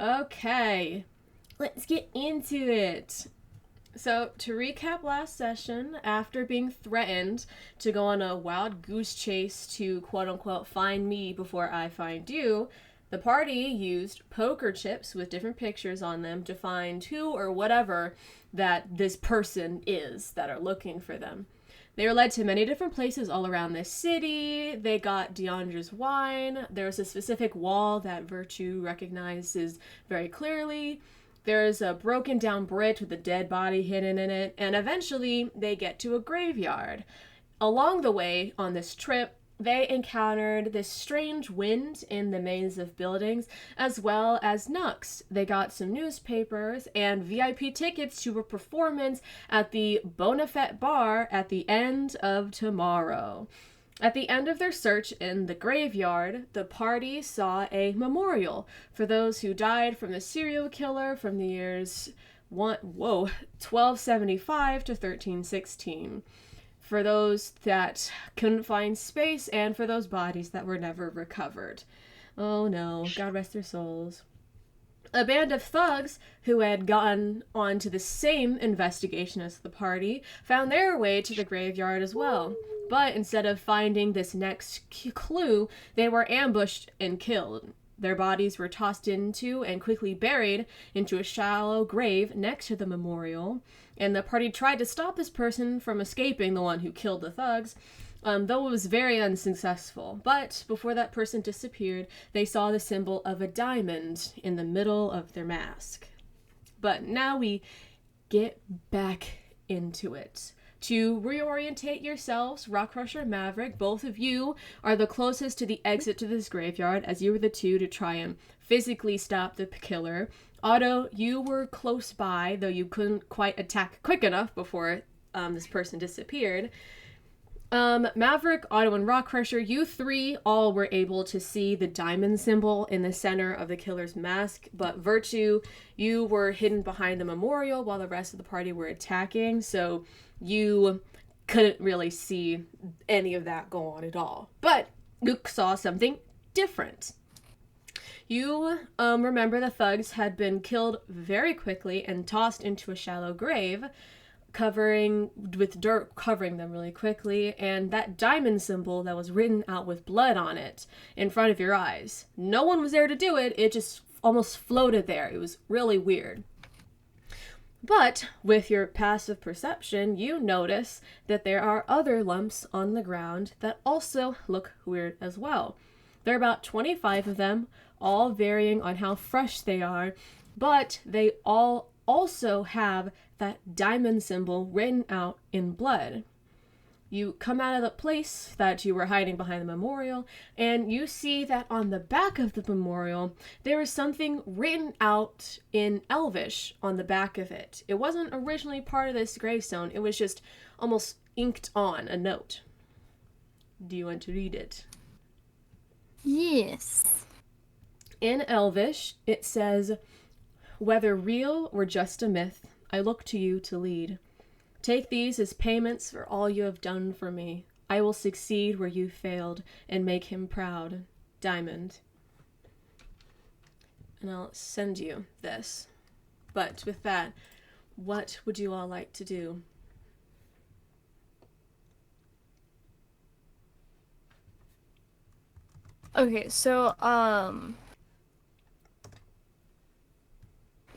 Okay, let's get into it. So, to recap last session, after being threatened to go on a wild goose chase to quote unquote find me before I find you, the party used poker chips with different pictures on them to find who or whatever that this person is that are looking for them. They were led to many different places all around the city. They got Deandra's wine. There was a specific wall that Virtue recognizes very clearly. There's a broken down bridge with a dead body hidden in it, and eventually they get to a graveyard. Along the way on this trip, they encountered this strange wind in the maze of buildings, as well as Nux. They got some newspapers and VIP tickets to a performance at the Bonafet Bar at the end of tomorrow. At the end of their search in the graveyard, the party saw a memorial for those who died from the serial killer from the years 1275 to 1316. For those that couldn't find space, and for those bodies that were never recovered. Oh no, God rest their souls. A band of thugs who had gotten onto the same investigation as the party found their way to the graveyard as well. But instead of finding this next clue, they were ambushed and killed. Their bodies were tossed into and quickly buried into a shallow grave next to the memorial. And the party tried to stop this person from escaping, the one who killed the thugs, though it was very unsuccessful. But before that person disappeared, they saw the symbol of a diamond in the middle of their mask. But now we get back into it. To reorientate yourselves, Rockcrusher and Maverick, both of you are the closest to the exit to this graveyard, as you were the two to try and physically stop the killer. Otto, you were close by, though you couldn't quite attack quick enough before this person disappeared. Maverick, Otto, and Rockcrusher, you three all were able to see the diamond symbol in the center of the killer's mask, but Virtue, you were hidden behind the memorial while the rest of the party were attacking, so you couldn't really see any of that go on at all. But you saw something different. You remember the thugs had been killed very quickly and tossed into a shallow grave, with dirt covering them really quickly, and that diamond symbol that was written out with blood on it in front of your eyes. No one was there to do it, it just almost floated there. It was really weird. But with your passive perception, you notice that there are other lumps on the ground that also look weird as well. There are about 25 of them, all varying on how fresh they are, but they all also have that diamond symbol written out in blood. You come out of the place that you were hiding behind the memorial, and you see that on the back of the memorial, there is something written out in Elvish on the back of it. It wasn't originally part of this gravestone, it was just almost inked on a note. Do you want to read it? Yes. In Elvish, it says, "Whether real or just a myth, I look to you to lead. Take these as payments for all you have done for me. I will succeed where you failed and make him proud. Diamond." And I'll send you this. But with that, what would you all like to do? Okay, so,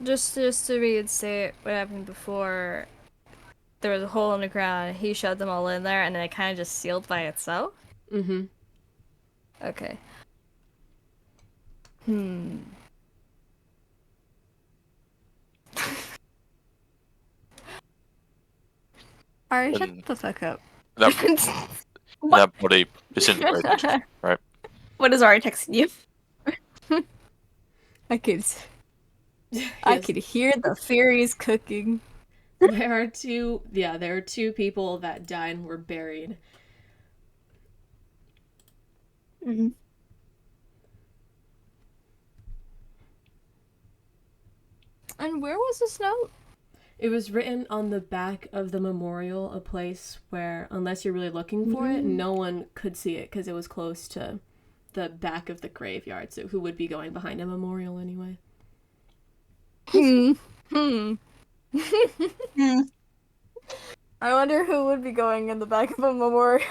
just to reinstate what happened before, there was a hole in the ground, he shoved them all in there, and then it kind of just sealed by itself? Mm-hmm. Okay. Alright, shut the fuck up. That body disintegrated, right? What is Ari texting you? I could hear the fairies cooking. There are two people that died and were buried. Mm-hmm. And where was this note? It was written on the back of the memorial, a place where, unless you're really looking for it, no one could see it because it was close to the back of the graveyard, so who would be going behind a memorial anyway? Hmm. Hmm. Hmm. I wonder who would be going in the back of a memorial.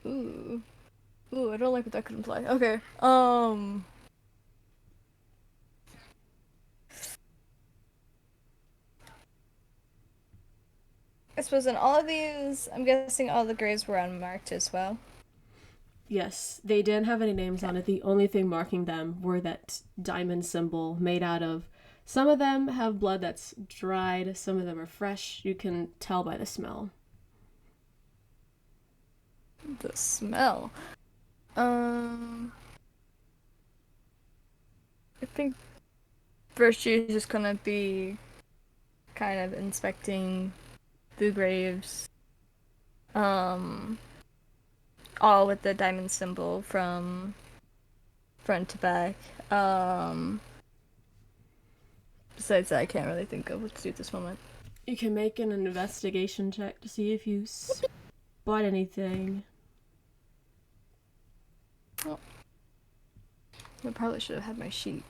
Ooh. Ooh, I don't like what that could imply. Okay. I suppose in all of these, I'm guessing all the graves were unmarked as well. Yes, they didn't have any names on it. The only thing marking them were that diamond symbol made out of. Some of them have blood that's dried, some of them are fresh. You can tell by the smell. The smell. I think Virtue is just gonna be kind of inspecting the graves. All with the diamond symbol from front to back. Besides that, I can't really think of what to do at this moment. You can make an investigation check to see if you spot anything. I probably should have had my sheet.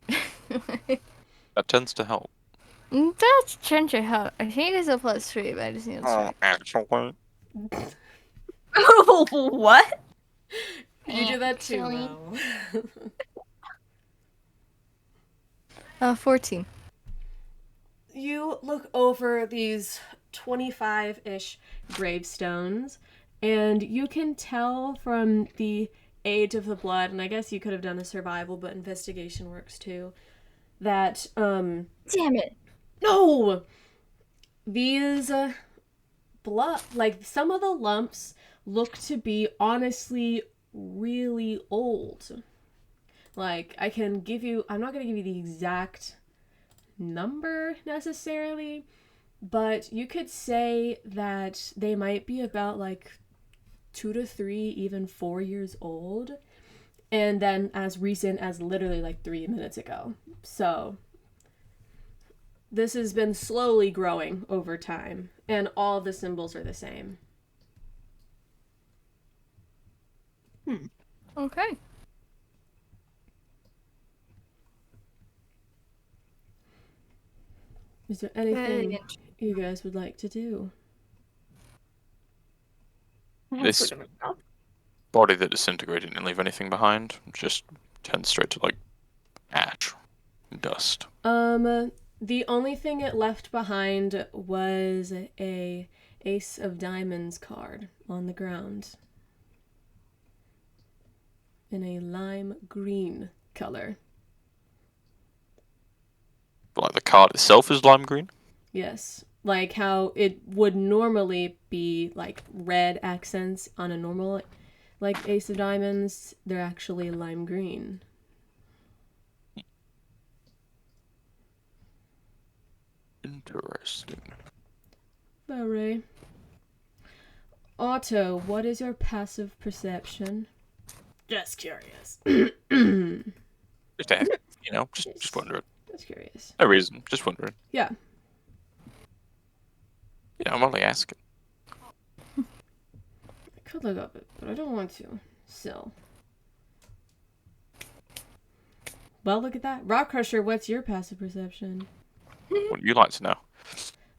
That tends to help. That's ginger help. I think it's a +3, but I just need to Actually. What? You do that too, Actually. Mo. 14. You look over these 25-ish gravestones, and you can tell from the age of the blood, and I guess you could have done a survival, but investigation works too, that, Damn it. no! These, blood, like, some of the lumps look to be honestly really old. Like, I'm not gonna give you the exact number necessarily, but you could say that they might be about like 2 to 3, even 4 years old, and then as recent as literally like 3 minutes ago. So this has been slowly growing over time, and all the symbols are the same. Okay. Is there anything you guys would like to do? This body that disintegrated didn't leave anything behind. Just tends straight to like ash, dust. The only thing it left behind was a Ace of Diamonds card on the ground in a lime green color. But like the card itself is lime green. Yes, like how it would normally be like red accents on a normal like Ace of Diamonds, they're actually lime green. Interesting. Very. Otto, what is your passive perception? Just curious. Just asking, just wondering. Just curious. No reason, just wondering. Yeah. Yeah, I'm only asking. I could look up it, but I don't want to. So. Well, look at that. Rock Crusher, what's your passive perception? Would you like to know?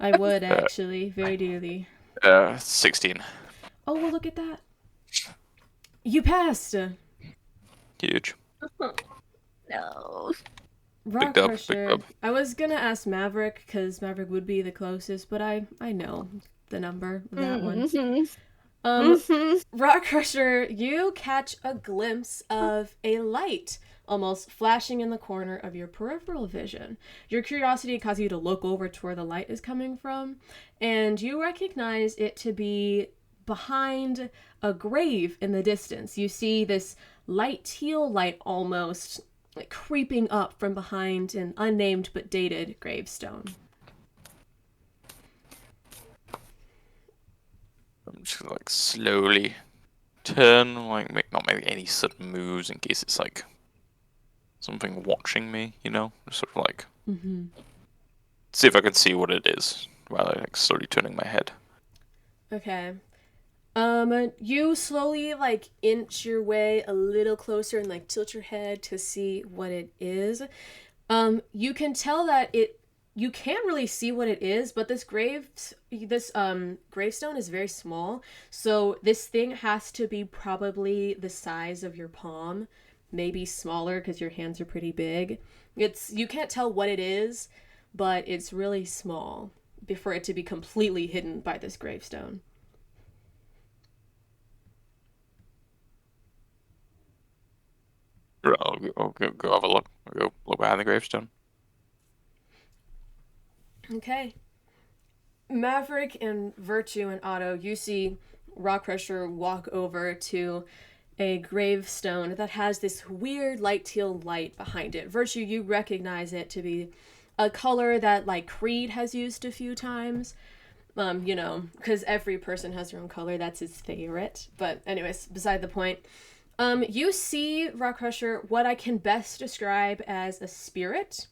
I would actually, very dearly. 16. Oh, well, look at that. You passed. Huge. No. Rock dub, big Crusher. dub. I was gonna ask Maverick because Maverick would be the closest, but I know the number of that one. Rock Crusher, you catch a glimpse of a light almost flashing in the corner of your peripheral vision. Your curiosity causes you to look over to where the light is coming from, and you recognize it to be behind a grave in the distance. You see this light teal light almost like creeping up from behind an unnamed but dated gravestone. I'm just gonna like slowly turn, like not make any sudden moves in case it's like something watching me, Just sort of like see if I can see what it is. while I like slowly turning my head. Okay. You slowly like inch your way a little closer and like tilt your head to see what it is. You can tell that you can't really see what it is, but this gravestone is very small. So this thing has to be probably the size of your palm, maybe smaller because your hands are pretty big. You can't tell what it is, but it's really small for it to be completely hidden by this gravestone. I'll go have a look. I'll go look behind the gravestone. Okay. Maverick and Virtue and Otto, you see Rockcrusher walk over to a gravestone that has this weird light teal light behind it. Virtue, you recognize it to be a color that like Creed has used a few times. Because every person has their own color. That's his favorite. But anyways, beside the point. You see, Rockcrusher, what I can best describe as a spirit.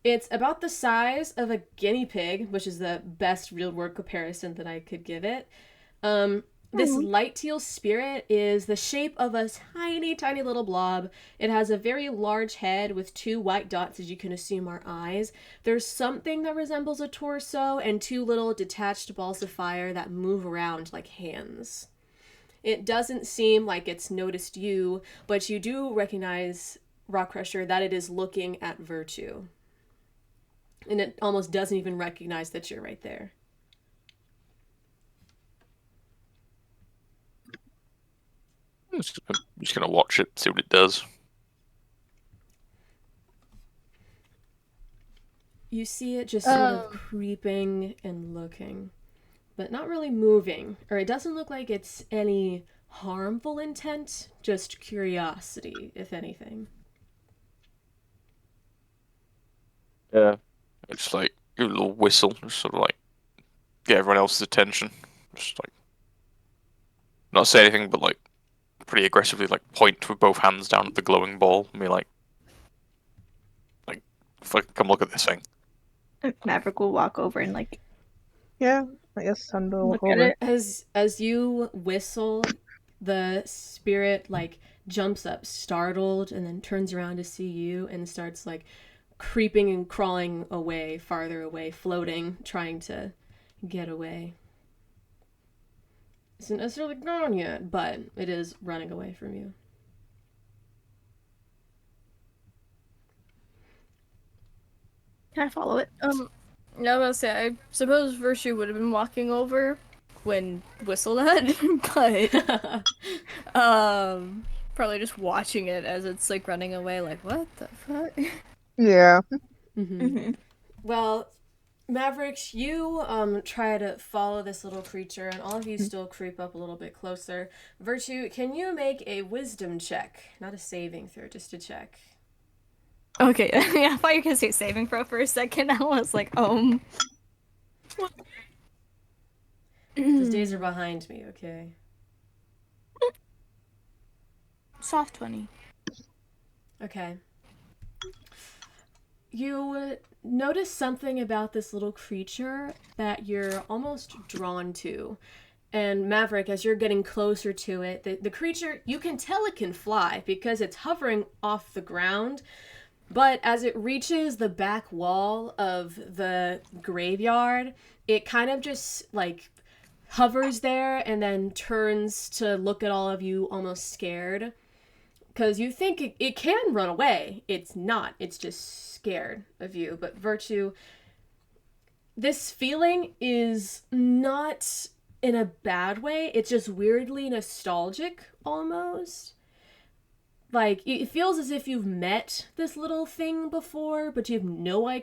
It's about the size of a guinea pig, which is the best real world comparison that I could give it. This light teal spirit is the shape of a tiny, tiny little blob. It has a very large head with 2 white dots, as you can assume are eyes. There's something that resembles a torso and 2 little detached balls of fire that move around like hands. It doesn't seem like it's noticed you, but you do recognize, Rockcrusher, that it is looking at Virtue. And it almost doesn't even recognize that you're right there. I'm just gonna watch it, see what it does. You see it just sort of creeping and looking, but not really moving. Or it doesn't look like it's any harmful intent, just curiosity, if anything. Yeah. It's like a little whistle, just sort of like get everyone else's attention. Just like not say anything, but like pretty aggressively like point with both hands down at the glowing ball and be like come look at this thing. Maverick will walk over and like Yeah, I guess Sun will look walk at over. it. As you whistle, the spirit like jumps up startled and then turns around to see you and starts like creeping and crawling away, farther away, floating, trying to get away. Isn't necessarily gone yet, but it is running away from you. Can I follow it? Yeah, I was gonna say, I suppose Virtue would have been walking over when whistled at, but probably just watching it as it's like running away, like what the fuck? Yeah. Well, Mavericks, you try to follow this little creature, and all of you still creep up a little bit closer. Virtue, can you make a wisdom check? Not a saving throw, just a check. Okay, yeah, I thought you were gonna say saving throw for a second. I was like, Those days are behind me, okay? Soft 20. Okay. You notice something about this little creature that you're almost drawn to. And Maverick, as you're getting closer to it, the creature, you can tell it can fly because it's hovering off the ground. But as it reaches the back wall of the graveyard, it kind of just like hovers there and then turns to look at all of you almost scared. Because you think it can run away. It's not. It's just scared of you. But Virtue, this feeling is not in a bad way. It's just weirdly nostalgic almost. Like, it feels as if you've met this little thing before, but you have no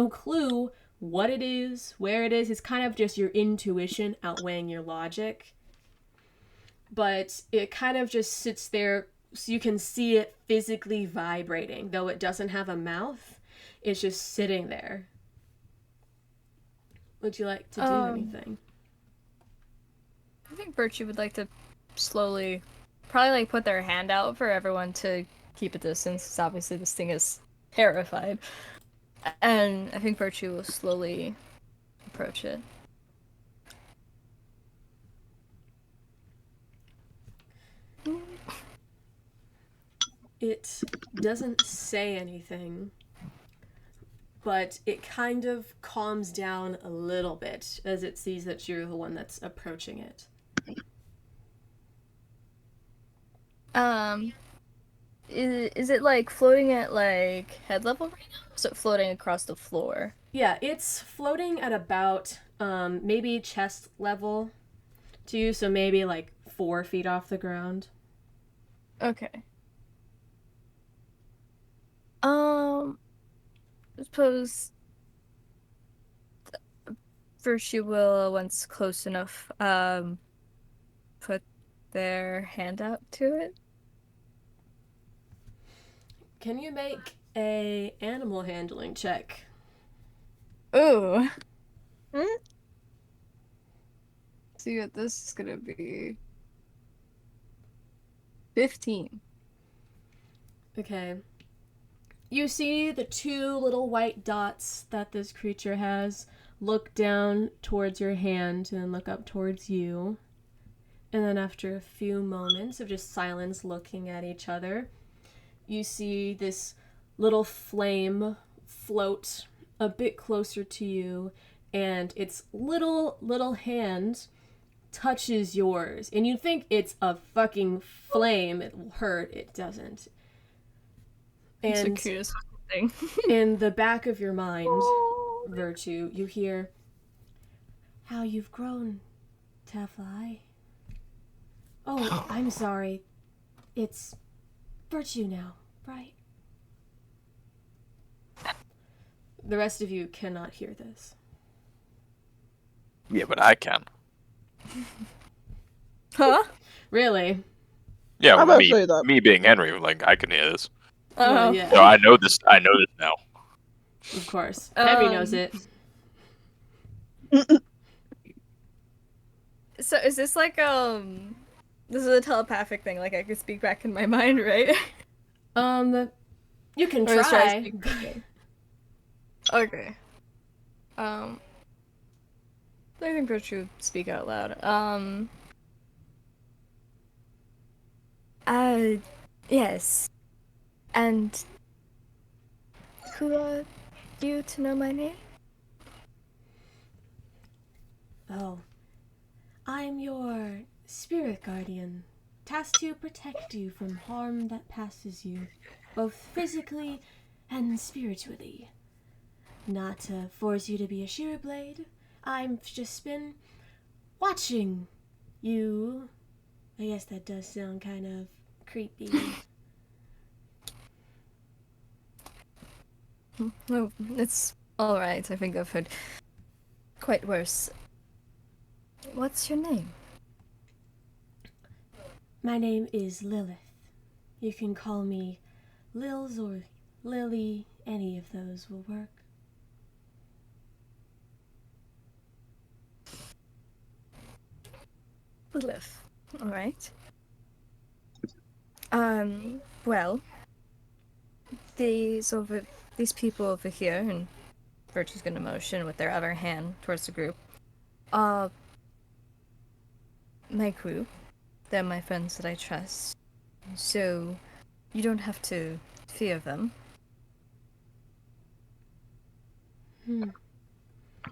clue what it is, where it is. It's kind of just your intuition outweighing your logic. But it kind of just sits there so you can see it physically vibrating. Though it doesn't have a mouth, it's just sitting there. Would you like to do anything? I think Virtue would like to slowly, probably like put their hand out for everyone to keep a distance, because obviously this thing is terrified. And I think Virtue will slowly approach it. It doesn't say anything, but it kind of calms down a little bit as it sees that you're the one that's approaching it. Is it like floating at like head level right now? Or is it floating across the floor? Yeah, it's floating at about maybe chest level to you, so maybe like 4 feet off the ground. Okay. Suppose Virtue will, once close enough, put their hand out to it. Can you make a animal handling check? Ooh. See what this is gonna be. 15. Okay. You see the 2 little white dots that this creature has look down towards your hand and then look up towards you. And then after a few moments of just silence looking at each other, you see this little flame float a bit closer to you, and its little hand touches yours. And you think it's a fucking flame. It will hurt. It doesn't. It's the And cutest thing. in the back of your mind, Virtue, you hear, "How you've grown, Tefly." "Oh, I'm sorry. It's Virtue now, right?" The rest of you cannot hear this. Yeah, but I can. Huh? Really? Yeah, I'm well, about to say that. me being Henry, like I can hear this. Oh. Yeah, So I know this. I know this now. of course. Henry knows it. So is this like this is a telepathic thing, like I can speak back in my mind, right? You can Or just try to try. speak back in. Okay. I think Virtue would speak out loud. Yes. And who are you to know my name? Oh. I'm your spirit guardian, tasked to protect you from harm that passes you, both physically and spiritually. Not to force you to be a sheer blade. I've just been watching you. I guess that does sound kind of creepy. No, it's alright. I think I've heard quite worse. What's your name? My name is Lilith. You can call me Lils or Lily. Any of those will work. Lilith. Alright. Well, these people over here, and Virtue's gonna motion with their other hand towards the group, are my crew. They're my friends that I trust. So, you don't have to fear them.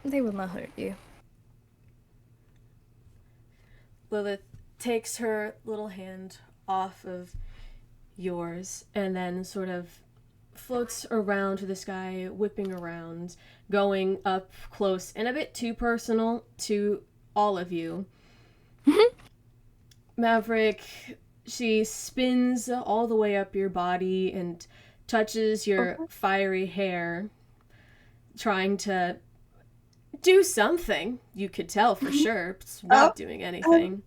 They will not hurt you. Lilith takes her little hand off of yours and then sort of floats around to the sky, whipping around, going up close and a bit too personal to all of you. Maverick, she spins all the way up your body and touches your fiery hair, trying to do something. You could tell for sure. It's not doing anything.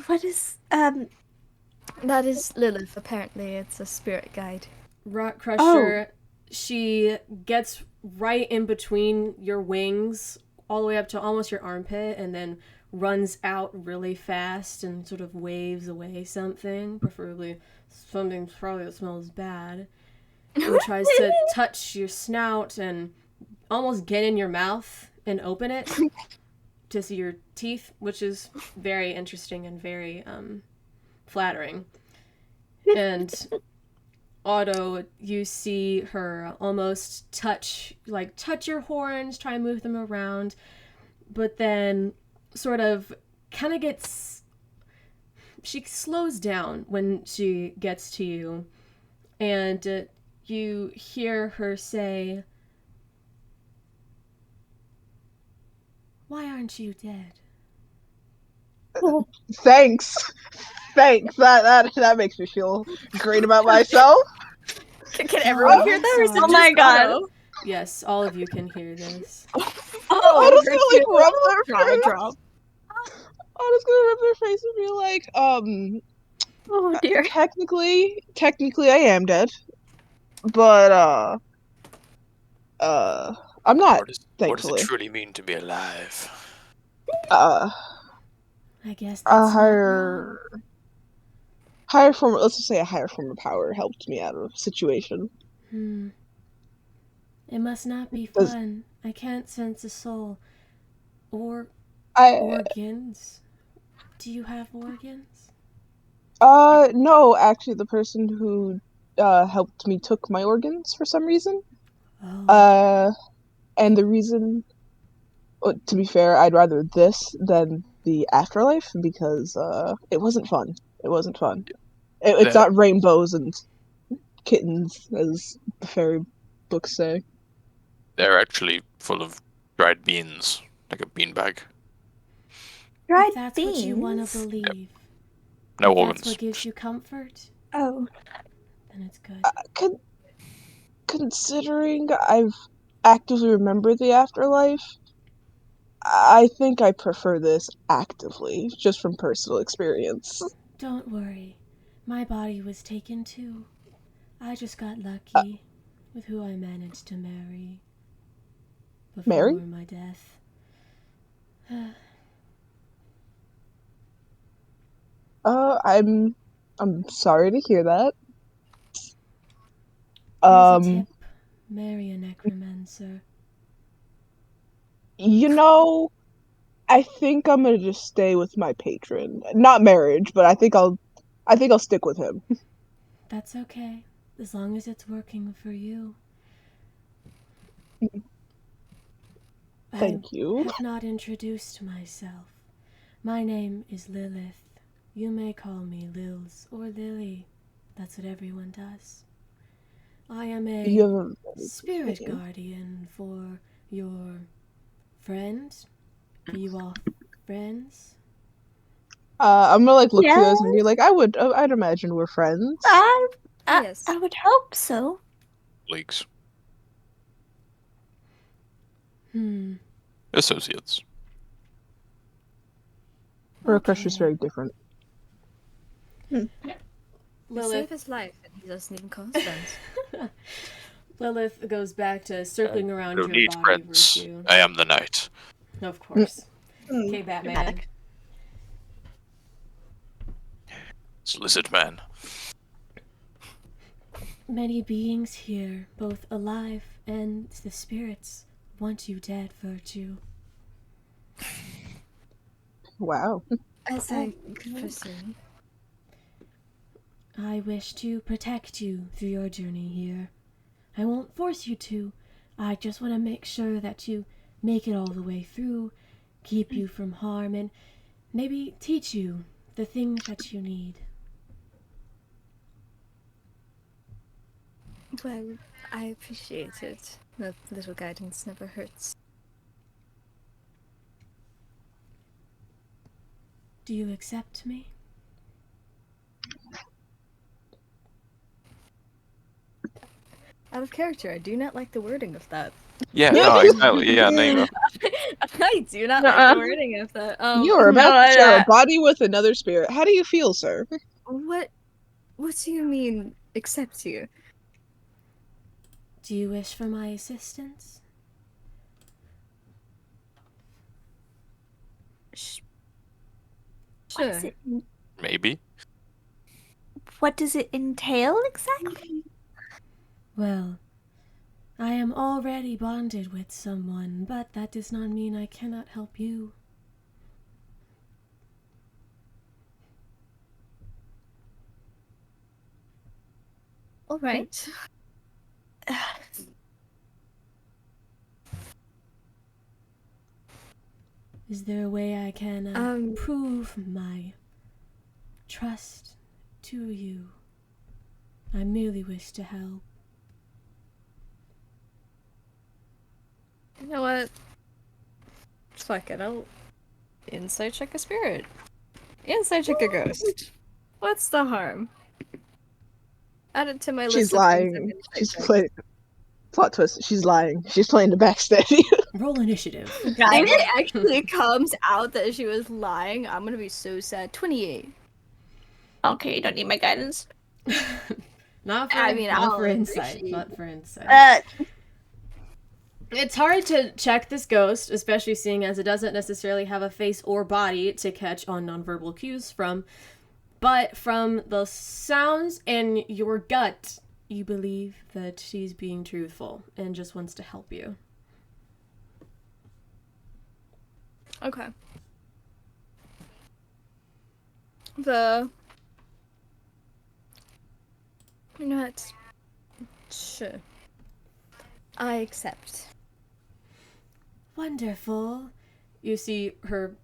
What is That is Lilith, apparently. It's a spirit guide. Rock Crusher, she gets right in between your wings, all the way up to almost your armpit, and then runs out really fast and sort of waves away something, preferably something probably that smells bad. And tries to touch your snout and almost get in your mouth and open it to see your teeth, which is very interesting and very flattering. And Otto, you see her almost touch your horns, try and move them around, but then sort of kind of gets, she slows down when she gets to you, and you hear her say, "Why aren't you dead?" Thanks. Thanks. That makes me feel great about myself. Can everyone hear that, or is it Oh just my God. Otto? Yes, all of you can hear this. Oh, just gonna like rub their Jaw face. drop. I'm just gonna rub their face and be like, Oh dear. technically I am dead, but I'm not. What does it Thankfully, truly mean to be alive? uh, I guess a that's not wrong. higher form. Let's just say a higher form of power helped me out of a situation. It must not be Does- fun. I can't sense a soul. Or I organs. Do you have organs? no, actually, the person who helped me took my organs for some reason. Oh. And the reason, to be fair, I'd rather this than the afterlife because it wasn't fun. It wasn't fun. It's Yeah. not rainbows and kittens, as the fairy books say. They're actually full of dried beans, like a beanbag. Dried If that's beans. what you want to believe. No if organs. that's what gives you comfort, Oh. then it's good. Considering I've actively remembered the afterlife, I think I prefer this actively, just from personal experience. Don't worry. My body was taken too. I just got lucky with who I managed to marry before Marry? my death. I'm sorry to hear that. Here's a tip. Marry a necromancer. You know, I think I'm gonna just stay with my patron. Not marriage, but I think I'll stick with him. That's okay, as long as it's working for you. Thank you. I have not introduced myself. My name is Lilith. You may call me Lils or Lily. That's what everyone does. I am You a have a spirit name. guardian for your friend. Are you all friends? I'm gonna like look Yeah. through those and be like, I'd imagine we're friends. Yes. I would hope so. Leagues. Associates. Rakash is Okay. very different. We Lilith. save his life, and he doesn't even Constance. Lilith goes back to circling around No your need body, friends. Virtue. I am the knight. Of course. Okay, Batman. Dramatic. It's Lizard Man. Many beings here, both alive and the spirits, want you dead, Virtue. Wow. As I could foresee. I wish to protect you through your journey here. I won't force you to. I just want to make sure that you make it all the way through, keep you from harm, and maybe teach you the things that you need. Well, I appreciate it. A little guidance never hurts. Do you accept me? Out of character, I do not like the wording of that. Yeah, no, exactly. Yeah, neither. I do not like the wording of that. You are about no, to share a that- body with another spirit. How do you feel, sir? What do you mean, accept you? Do you wish for my assistance? What, Sure. Maybe. what does it entail exactly? Well, I am already bonded with someone, but that does not mean I cannot help you. All right. Is there a way I can prove my trust to you? I merely wish to help. You know what? Fuck it, I'll insight check a spirit. Insight check a ghost. What's the harm? Add it to my list She's of things I'm lying. gonna She's check. playing. Plot twist. She's lying. She's playing the backstabby. Roll initiative. If it actually comes out that she was lying, I'm gonna be so sad. 28. Okay, you don't need my guidance. Not for, I'll for insight. appreciate Not for insight. Uh, It's hard to check this ghost, especially seeing as it doesn't necessarily have a face or body to catch on nonverbal cues from. But from the sounds in your gut, you believe that she's being truthful and just wants to help you. Okay. You know what? Sure. I accept. Wonderful. You see her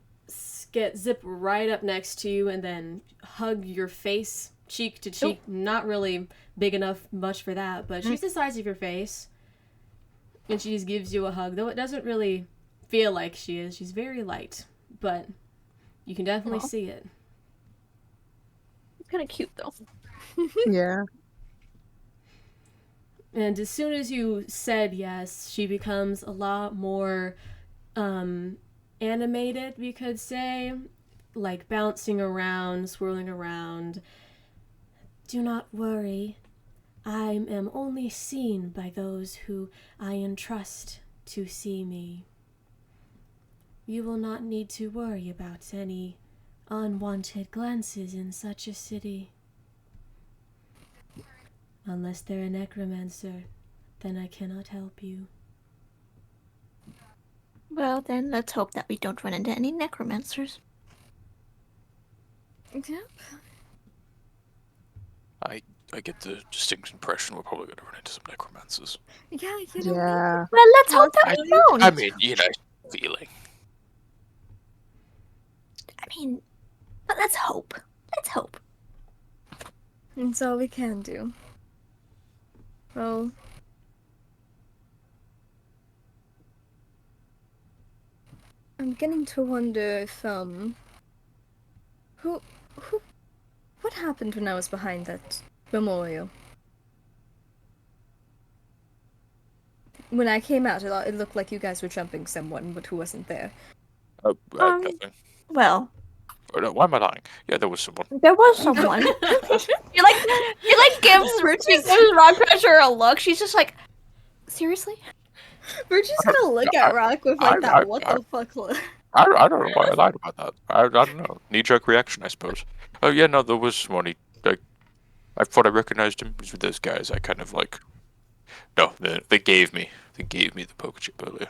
zip right up next to you and then hug your face, cheek to cheek. Not really big enough much for that, but she's the size of your face. And she just gives you a hug, though it doesn't really feel like she is. She's very light, but you can definitely see it. it's kind of cute though. Yeah. And as soon as you said yes, she becomes a lot more animated, we could say, like bouncing around, swirling around. Do not worry. I am only seen by those who I entrust to see me. You will not need to worry about any unwanted glances in such a city. Unless they're a necromancer, then I cannot help you. Well, then let's hope that we don't run into any necromancers. Yep. I get the distinct impression we're probably going to run into some necromancers. Yeah, you know. Yeah. Well, let's hope that we don't. I mean, you know, feeling. I mean, but let's hope. Let's hope. That's all we can do. Well, I'm getting to wonder if, what happened when I was behind that memorial? When I came out, it looked like you guys were jumping someone, but who wasn't there. Nothing. Well, Oh, no, why am I lying? Yeah, there was someone. there was someone. you like gives Rock Crusher a look. She's just like, seriously? We're just gonna look at Rock with like that what the fuck look. I don't know why I lied about that. I don't know. Knee-jerk reaction, I suppose. Oh, yeah, no, there was someone. I thought I recognized him. He was with those guys. I kind of like... No, they gave me the poker chip earlier.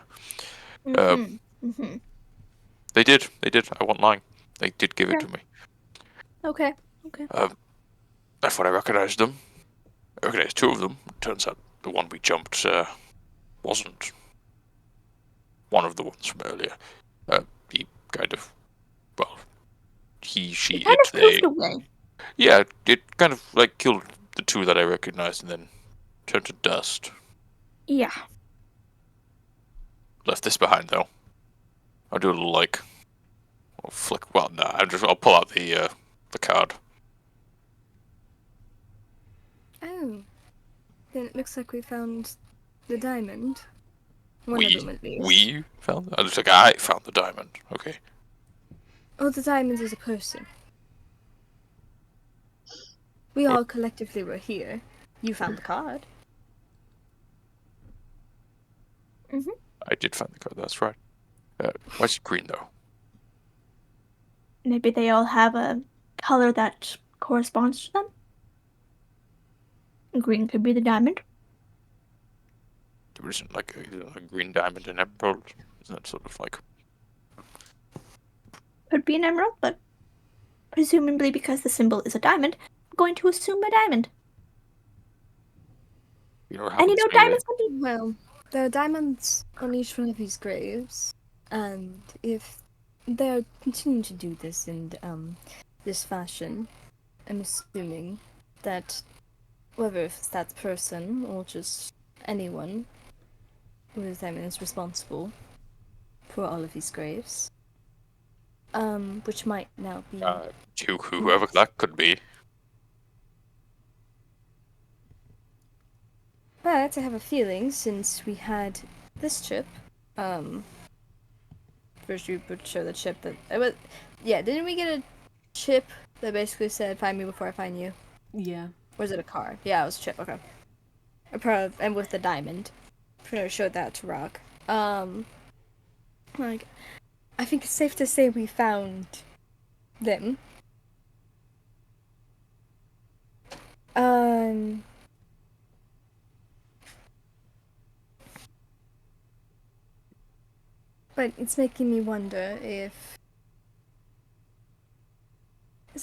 They did. I wasn't lying. They did give it to me. Okay. I thought I recognized them. I recognized two of them. Turns out the one we jumped wasn't one of the ones from earlier. He kind of, well, she, Kind of they. moved away. Yeah, it kind of like killed the two that I recognized and then turned to dust. Yeah. Left this behind though. I'll do a little like, I'll flick. Well, no, I'll pull out the card. Oh. Then it looks like we found the diamond. One of them at least. We found. It looks like I found the diamond. Okay. Oh, the diamond is a person. We all collectively were here. You found the card. I did find the card. That's right. Why is it green though? Maybe they all have a color that corresponds to them. Green could be the diamond. there isn't like a green diamond and emerald? Isn't that sort of like? Could be an emerald, but presumably because the symbol is a diamond, I'm going to assume a diamond. You know how And you it's know, made diamonds can be. Well, there are diamonds on each one of these graves, and if they're continuing to do this in this fashion, I'm assuming that whether if it's that person or just anyone who is is responsible for all of these graves, which might now be whoever that could be. But I have a feeling since we had this chip, first you would show the chip that it was, yeah, didn't we get a chip that basically said "Find me before I find you"? Yeah. Or was it a card? Yeah, it was a chip. Okay. And with the diamond, I showed that to Rock. Like, I think it's safe to say we found them. But it's making me wonder if.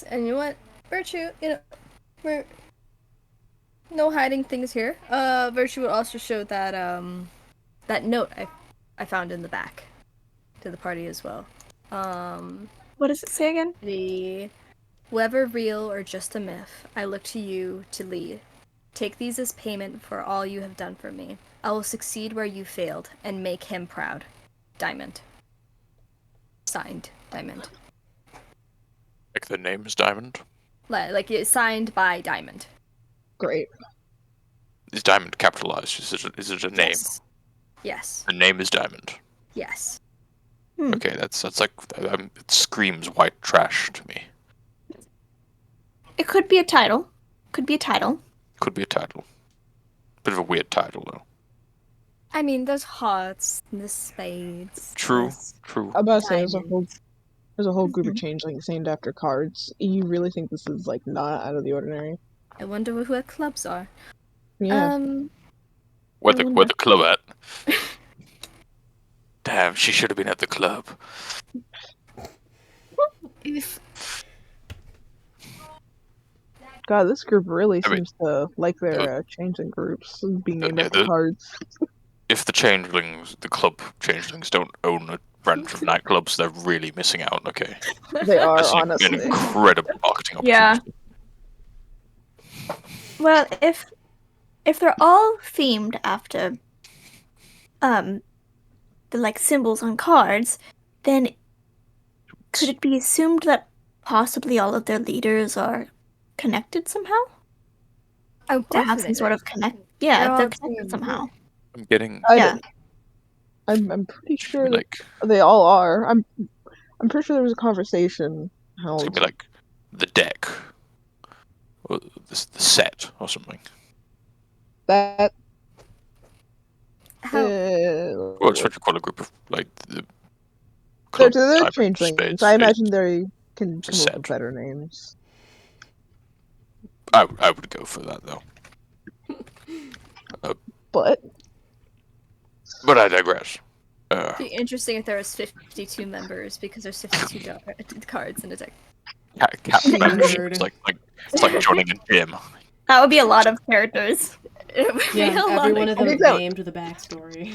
And you know what? Virtue, we're. No hiding things here. Virtue would also show that, that note I found in the back to the party as well. What does it say again? Whether real or just a myth, I look to you to lead. Take these as payment for all you have done for me. I will succeed where you failed and make him proud. Diamond. Signed, Diamond. Like the name is Diamond. Like it's signed by Diamond. Great. Is Diamond capitalized? Is it a name? Yes. The name is Diamond. Yes. Okay, that's like it screams white trash to me. It could be a title. Could be a title. Could be a title. Bit of a weird title though. I mean, there's hearts, there's spades. True. there's True. I'm about to say there's a diamonds. whole group of changelings named after cards. You really think this is like not out of the ordinary? I wonder who her clubs are. Yeah. Where I the wonder. club at? Damn, she should have been at the club. If God, this group really I mean- seems to like their changeling groups being named yeah, after cards. If the club changelings don't own a branch of nightclubs, they're really missing out. Okay, They are, that's an honestly. incredible marketing opportunity. Yeah. Well, if they're all themed after the like symbols on cards, then could it be assumed that possibly all of their leaders are connected somehow? oh, To have some sort of connect. Yeah, They're they're all connected themed. somehow. I'm getting Yeah. I'm pretty sure that like they all are. I'm pretty sure there was a conversation it's held. gonna be like the deck, or the set, or something. That How? What's what you call a group of like the they're club diamond, changelings. spades, I spades. imagine they can It's a come up set. with better names. I would go for that though, But but I digress. It'd be interesting if there was 52 members because there's 52 cards in a deck. Captain Nerd. membership. It's like joining a gym. That would be a lot of characters. It would be Yeah, a lot every one of them think that- named with a backstory.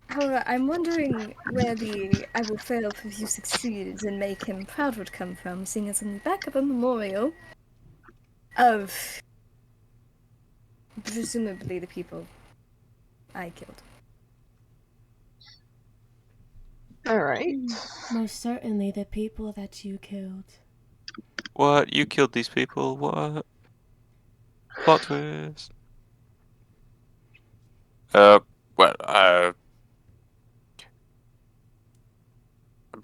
However, I'm wondering where the "I will fail if you succeed and make him proud" would come from, seeing as on the back of a memorial of presumably the people I killed. all right. Most certainly the people that you killed. What? You killed these people? What? Plot twist. Well, I'm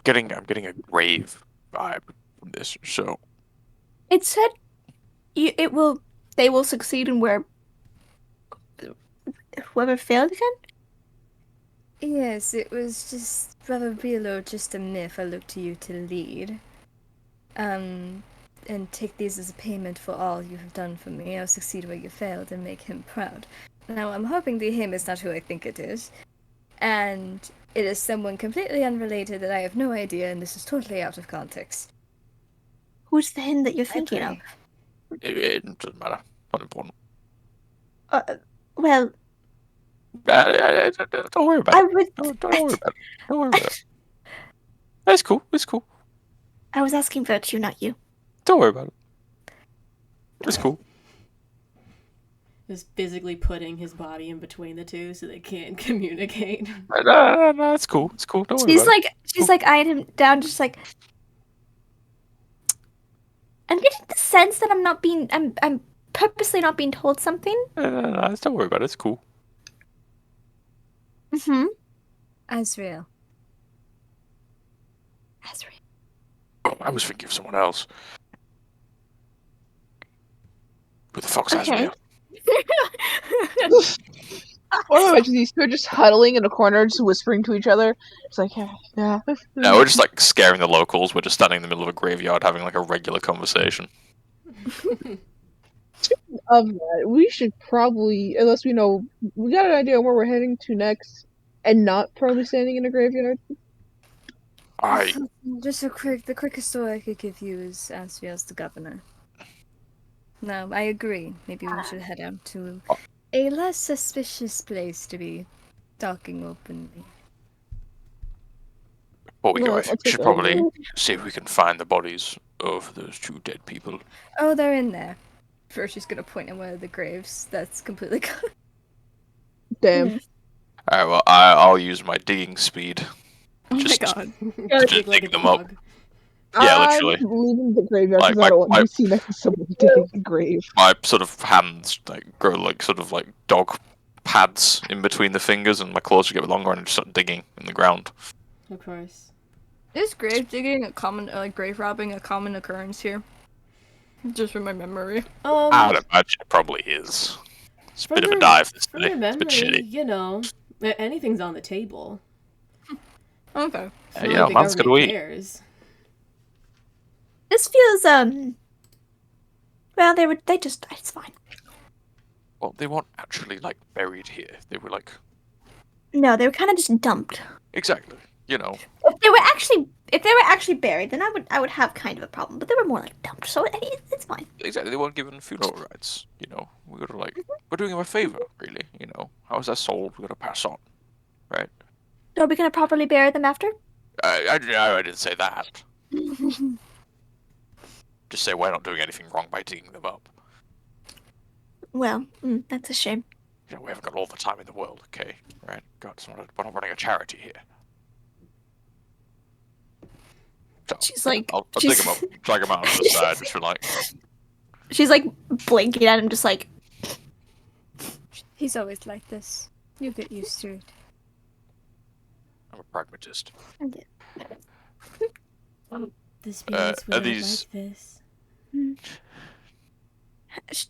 getting a grave vibe from this. So It said they will succeed in where whoever failed again? Yes, it was just whether real or just a myth. I look to you to lead. and take these as a payment for all you have done for me. I'll succeed where you failed and make him proud. Now, I'm hoping the him is not who I think it is, and it is someone completely unrelated that I have no idea, and this is totally out of context. Who's the him that you're I thinking of? pray. It doesn't matter. Not important. Well, Don't worry about I it. would. Don't worry about it. Don't worry about it. It's cool. It's cool. I was asking Virtue, not you. Don't worry about it. It's cool. Just physically putting his body in between the two so they can't communicate. No, it's cool. It's cool. Don't worry She's about like, she's like eyeing him down, just like. I'm getting the sense that I'm purposely not being told something. it. No, don't worry about it. It's cool. Mm-hmm. Azrael. Azrael. Oh, I was thinking of someone else. Who the fuck's Okay. Azrael? Or imagine these two are just huddling in a corner, just whispering to each other. It's like, yeah. No, we're just like scaring the locals. We're just standing in the middle of a graveyard having like a regular conversation. We should probably, unless we know, we got an idea on where we're heading to next, and not probably standing in a graveyard. I Just the quickest story I could give you is Azrael's the governor. No, I agree. Maybe we should head out to a less suspicious place to be talking openly. before we go, Well, I think I'll we should take probably over. see if we can find the bodies of those two dead people. Oh, they're in there. First, she's gonna point at one of the graves that's completely gone. Damn. Alright, well, I'll use my digging speed. Oh Just- my god. Just Dig like dig a them up. dog. Yeah, I'm literally. leaving the graveyard Like, because I don't want my- to be seen next to someone digging the grave. My sort of hands like grow like sort of like dog pads in between the fingers, and my claws get longer, and I just start digging in the ground. Of course. Is grave digging a common, grave robbing a common occurrence here? Just from my memory. I would imagine it probably is. It's a From bit of a your- dive this From day. your It's a bit memory, shitty. you know, anything's on the table. Okay. It's Yeah, not you know, like the man's gotta government eat. cares. This feels well, they just died. It's fine. Well, they weren't actually like buried here. They were like No, they were kind of just dumped. exactly, you know. If they were actually buried, then I would have kind of a problem. But they were more like dumped, so it's fine. Exactly, they weren't given funeral rites. You know, we gotta like, we're doing them a favor, really. You know, how is that soul? We gotta pass on, right? So are we gonna properly bury them after? I didn't say that. Just say we're not doing anything wrong by digging them up. Well, that's a shame. You know, we haven't got all the time in the world, okay? Right? God, we're not running a charity here. So, She's like, I'll dig them up, drag them out on the side, just for like, she's like blinking at him, just like, He's always like this. You get used to it. I'm a pragmatist. The spirits are would these- like this.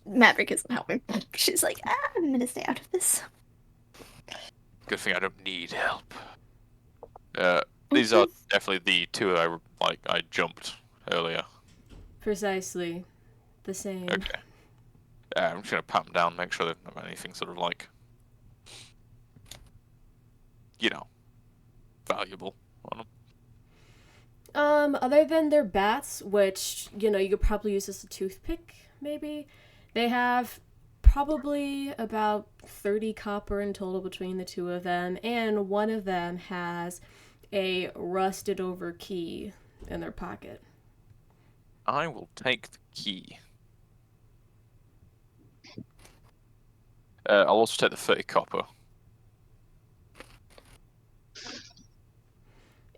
Maverick isn't helping. She's like, I'm gonna stay out of this. Good thing I don't need help. These are definitely the two I jumped earlier. Precisely. The same. Okay. I'm just gonna pat them down, make sure they don't have anything sort of like, you know, valuable on them. Other than their bats, which, you know, you could probably use as a toothpick, maybe, they have probably about 30 copper in total between the two of them, and one of them has a rusted over key in their pocket. I will take the key. I'll also take the 30 copper.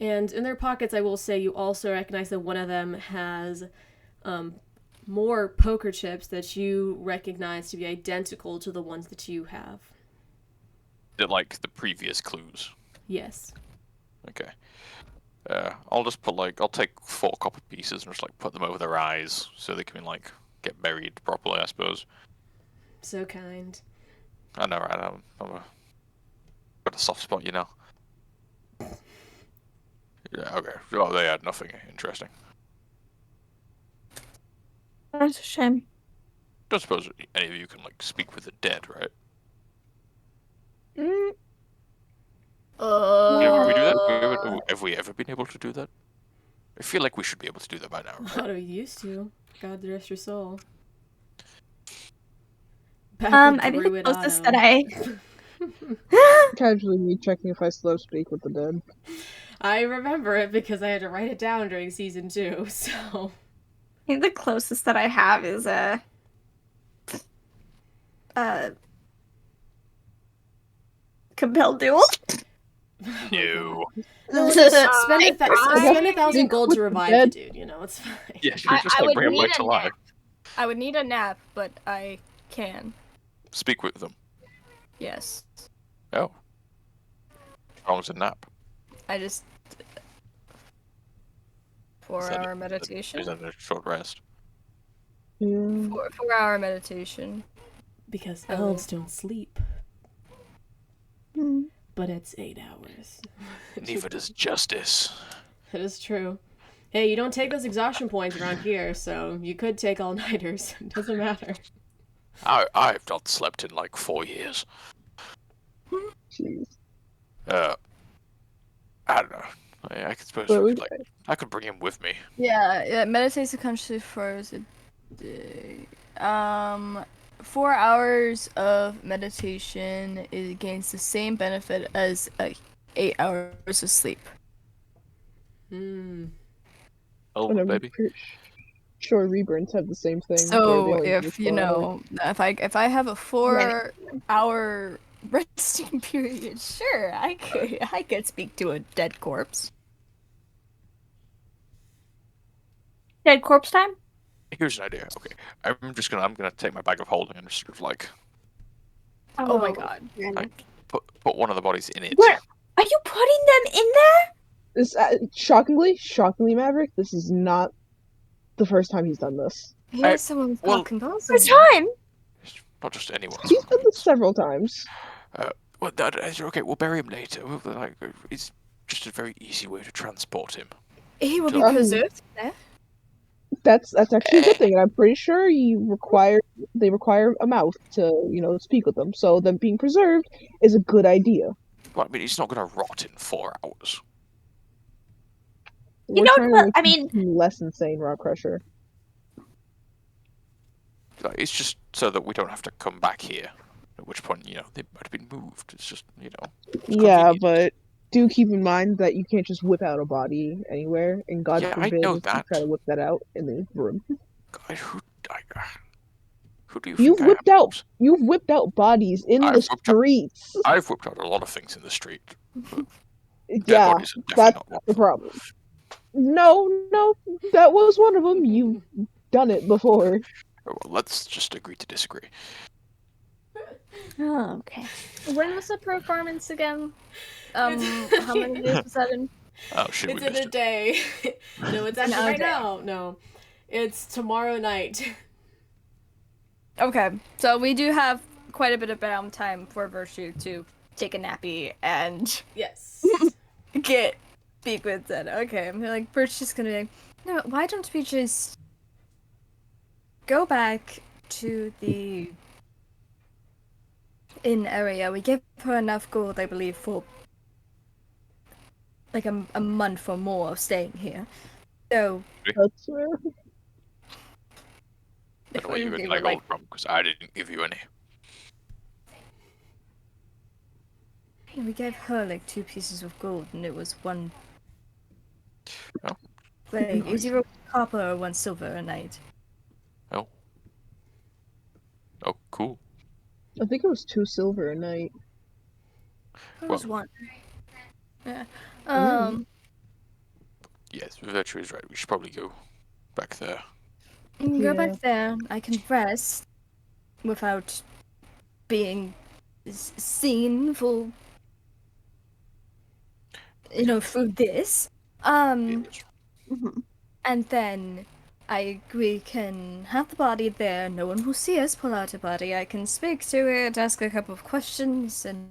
And in their pockets, I will say you also recognize that one of them has more poker chips that you recognize to be identical to the ones that you have. They're like the previous clues. Yes. Okay. I'll just put I'll take 4 copper pieces and just put them over their eyes so they can get buried properly, I suppose. So kind. I know, right? Got a soft spot, you know. Yeah, okay. Oh, they had nothing interesting. That's a shame. Don't suppose any of you can like speak with the dead, right? Mm, Can we do that? Uh, Have we ever been able to do that? I feel like we should be able to do that by now, How right? do we used to? God rest your soul. Back with I think the Druid closest Otto. that I Casually me checking if I still speak with the dead. I remember it because I had to write it down during season 2, so. I think the closest that I have is a compelled duel. No. No, just spend I spend 1,000 Think gold with to the revive dead. the dude, you know, it's fine. Yeah, should we just I like would bring him need back to a life? nap. I would need a nap, but I can. Speak with them. Yes. Oh. How long's a nap? I just... Is 4-hour Is meditation? that a short rest? Yeah. 4-hour meditation. Because Oh. elves don't sleep, Hmm. but it's 8 hours. Neither does justice. That is true. Hey, you don't take those exhaustion points around here, so you could take all-nighters. It doesn't matter. I've not slept in like 4 years. Jeez. I don't know. I could suppose But we we, could, like, I could bring him with me. Yeah, meditate subconsciously for a day. 4 hours of meditation gains the same benefit as 8 hours of sleep. Hmm. Oh, and I'm baby. pretty sure Reburnts have the same thing. where they So only if use you 4 hours. know, if I have a 4-hour resting period, sure, I could speak to a dead corpse. Dead corpse time? Here's an idea. Okay, I'm gonna take my bag of holding and just sort of like Oh my god. put one of the bodies in it. What? Are you putting them in there? This shockingly, Maverick, this is not the first time he's done this. Here's someone who's well, got composing. First time? Not just anyone. He's done this several times. Well, okay, we'll bury him later. Like, it's just a very easy way to transport him. He will be Um, preserved there. That's actually a good thing, and I'm pretty sure they require a mouth to speak with them. So them being preserved is a good idea. Well, I mean, he's not gonna rot in 4 hours. You We're know trying what? to I make him less insane, Rock Crusher. Like, it's just so that we don't have to come back here. At which point, they might have been moved. It's just, Yeah, convenient. but do keep in mind that you can't just whip out a body anywhere, and God Yeah, I forbid know if you that. try to whip that out in the room. God, who do you You've think I am? You've whipped out bodies in I've the whipped out- streets. I've whipped out a lot of things in the street. Dead Yeah, bodies are definitely that's not one the of them. problem. No, that was one of them. You've done it before. Well, let's just agree to disagree. Oh, okay. When was the performance again? How many days was that in? Oh shit, It's we in missed a it. day. No, it's actually right Okay. now. No. It's tomorrow night. Okay, so we do have quite a bit of downtime for Virtue to take a nappy and Yes. speak with Zed. Okay, I'm like, Virtue's gonna be like, no, why don't we just go back to the inn area? We gave her enough gold, I believe, for like a month or more of staying here. So, That's I don't know where you we got were my gold from, because I didn't give you any. we gave her like 2 pieces of gold, and it was one. Oh. Like, Nice. 0 copper or 1 silver a night. Oh, cool. I think it was 2 silver a night. It was Well- 1. Yeah. Yes, Virtue is right. We should probably go back there. You can go Yeah. back there. I can rest without being seen for, through this. Yes. And then we can have the body there. No one will see us pull out a body. I can speak to it, ask a couple of questions, and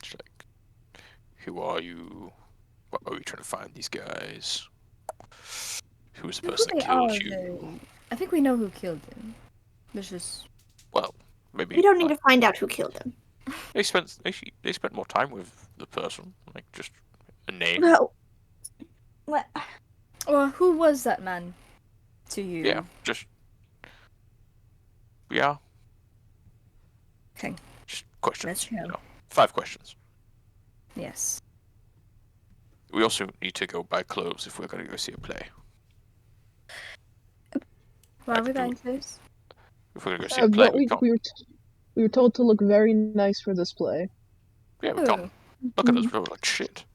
It's like, who are you? What are you trying to find these guys? Who was the person that they killed are, you? I think we know who killed him. There's just Well, maybe We don't need like, to find out who killed him. they spent more time with the person, like just a name. No. What? well, who was that man to you? Yeah, just yeah. Okay. Just questions. Let's know. 5 questions. Yes. We also need to go buy clothes if we're gonna go see a play. Why I are we could do buying it. clothes? If we're gonna go see a play, But we can't. we were told to look very nice for this play. Yeah, we can't. Look at us, we're like shit.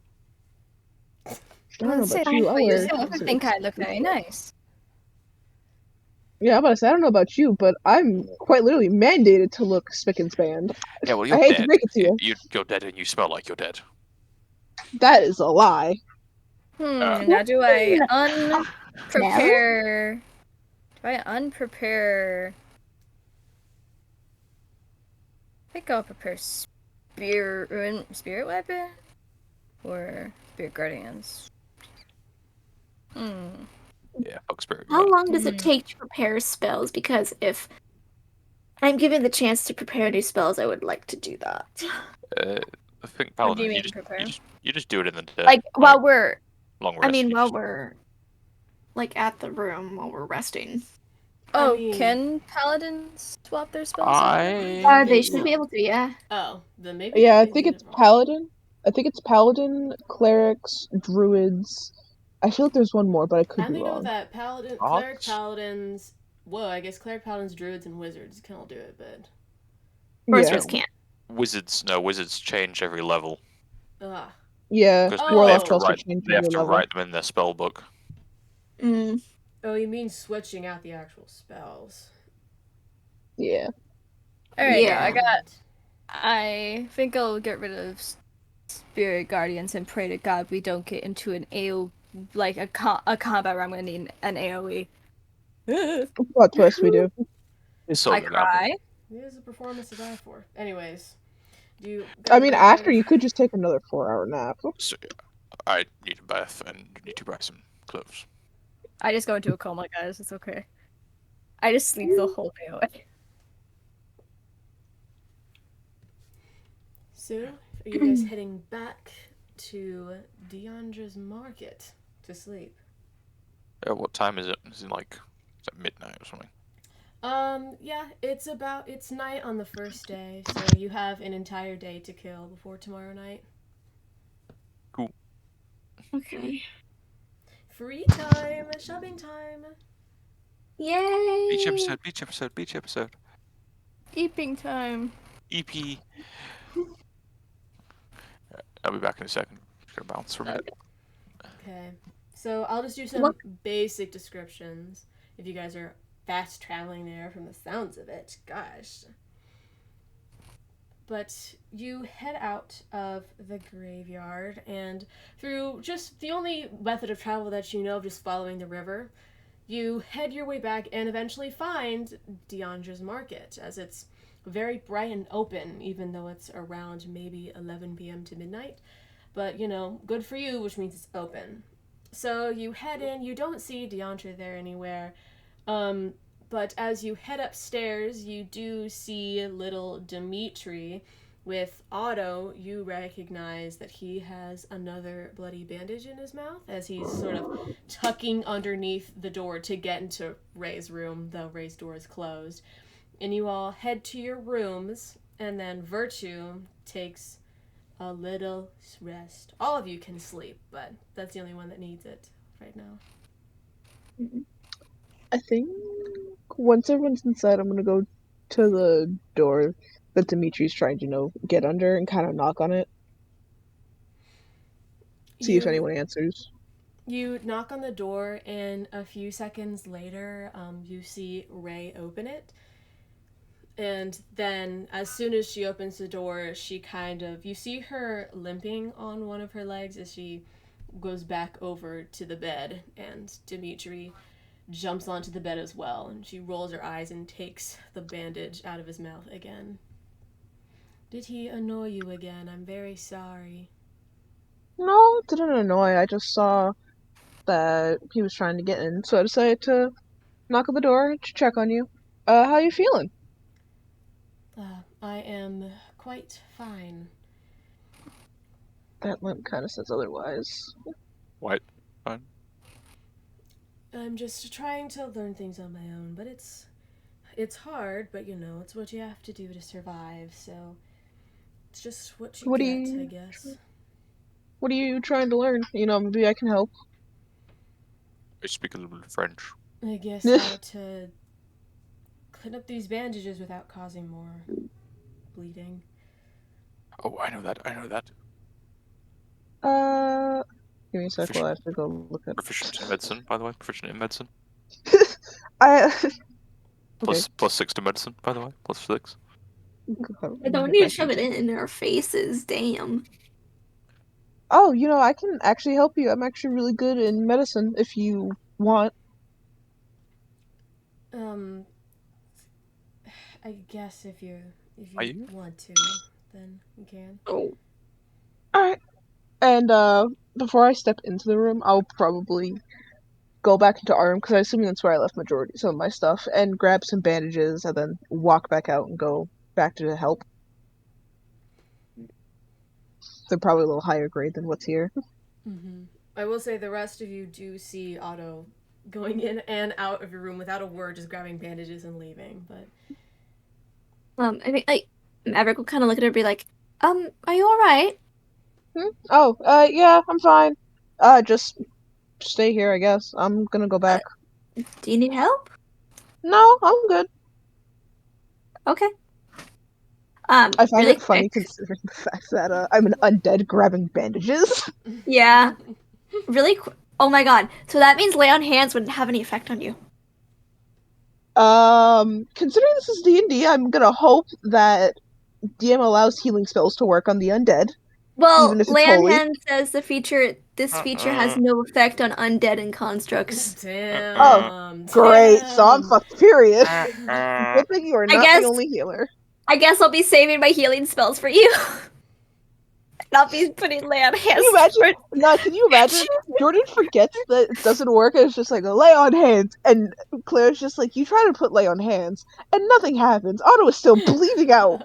I don't know Let's say about you. I wear you think I look very nice. Yeah, I'm about to say I don't know about you, but I'm quite literally mandated to look spick and span. Yeah, well, I you're hate to dead. break it to you. You're dead, and you smell like you're dead. That is a lie. Now do I unprepare? Do I unprepare? I think I'll prepare spirit weapon or spirit guardians. Yeah, fuck spirit. How long does it take to prepare spells? Because if I'm given the chance to prepare new spells, I would like to do that. I think What do paladin. you mean just, prepare? you just do it in the dead. Like while we're, long rest. I mean, you while just- we're like at the room while we're resting. Oh, I mean- can paladins swap their spells? They should be able to, yeah. Oh, then maybe. Yeah, I they think did it's it wrong. paladin. I think it's paladin, clerics, druids. I feel like there's one more, but I I could be only know wrong. that cleric Arts? paladins. Well, I guess cleric paladins, druids, and wizards can all do it, but Sorcerers can't. Wizards change every level ah, Yeah, because Oh. they have to warlocks also write. change They have their to level. write them in their spell book. Mm. oh, you mean switching out the actual spells? Yeah. Alright, Yeah. I think I'll get rid of spirit guardians and pray to God we don't get into an AO, like a combat where I'm gonna need an AOE. Plot twist, we do. It's I all gonna happen. cry. It is a performance to die for. Anyways, do you? I mean, after you could just take another 4-hour nap. So, I need a bath and need to buy some clothes. I just go into a coma, guys. It's okay. I just sleep the whole day away. So, are you guys heading back to Deandra's Market to sleep? What time is it? Is it like midnight or something? Yeah, it's night on the first day, so you have an entire day to kill before tomorrow night. Okay. Free time, shopping time. Yay! Beach episode. Eeping time. EP. I'll be back in a second. Just gonna bounce for a minute. Okay, so I'll just do some Look. basic descriptions if you guys are fast traveling there from the sounds of it. Gosh. But you head out of the graveyard and through just the only method of travel that you know of, just following the river, you head your way back and eventually find Deandra's Market, as it's very bright and open, even though it's around maybe 11 p.m. to midnight. But, you know, good for you, which means it's open. So you head in, you don't see Deandra there anywhere. But as you head upstairs, you do see little Dimitri. With Otto, you recognize that he has another bloody bandage in his mouth as he's sort of tucking underneath the door to get into Ray's room, though Ray's door is closed. And you all head to your rooms, and then Virtue takes a little rest. All of you can sleep, but that's the only one that needs it right now. I think once everyone's inside, I'm gonna go to the door that Dimitri's trying to, get under and kind of knock on it. See if anyone answers. You knock on the door, and a few seconds later, you see Ray open it. And then, as soon as she opens the door, you see her limping on one of her legs as she goes back over to the bed, and Dimitri jumps onto the bed as well, and she rolls her eyes and takes the bandage out of his mouth again. Did he annoy you again? I'm very sorry. No, it didn't annoy. I just saw that he was trying to get in, so I decided to knock on the door to check on you. How you feeling? I am quite fine. That lamp kind of says otherwise. White. Fine. I'm just trying to learn things on my own, but it's hard, but you know, it's what you have to do to survive, so it's just what you What do get, you- I guess. What are you trying to learn? You know, maybe I can help. I speak a little bit of French. I guess how to clean up these bandages without causing more bleeding. Oh, I know that. I know that. Give me a sec while I have to go look at. Proficient in medicine, by the way. Proficient in medicine. I. Plus 6 to medicine, by the way. Plus 6. I don't need to shove it in our faces. Damn. Oh, you know, I can actually help you. I'm actually really good in medicine if you want. I guess if you Are you? want to, then you can. Oh. Alright. And, before I step into the room, I'll probably go back into our room, because I assume that's where I left some of my stuff, and grab some bandages, and then walk back out and go back to help. They're probably a little higher grade than what's here. I will say the rest of you do see Otto going in and out of your room without a word, just grabbing bandages and leaving, but... I mean, like, Maverick will kind of look at her and be like, are you alright? Oh, yeah, I'm fine. Just stay here, I guess. I'm gonna go back. Do you need help? No, I'm good. Okay. I find really it funny quick. considering the fact that I'm an undead grabbing bandages. Yeah. Really quick. Oh my god. So that means lay on hands wouldn't have any effect on you. Considering this is D&D, I'm gonna hope that DM allows healing spells to work on the undead. Well, Even if it's lay on holy. hands says this feature has no effect on undead and constructs. Damn. Oh, Great, so I'm damn. fucked, period. Good thing you are not guess- the only healer. I guess I'll be saving my healing spells for you. And I'll be putting lay on hands. Can you imagine? No, can you imagine? Jordan forgets that it doesn't work, and it's just like, lay on hands, and Claire's just like, you try to put lay on hands, and nothing happens. Otto is still bleeding out.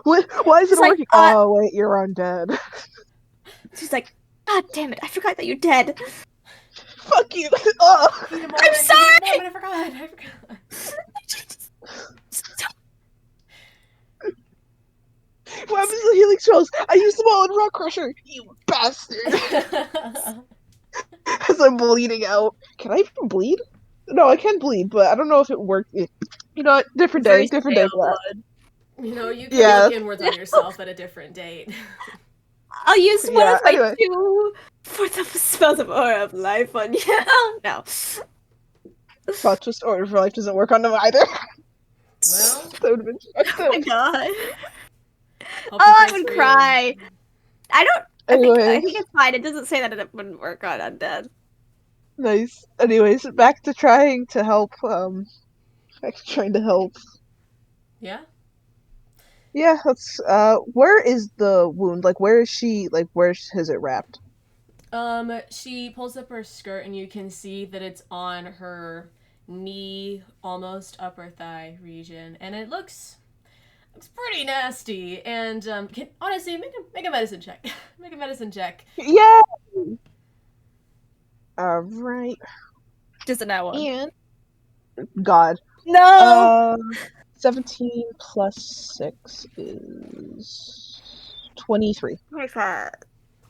Why isn't It's it like, working? Oh, wait, you're undead. She's like, God damn it, I forgot that you're dead. Fuck you! Ugh. I'm sorry! I forgot. What happens to the healing spells? I used them all in Rock Crusher! You bastard! As I'm bleeding out. Can I even bleed? No, I can bleed, but I don't know if it worked. You know what? Different day for that. You know, you can Yeah. look inwards on yourself at a different date. I'll use one Yeah, of my anyway. two for the spells of Aura of Life on you. Oh, no. Plot twist, Order for Life doesn't work on them either. Well, That would've been fucked Oh my up. god. hope Oh, I it would for you. cry. I think Anyways, it's fine. It doesn't say that it wouldn't work on undead. nice. Anyways, back to trying to help, back to trying to help. Yeah? Yeah, let's, where is the wound? Like, where is she, like, where is it wrapped? She pulls up her skirt and you can see that it's on her knee, almost upper thigh region, and it looks pretty nasty. And honestly, make a medicine check. Make a medicine check. Yeah! Alright. Just a nat one. And, God. No! 17 plus 6 is 23. 25.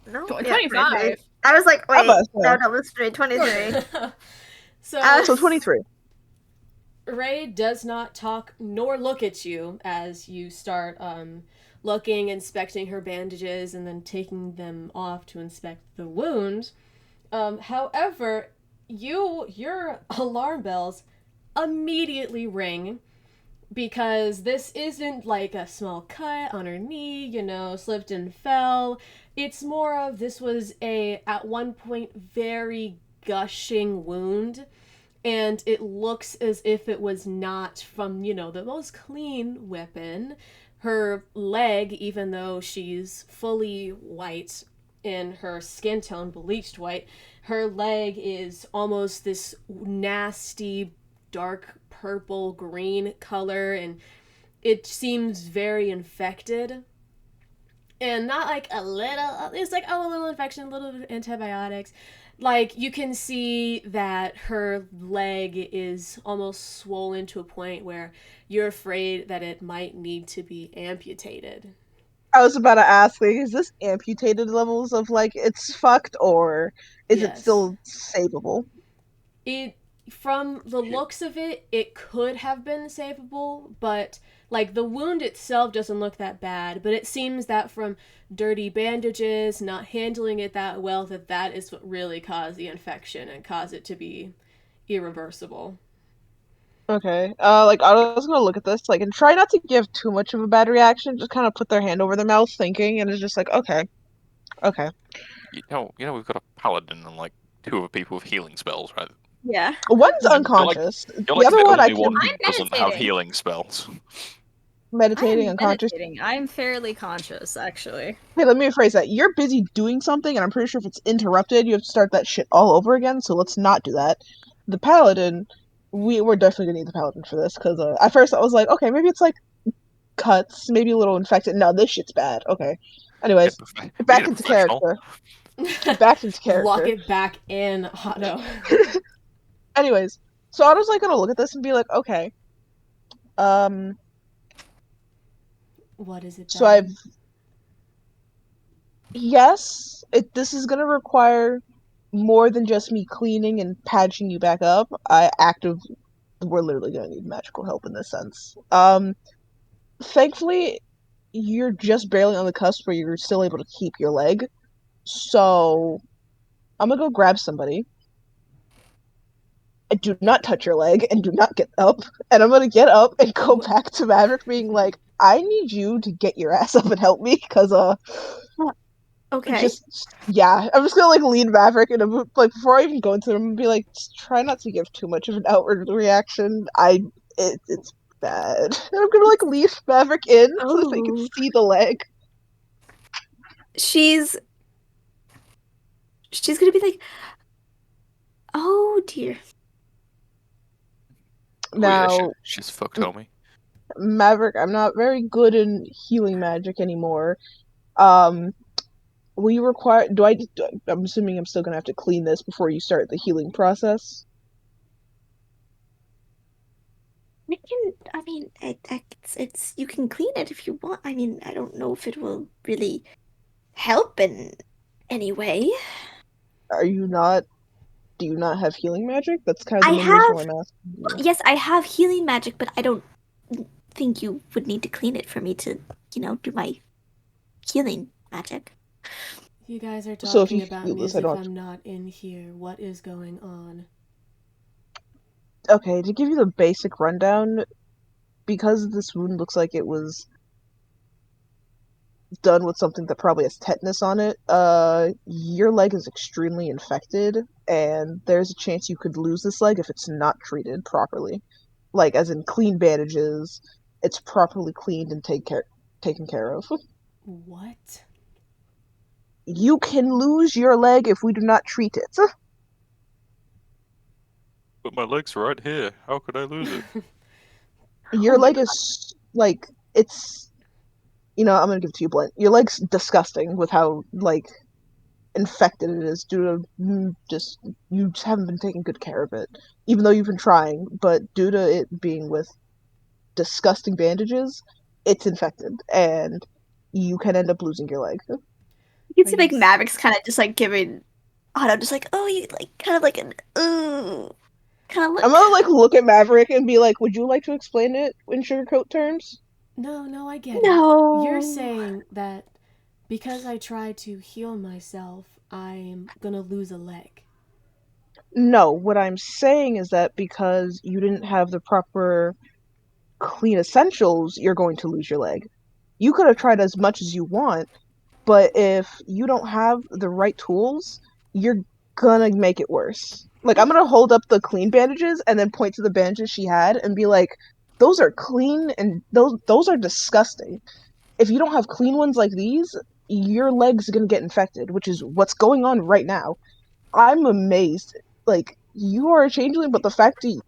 No? 25. I was like, wait, no, it was straight 23. So 23. Ray does not talk nor look at you as you start looking, inspecting her bandages, and then taking them off to inspect the wound. However, your alarm bells immediately ring because this isn't like a small cut on her knee, you know, slipped and fell. It's more of this was at one point, very gushing wound. And it looks as if it was not from, you know, the most clean weapon. Her leg, even though she's fully white, in her skin tone, bleached white. Her leg is almost this nasty, dark purple green color, and it seems very infected. And not like a little, it's like, oh, a little infection, a little bit of antibiotics. Like, you can see that her leg is almost swollen to a point where you're afraid that it might need to be amputated. I was about to ask, like, is this amputated levels of like it's fucked, or is it Yes. still savable? It, from the looks of it, it could have been savable, but like the wound itself doesn't look that bad, but it seems that from dirty bandages, not handling it that well, that is what really caused the infection and caused it to be irreversible. Okay. Like I was gonna look at this, like, and try not to give too much of a bad reaction. Just kind of put their hand over their mouth, thinking, and it's just like, okay, okay. We've got a paladin and like 2 other people with healing spells, right? Yeah. One's unconscious. You're The like other the one I only one can who doesn't have meditating. healing spells. meditating I'm unconscious. meditating. I'm fairly conscious, actually. Hey, let me rephrase that. You're busy doing something, and I'm pretty sure if it's interrupted, you have to start that shit all over again. So let's not do that. The paladin, we're definitely gonna need the paladin for this, because at first I was like, okay, maybe it's like cuts, maybe a little infected. No, this shit's bad. Okay. Anyways, We back need a into professional. character. Back into character. Lock it back in, Otto. Anyways, so I was like gonna look at this and be like, okay, What is it? so I've yes, this is gonna require more than just me cleaning and patching you back up. We're literally gonna need magical help in this sense. Thankfully, you're just barely on the cusp where you're still able to keep your leg. So I'm gonna go grab somebody. And do not touch your leg and do not get up. And I'm gonna get up and go back to Maverick being like, I need you to get your ass up and help me, because Okay. yeah, I'm just gonna like lead Maverick, and I'm like, before I even go into them, be like, try not to give too much of an outward reaction. It's bad. And I'm gonna like leave Maverick in so that they can Oh. see the leg. She's gonna be like, oh dear. Now, She's fucked, homie. Maverick, I'm not very good in healing magic anymore. Will you require? I'm assuming I'm still gonna have to clean this before you start the healing process. It's you can clean it if you want. I mean, I don't know if it will really help in any way. Are you not? Do you not have healing magic? That's kind of I the main reason have- why I'm asking. you. Yes, I have healing magic, but I don't think you would need to clean it for me to, do my healing magic. You guys are So if talking you about feel me this, as I if don't- I'm not in here. What is going on? Okay, to give you the basic rundown, because this wound looks like it was done with something that probably has tetanus on it, your leg is extremely infected, and there's a chance you could lose this leg if it's not treated properly. Like, as in clean bandages, it's properly cleaned and taken care of. What? You can lose your leg if we do not treat it. But my leg's right here. How could I lose it? Your Oh my leg is, like, it's... I'm gonna give it to you, Blint. Your leg's disgusting with how, like, infected it is due to you just haven't been taking good care of it. Even though you've been trying, but due to it being with disgusting bandages, it's infected, and you can end up losing your leg. You can see Are you like Maverick's kind of just like giving Otto just like, oh, you like kind of like an kind of like. I'm gonna like look at Maverick and be like, would you like to explain it in sugarcoat terms? No, I get it. No. You're saying that because I tried to heal myself, I'm gonna lose a leg. No, what I'm saying is that because you didn't have the proper clean essentials, you're going to lose your leg. You could have tried as much as you want, but if you don't have the right tools, you're gonna make it worse. Like, I'm gonna hold up the clean bandages and then point to the bandages she had and be like, those are clean and those are disgusting. If you don't have clean ones like these, your leg's gonna get infected, which is what's going on right now. I'm amazed. Like, you are a changeling, but the fact that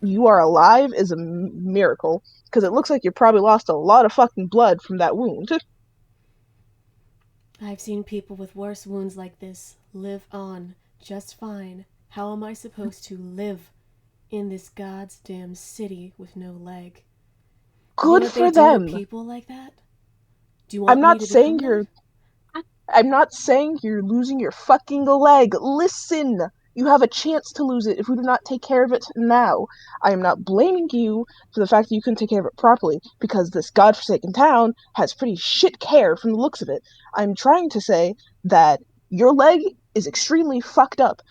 you are alive is a miracle, because it looks like you probably lost a lot of fucking blood from that wound. I've seen people with worse wounds like this live on just fine. How am I supposed to live in this goddamn city with no leg? You know Good what for they do to them. people like that? Do you I'm want me not to become saying that? you're I'm not saying you're losing your fucking leg. Listen, you have a chance to lose it if we do not take care of it now. I am not blaming you for the fact that you couldn't take care of it properly, because this godforsaken town has pretty shit care from the looks of it. I'm trying to say that your leg is extremely fucked up,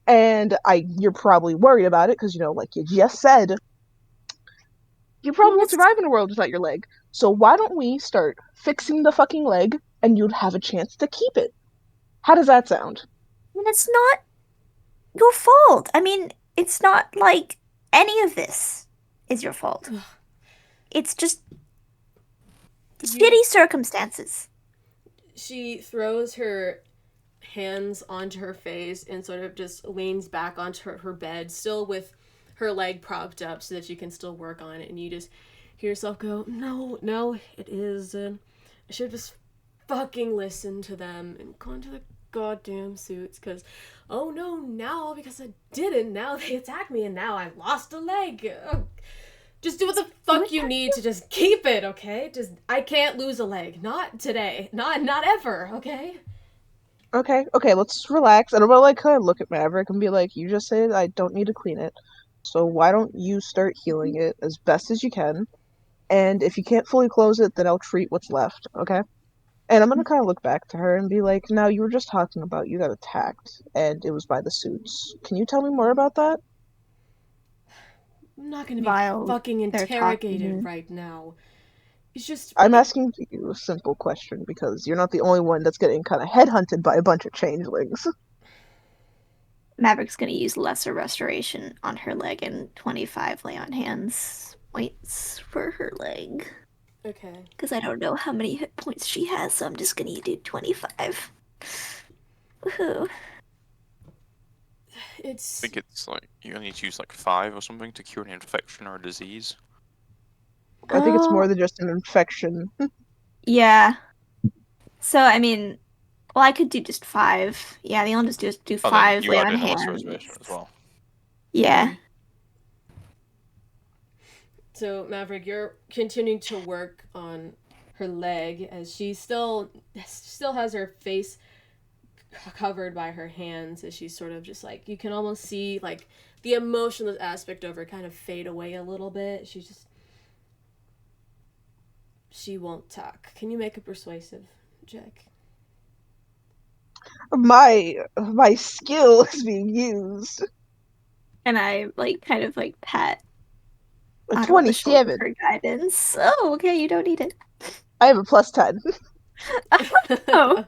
and you're probably worried about it because, like you just said, you probably won't survive in a world without your leg. So why don't we start fixing the fucking leg, and you'd have a chance to keep it? How does that sound? And it's not your fault. I mean, it's not like any of this is your fault. It's just shitty circumstances. She throws her hands onto her face and sort of just leans back onto her bed, still with her leg propped up so that she can still work on it. And you just hear yourself go, no, no, it is. I should just fucking listen to them and go into the goddamn suits, because, oh no, now because I didn't, now they attack me and now I lost a leg. Just do what the fuck you need to just keep it, okay? I can't lose a leg. Not today. Not ever, okay? Okay, let's relax. And I'm gonna kind of look at Maverick and be like, you just said I don't need to clean it. So why don't you start healing it as best as you can? And if you can't fully close it, then I'll treat what's left, okay? And I'm gonna kind of look back to her and be like, now you were just talking about you got attacked, and it was by the suits. Can you tell me more about that? I'm not gonna be While fucking they're interrogated talking. right now. It's just. I'm asking you a simple question because you're not the only one that's getting kind of headhunted by a bunch of changelings. Maverick's gonna use lesser restoration on her leg and 25 lay on hands points for her leg. Okay. Because I don't know how many hit points she has, so I'm just gonna do 25. Woohoo. I It's. think it's like you only need to use like 5 or something to cure an infection or a disease. I think it's more Oh, than just an infection. yeah. So, I mean, well, I could do just 5. Yeah, the only just do Oh, then 5 you lay are on doing a lesser hands. reservation as well. Yeah. So, Maverick, you're continuing to work on her leg as she still has her face covered by her hands, as she's sort of just like, you can almost see like the emotionless aspect of her kind of fade away a little bit. She won't talk. Can you make a persuasive check? My skill is being used. And I, kind of, pat A out on the shoulder 27. for guidance. Oh, okay, you don't need it. I have a plus 10. Oh.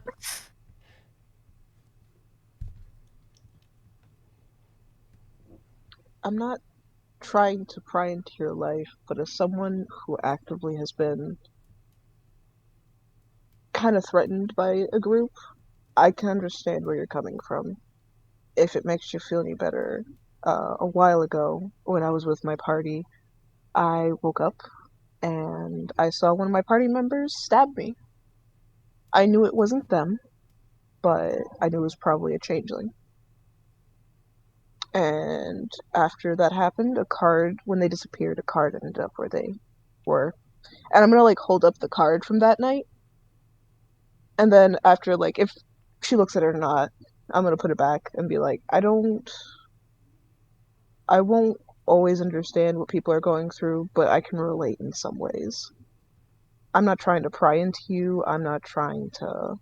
I'm not trying to pry into your life, but as someone who actively has been kind of threatened by a group, I can understand where you're coming from. If it makes you feel any better, a while ago, when I was with my party, I woke up and I saw one of my party members stab me. I knew it wasn't them, but I knew it was probably a changeling. And after that happened, when they disappeared, a card ended up where they were. And I'm gonna hold up the card from that night. And then after, if she looks at it or not, I'm gonna put it back and be like, I won't always understand what people are going through, but I can relate in some ways. I'm not trying to pry into you. I'm not trying to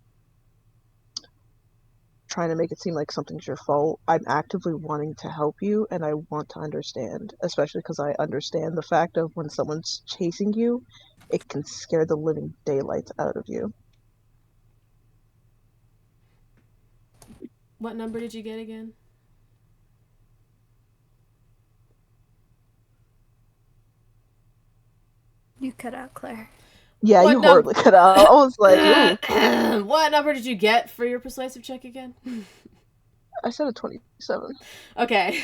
make it seem like something's your fault. I'm actively wanting to help you, and I want to understand, especially because I understand the fact of when someone's chasing you, it can scare the living daylights out of you. What number did you get again? You cut out, Claire. Yeah, What you horribly cut out. I was like, ooh. What number did you get for your persuasive check again? I said a 27. Okay.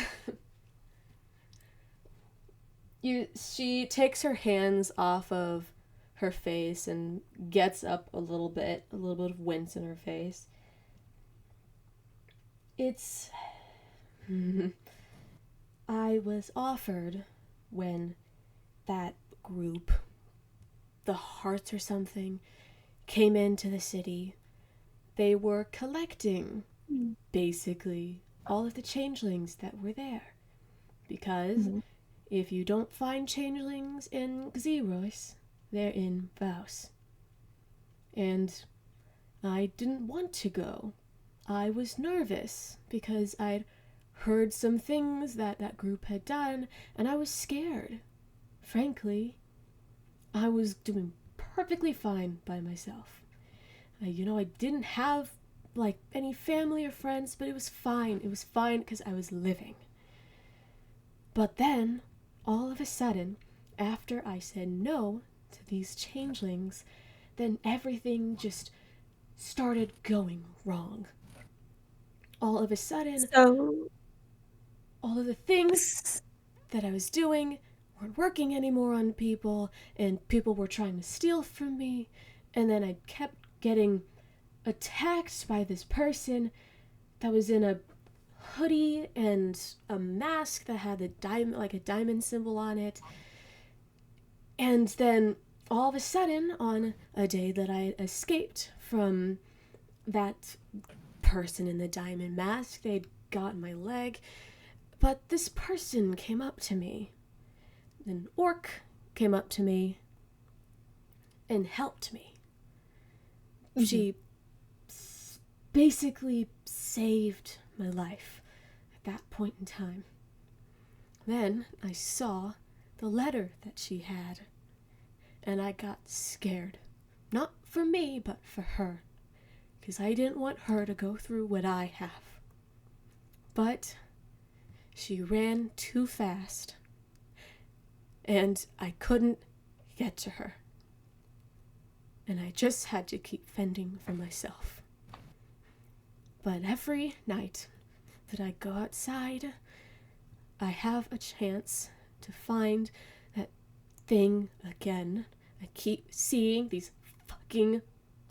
She takes her hands off of her face and gets up a little bit of wince in her face. It's I was offered when that group, the Hearts or something, came into the city. They were collecting, basically, all of the changelings that were there. Because if you don't find changelings in Xeros, they're in Vaus. And I didn't want to go. I was nervous because I'd heard some things that group had done, and I was scared. Frankly, I was doing perfectly fine by myself. I didn't have, any family or friends, but it was fine. It was fine because I was living. But then, all of a sudden, after I said no to these changelings, then everything just started going wrong. All of a sudden, So, all of the things that I was doing weren't working anymore on people, and people were trying to steal from me, and then I kept getting attacked by this person that was in a hoodie and a mask that had a diamond symbol on it. And then all of a sudden, on a day that I escaped from that person in the diamond mask, they'd gotten my leg, but this person came up to me. An orc came up to me and helped me. She basically saved my life at that point in time. Then I saw the letter that she had, and I got scared. Not for me, but for her, because I didn't want her to go through what I have. But she ran too fast, and I couldn't get to her. And I just had to keep fending for myself. But every night that I go outside, I have a chance to find that thing again. I keep seeing these fucking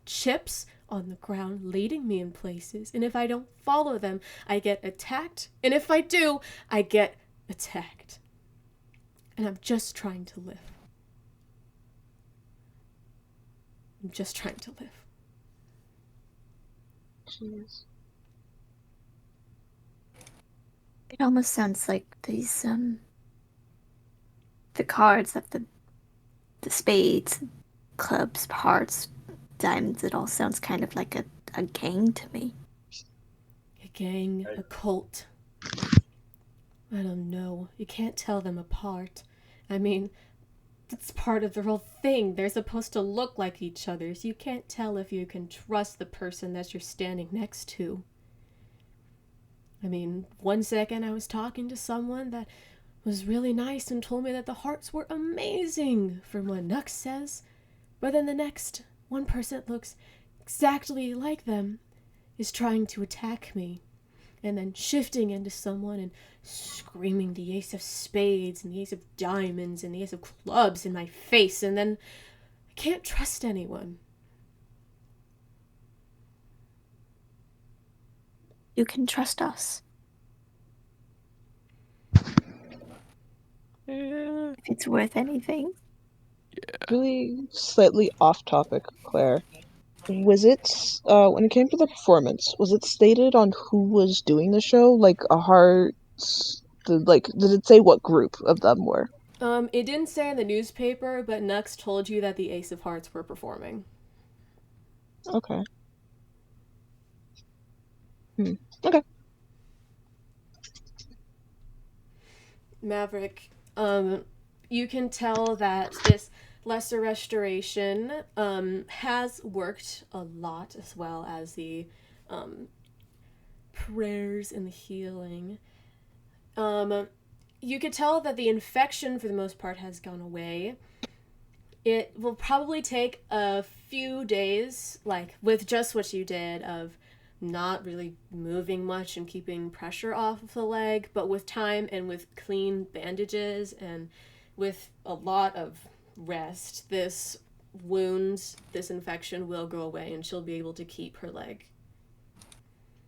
chips on the ground leading me in places, and if I don't follow them, I get attacked, and if I do, I get attacked. And I'm just trying to live. I'm just trying to live. Jeez. it almost sounds like these, the cards of the spades, clubs, hearts, diamonds, it all sounds kind of like a gang to me. A gang, a cult. I don't know. You can't tell them apart. I mean, that's part of the whole thing. They're supposed to look like each other, so you can't tell if you can trust the person that you're standing next to. I mean, one second I was talking to someone that was really nice and told me that the hearts were amazing, from what Nux says. But then the next, one person that looks exactly like them is trying to attack me. And then shifting into someone and screaming the ace of spades and the ace of diamonds and the ace of clubs in my face. And then I can't trust anyone. You can trust us. Yeah. If it's worth anything. Really slightly off topic, Claire. Was it, when it came to the performance, was it stated on who was doing the show? Like, did it say what group of them were? It didn't say in the newspaper, but Nux told you that the Ace of Hearts were performing. Okay. Okay. Maverick, you can tell that this Lesser Restoration has worked a lot, as well as the prayers and the healing. You could tell that the infection, for the most part, has gone away. It will probably take a few days, like with just what you did of not really moving much and keeping pressure off of the leg, but with time and with clean bandages and with a lot of rest, this this infection will go away and she'll be able to keep her leg.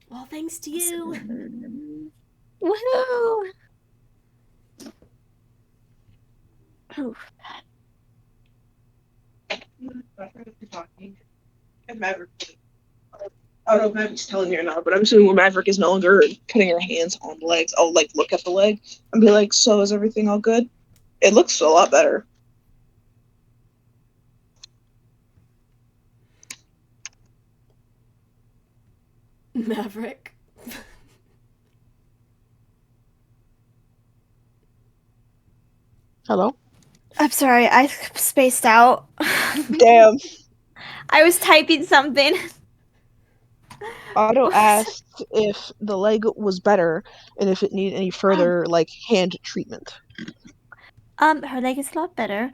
All thanks to you. Woohoo! Oof. And Maverick. I don't know if Maverick's telling me or not, but I'm assuming when Maverick is no longer putting her hands on the legs, I'll like look at the leg and be like, "So is everything all good?" It looks a lot better. Maverick. Hello? I'm sorry, I spaced out. Damn. I was typing something. Otto asked if the leg was better and if it needed any further like hand treatment. Her leg is a lot better.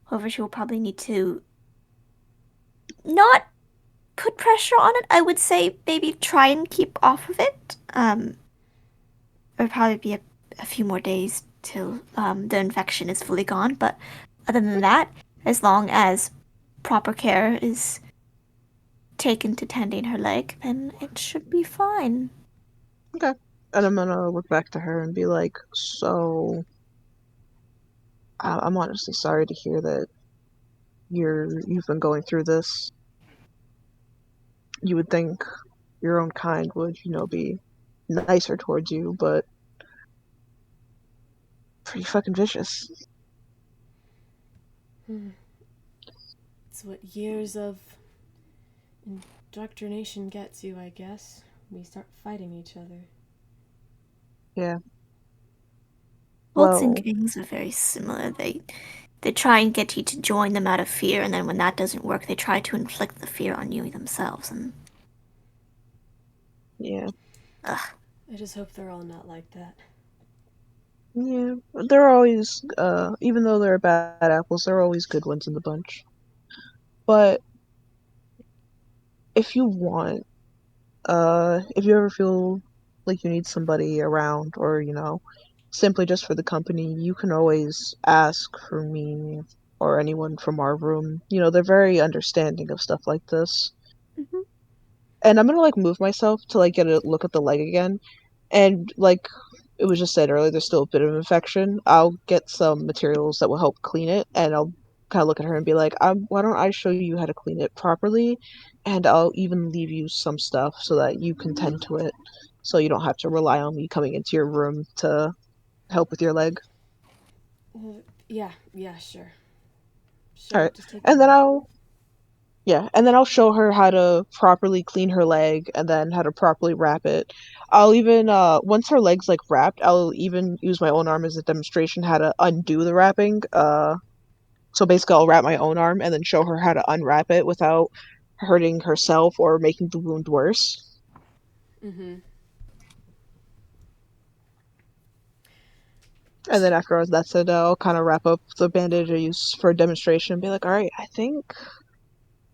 However, she will probably need to not put pressure on it. I would say maybe try and keep off of it. It would probably be a few more days till the infection is fully gone. But other than that, as long as proper care is taken to tending her leg, then it should be fine. Okay. And I'm gonna look back to her and be like, "So, I'm honestly sorry to hear that you've been going through this. You would think your own kind would, be nicer towards you, but pretty fucking vicious." It's what years of indoctrination gets you, I guess. We start fighting each other. Yeah. Cults and Well, gangs are very similar. They try and get you to join them out of fear, and then when that doesn't work, they try to inflict the fear on you themselves. And yeah. ugh. I just hope they're all not like that. Yeah. They're always, even though they're bad apples, there are always good ones in the bunch. But if you want, if you ever feel like you need somebody around or, simply just for the company, you can always ask for me or anyone from our room. They're very understanding of stuff like this. Mhm. And I'm gonna like move myself to like get a look at the leg again. And like it was just said earlier, there's still a bit of infection. I'll get some materials that will help clean it, and I'll kind of look at her and be like, why don't I show you how to clean it properly? And I'll even leave you some stuff so that you can tend to it, so you don't have to rely on me coming into your room to help with your leg. Yeah, sure. All right, Just take and it then away. I'll show her how to properly clean her leg and then how to properly wrap it. I'll even once her leg's like wrapped, I'll even use my own arm as a demonstration how to undo the wrapping. So basically I'll wrap my own arm and then show her how to unwrap it without hurting herself or making the wound worse. Mm-hmm. And then after that's it, I'll kind of wrap up the bandage I use for a demonstration and be like, all right, I think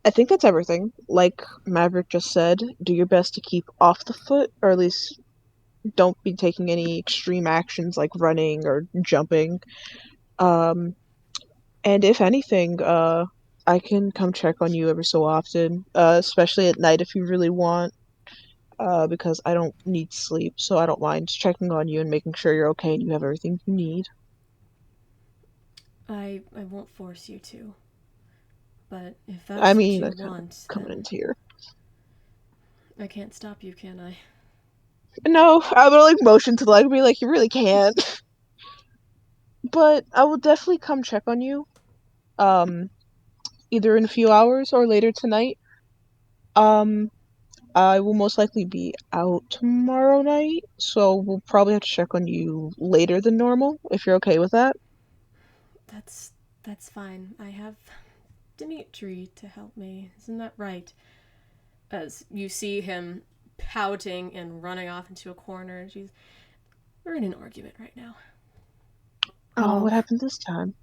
that's everything. Like Maverick just said, do your best to keep off the foot, or at least don't be taking any extreme actions like running or jumping. Um, and if anything, I can come check on you every so often, especially at night if you really want, because I don't need sleep, so I don't mind checking on you and making sure you're okay and you have everything you need. I won't force you to. But if I that's what mean, you that's kind of want, coming then into here. I can't stop you, can I? No, I'm gonna like motion to the leg and be like, you really can't. But I will definitely come check on you. Um, either in a few hours or later tonight. Um, I will most likely be out tomorrow night, so we'll probably have to check on you later than normal, if you're okay with that. That's fine. I have Dimitri to help me. Isn't that right? As you see him pouting and running off into a corner, and we're in an argument right now. Oh, Oh, what happened this time?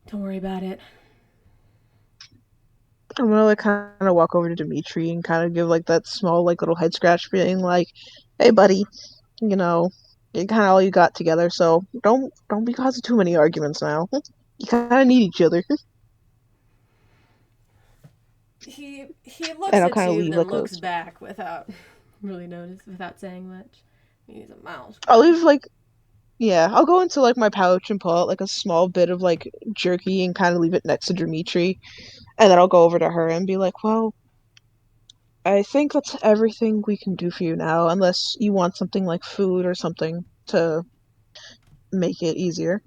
Don't worry about it. I'm gonna like kind of walk over to Dimitri and kind of give like that small like little head scratch, being like, "Hey, buddy, you know, you kind of all you got together, so don't be causing too many arguments now. You kind of need each other." He looks And I'll at kind of you, leave then like looks back without without saying much. He's a mouse. I'll leave like yeah, I'll go into like my pouch and pull out like a small bit of like jerky and kind of leave it next to Dimitri, and then I'll go over to her and be like, "Well, I think that's everything we can do for you now, unless you want something like food or something to make it easier."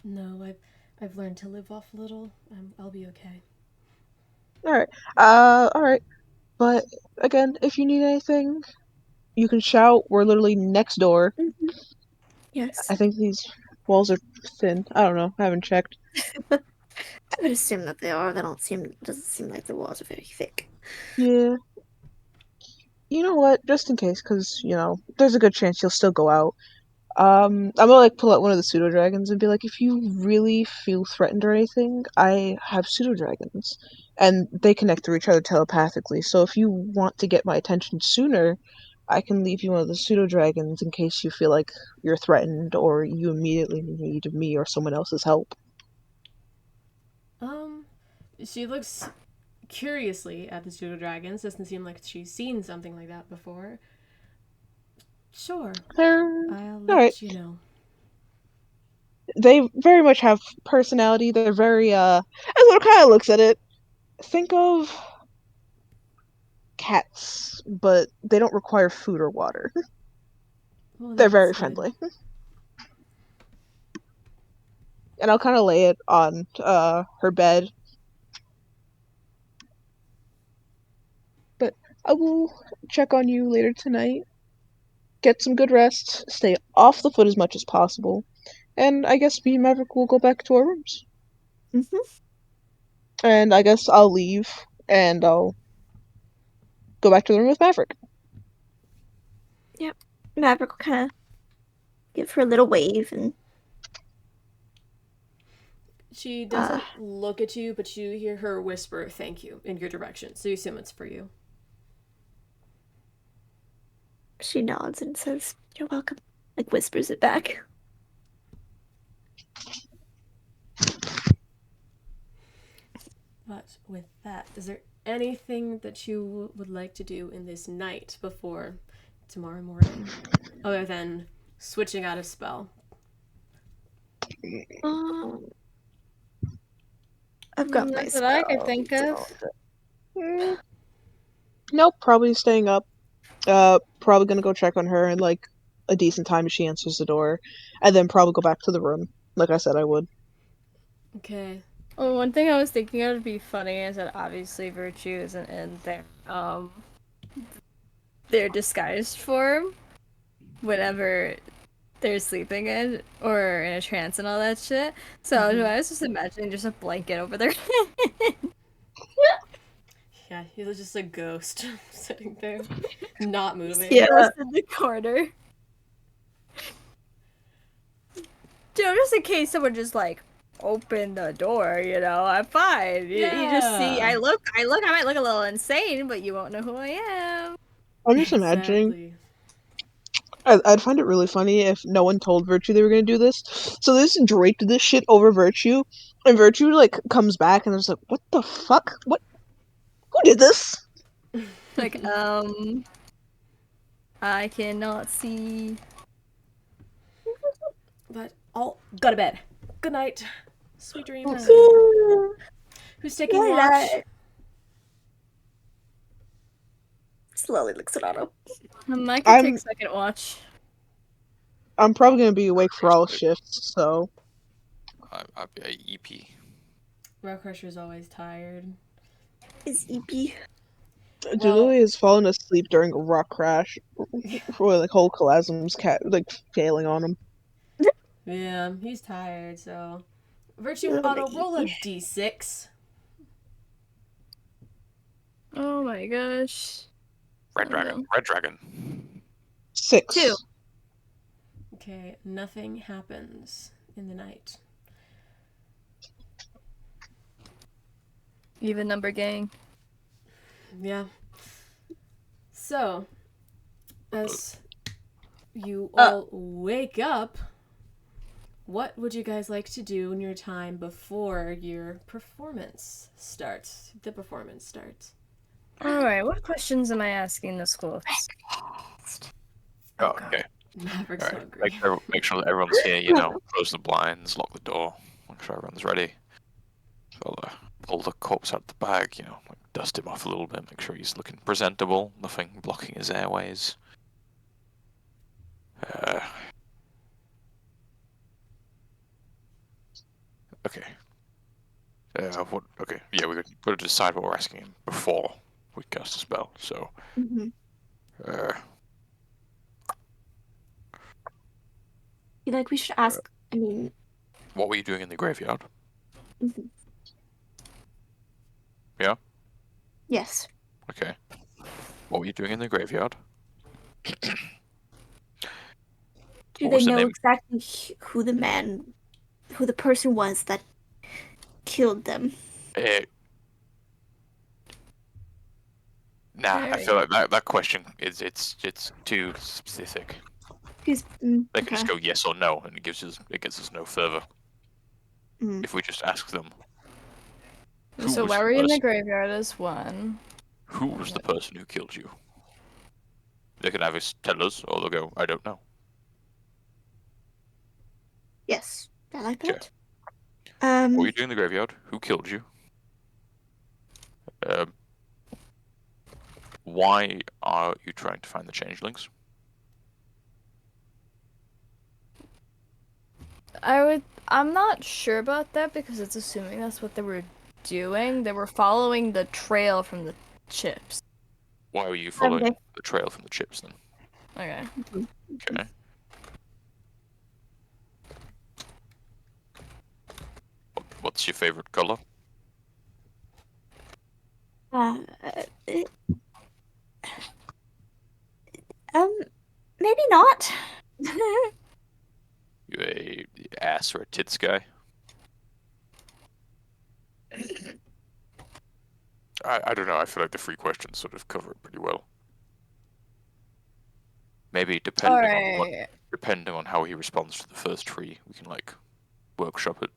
No, I've learned to live off little. I'll be okay. All right, all right. But again, if you need anything, you can shout. We're literally next door. Yes. I think these walls are thin. I don't know. I haven't checked. I would assume that they are. They doesn't seem like the walls are very thick. Yeah. You know what? Just in case, because, there's a good chance you'll still go out. I'm gonna like pull out one of the pseudo dragons and be like, if you really feel threatened or anything, I have pseudo dragons, and they connect through each other telepathically. So if you want to get my attention sooner, I can leave you one of the pseudo dragons in case you feel like you're threatened or you immediately need me or someone else's help. She looks curiously at the pseudo dragons. Doesn't seem like she's seen something like that before. Sure, I'll All let right. you know. They very much have personality. They're very Everyone kind of looks at it. Think of cats, but they don't require food or water. Well, They're that's very good. friendly. And I'll kind of lay it on her bed. But I will check on you later tonight. Get some good rest. Stay off the foot as much as possible. And I guess me and Maverick will go back to our rooms. Mm-hmm. And I guess I'll leave and I'll go back to the room with Maverick. Yep. Maverick will kind of give her a little wave and She doesn't look at you, but you hear her whisper "thank you" in your direction, so you assume it's for you. she nods and says, "You're welcome." Like whispers it back. But with that, is there anything that you would like to do in this night before tomorrow morning, other than switching out a spell? Um, I've got my Not that I could think of. Mm, nope, probably staying up. Probably gonna go check on her in like a decent time if she answers the door, and then probably go back to the room. Like I said, I would. Okay. Well, one thing I was thinking it would be funny is that obviously Virtue isn't in their disguised form whenever they're sleeping in or in a trance and all that shit. So I was just imagining just a blanket over their head. Yeah, he was just a ghost sitting there, not moving. Yeah. Just in the corner. Just in case someone just like open the door, I'm fine. You just see Yeah. I might look a little insane, but you won't know who I am. I'm just imagining. Exactly. I'd find it really funny if no one told Virtue they were gonna do this. So they just draped this shit over Virtue, and Virtue like comes back and is like, "What the fuck? What? Who did this?" Like, I cannot see. But I'll go to bed. Good night. Sweet dreams. Who's taking Good watch? night. Slowly looks at Otto. I can I'm- take second watch. I'm probably gonna be awake for all shifts, so I'd be a EP. Rock Crusher's always tired. Is EP. Julie has fallen asleep during a rock crash, where like whole Kalasm's cat like failing on him. Yeah, he's tired, so. Virtue Little Auto, bit roll a eepy. d6. Oh my gosh. Red Oh, dragon. no. Red dragon. 6. 2. Okay, nothing happens in the night. Even number gang. Yeah. So, as you all wake up, what would you guys like to do in your time before your performance starts? The performance starts. Alright, what questions am I asking the Squirts? Oh, God. okay. Maverick's All right. hungry. Make sure that everyone's here. You know, close the blinds, lock the door. Make sure everyone's ready. I'll pull the corpse out of the bag. You know, like dust him off a little bit. Make sure he's looking presentable. Nothing blocking his airways. Okay. What? Okay. Yeah, we got to decide what we're asking him before we cast a spell. So, Mhm. Feel like we should ask. I mean, what were you doing in the graveyard? mhm. Yeah. Yes. Okay. What were you doing in the graveyard? Do What they was the know name? exactly who the person was that killed them? Nah, I feel like that question is it's too specific. They can Okay. just go yes or no, and it gets us no further. Mm. If we just ask them, who So was why the were you in the person- graveyard is one. who was the person who killed you? They can either tell us, or they'll go, I don't know. Yes, I like Okay. that. What were you doing in the graveyard? Who killed you? Why are you trying to find the changelings? I'm not sure about that because it's assuming that's what they were doing. They were following the trail from the chips. Why were you following Okay. the trail from the chips then? Okay. Okay. What's your favorite color? Uh, maybe not. You a ass or a tits guy? I don't know. I feel like the free questions sort of cover it pretty well. Maybe depending on how he responds to the first three, we can like workshop it.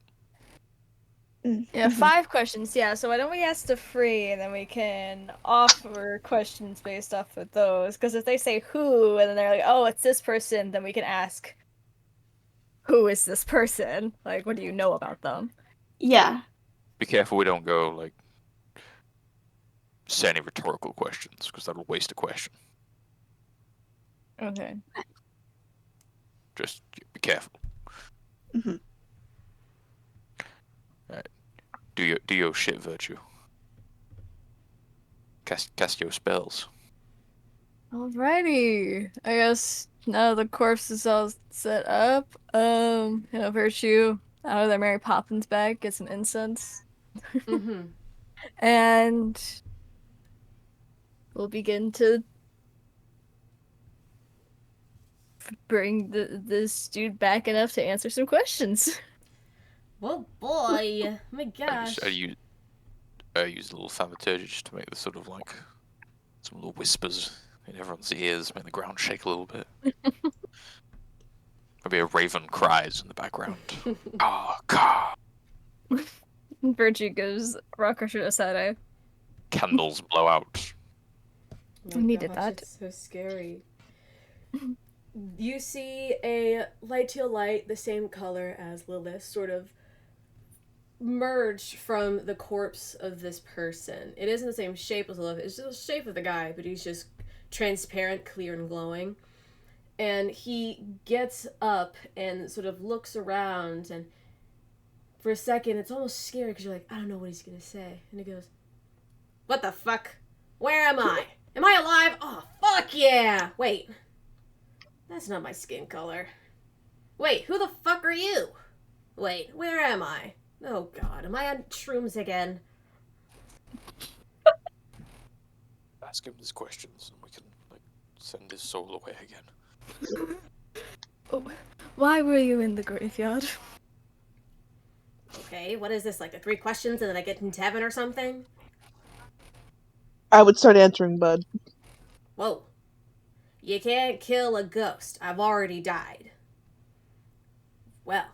Yeah, Mhm. 5 questions. Yeah, so why don't we ask the free and then we can offer questions based off of those? Because if they say who and then they're like, oh, it's this person, then we can ask, who is this person? Like, what do you know about them? Yeah. Be careful we don't go like say any rhetorical questions because that'll waste a question. Okay. Just be careful. Mhm. Do your shit virtue. Cast your spells. Alrighty. I guess now the corpse is all set up. Virtue out of their Mary Poppins bag, get some incense. Mm-hmm. And we'll begin to bring this dude back enough to answer some questions. Oh boy. Oh my gosh. I use a little thaumaturgy just to make the sort of like some little whispers in everyone's ears, make the ground shake a little bit. Maybe a raven cries in the background. Caw, caw. Virtue gives Rockrusher a side eye. Candles blow out. Oh I my needed gosh, that. It's so scary. You see a light teal light, the same color as Lilith, sort of merge from the corpse of this person. It isn't the same shape as Lilith. It's just the shape of the guy, but he's just transparent, clear, and glowing. And he gets up and sort of looks around, and for a second, it's almost scary because you're like, I don't know what he's gonna say. And he goes, "What the fuck? Where am I? Am I alive? Oh, fuck yeah! Wait. That's not my skin color. Wait, who the fuck are you? Wait, where am I? Oh god, am I on shrooms again?" Ask him these questions and we can like send his soul away again. Why were you in the graveyard? okay, what is this, like the 3 questions and then I get into heaven or something? I would start answering, bud. Whoa. You can't kill a ghost. I've already died. Well,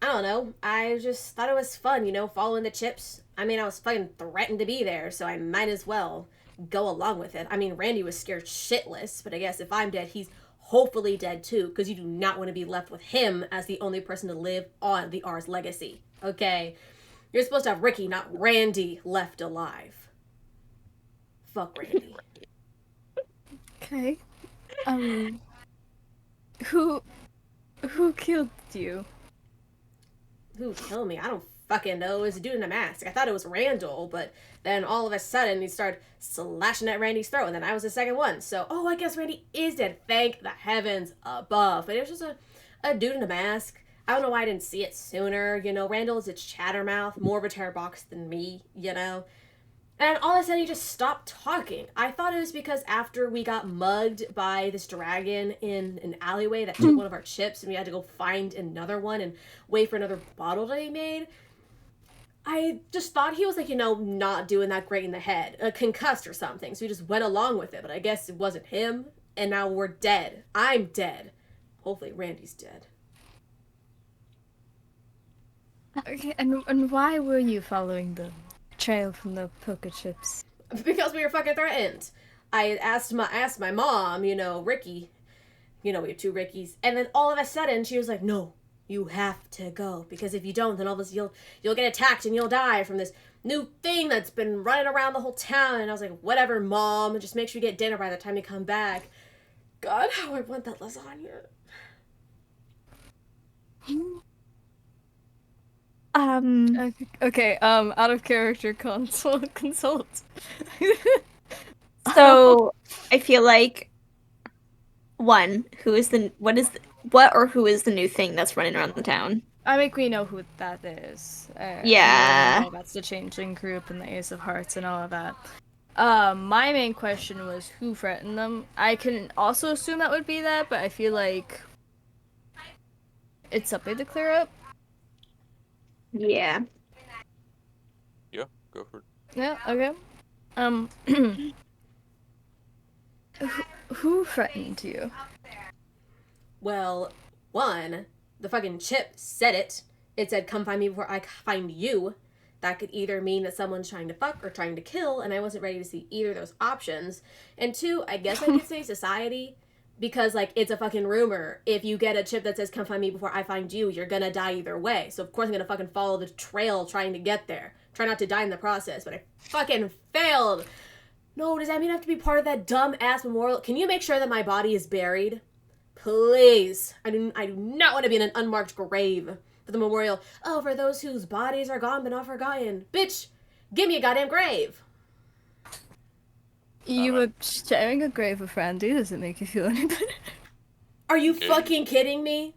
I don't know. I just thought it was fun, you know, following the chips. I mean, I was fucking threatened to be there, so I might as well go along with it. I mean, Randy was scared shitless, but I guess if I'm dead, he's hopefully dead too, because you do not want to be left with him as the only person to live on the R's legacy. Okay? You're supposed to have Ricky, not Randy, left alive. Fuck Randy. Okay. Who killed you? Who killed me? I don't fucking know. It was a dude in a mask. I thought it was Randall, but then all of a sudden he started slashing at Randy's throat, and then I was the second one. So, oh, I guess Randy is dead. Thank the heavens above. But it was just a dude in a mask. I don't know why I didn't see it sooner. You know, Randall is a chattermouth, more of a terrorbox than me, you know? And all of a sudden he just stopped talking. I thought it was because after we got mugged by this dragon in an alleyway that took one of our chips and we had to go find another one and wait for another bottle to be made. I just thought he was like, you know, not doing that great in the head, concussed or something. So we just went along with it, but I guess it wasn't him. And now we're dead. I'm dead. Hopefully Randy's dead. Okay, and why were you following the trail from the poker chips? Because we were fucking threatened. I asked my mom, you know, Ricky, you know, we have 2 Rickies, and then all of a sudden she was like, no, you have to go, because if you don't, then all of us, you'll get attacked and you'll die from this new thing that's been running around the whole town. And I was like, whatever, Mom, just make sure you get dinner by the time you come back. God, how I want that lasagna. Okay, out of character consult. So I feel like who is the new thing that's running around the town? I think we know who that is. Yeah. We know that's the Changeling group and the Ace of Hearts and all of that. My main question was who threatened them. I can also assume that would be that, but I feel like it's something to clear up. Yeah. Yeah, go for it. Yeah, okay. Who threatened you? Well, one, the fucking chip said it. It said, come find me before I find you. That could either mean that someone's trying to fuck or trying to kill, and I wasn't ready to see either of those options. And 2, I guess I could say society, because, like, it's a fucking rumor. If you get a chip that says, come find me before I find you, you're gonna die either way. So, of course, I'm gonna fucking follow the trail trying to get there. Try not to die in the process, but I fucking failed. No, does that mean I have to be part of that dumb-ass memorial? Can you make sure that my body is buried? Please. I do not want to be in an unmarked grave for the memorial. Oh, for those whose bodies are gone but not forgotten. Bitch, give me a goddamn grave. You were sharing a grave with Randy. Does it make you feel any better? Are you fucking kidding me?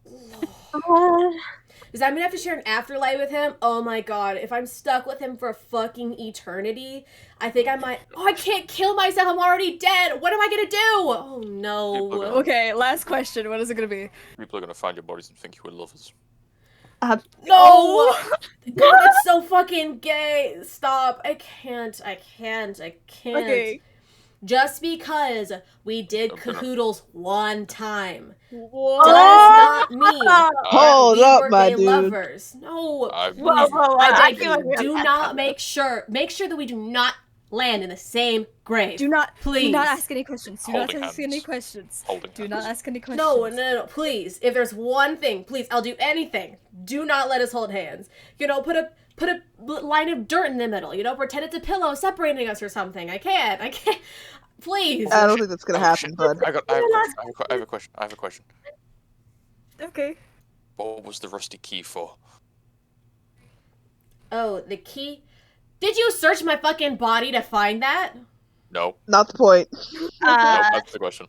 Does that mean I have to share an afterlife with him? Oh my god, if I'm stuck with him for fucking eternity, I think I might... Oh, I can't kill myself, I'm already dead! What am I gonna do? Oh no. Okay, last question. What is it gonna be? People are gonna find your bodies and think you were lovers. No! God, that's so fucking gay. Stop. I can't. Okay. Just because we did cahoodles one time What? does not mean Hold we up, were my gay dude. lovers. No, I've- please, Whoa, I beg feel you, like we have do that not covered. make sure that we do not land in the same grave. Do not Please. ask any questions. Do not Holding ask any hands. questions. Holding Do hands. not ask any questions. No, please. If there's one thing, please, I'll do anything. Do not let us hold hands. You know, put a line of dirt in the middle. You know, pretend it's a pillow separating us or something. I can't. Please. I don't think that's gonna happen, shit. bud. I have a question. Okay. What was the rusty key for? Oh, the key? Did you search my fucking body to find that? No. Not the point. No, that's the question.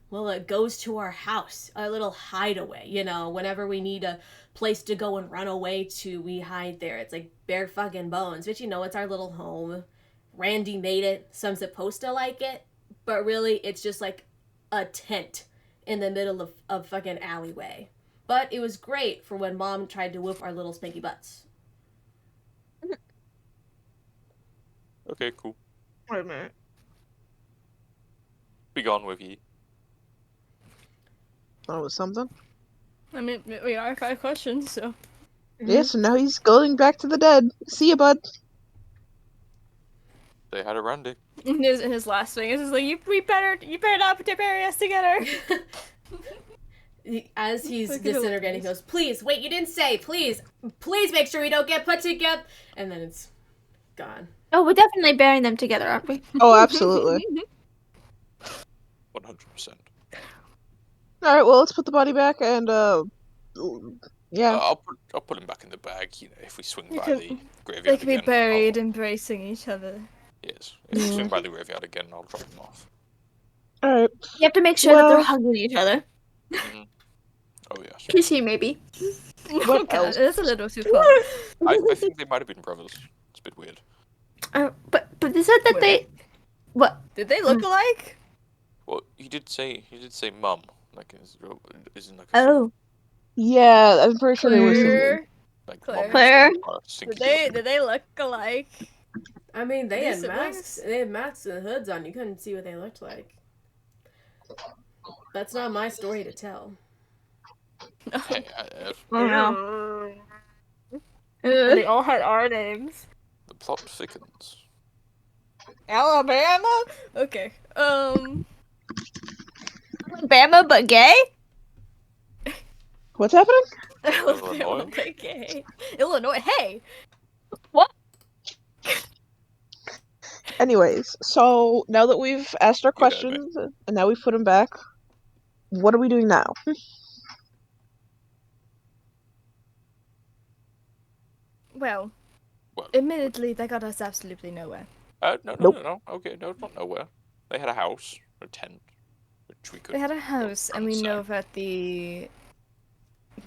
Well, it goes to our house, our little hideaway. You know, whenever we need a place to go and run away to, we hide there. It's like bare fucking bones. But you know, it's our little home. Randy made it, so I'm supposed to like it. But really, it's just like a tent in the middle of fucking alleyway. but it was great for when Mom tried to whoop our little spanky butts. Okay, cool. Wait a minute. Be gone with ye. That was something. I mean, we are 5 questions, so. Yeah, so now he's going back to the dead. See ya, bud. They had a Randy. In his last thing, it's just like, you better not bury us together. As he's Fucking disintegrating, he goes, "Please, wait, you didn't say, please make sure we don't get put together." And then it's gone. Oh, we're definitely burying them together, aren't we? Oh, absolutely. 100%. All right, well, let's put the body back and yeah. I'll put him back in the bag. You know, if we swing You by can- the graveyard They could be again, buried, embracing each other. Yes. If we swing by the graveyard again, I'll drop him off. All right. You have to make sure that Well- they're hugging each other. Oh yes. Kissy, maybe. Oh What god, else? that's a little too far. I think they might have been brothers. It's a bit weird. But they said that they. What? Did they look alike? Well, he did say mum, like isn't like Oh. Yeah, I'm pretty sure they were singles. Claire? like Claire? mum Claire? are Did they look alike? I mean, they These had siblings? masks. They had masks and hoods on. You couldn't see what they looked like. That's not my story to tell. Hey, Oh no. They all had our names. the plot thickens. Alabama? Okay. Alabama, but gay? What's happening? Alabama, but gay. Illinois. Hey. Anyways, so now that we've asked our Yeah, questions and now we've put them back, what are we doing now? Well, Well, admittedly, they got us absolutely nowhere. no. Okay, no, not nowhere. They had a house, a tent, which we could. They had a house, and we know that the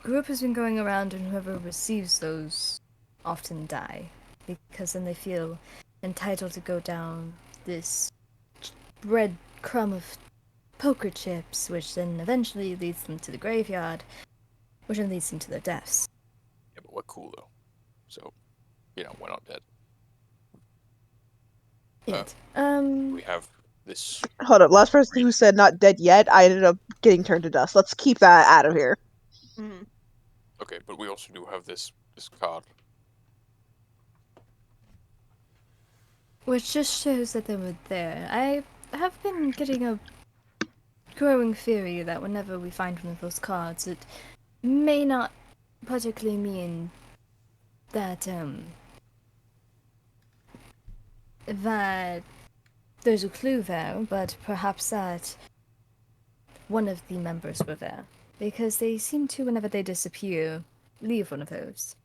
group has been going around, and whoever receives those often die, because then they feel entitled to go down this breadcrumb of poker chips, which then eventually leads them to the graveyard, which then leads them to their deaths. Yeah, but we're cool though, so we're not dead. Yet. We have this. Hold up, last person who said not dead yet, I ended up getting turned to dust. Let's keep that out of here. Okay, but we also do have this card. Which just shows that they were there. I have been getting a growing theory that whenever we find one of those cards, it may not particularly mean that, that there's a clue there, but perhaps that one of the members were there. Because they seem to, whenever they disappear, leave one of those.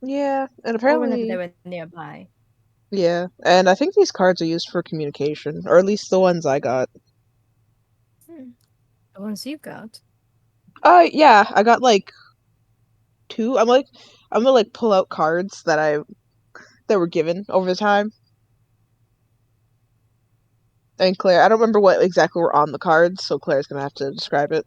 Yeah, and Or whenever apparently, they were nearby. yeah, and I think these cards are used for communication, or at least the ones I got. The ones you got. Yeah, I got like 2. I'm gonna like pull out cards that were given over time. And Claire, I don't remember what exactly were on the cards, so Claire's gonna have to describe it.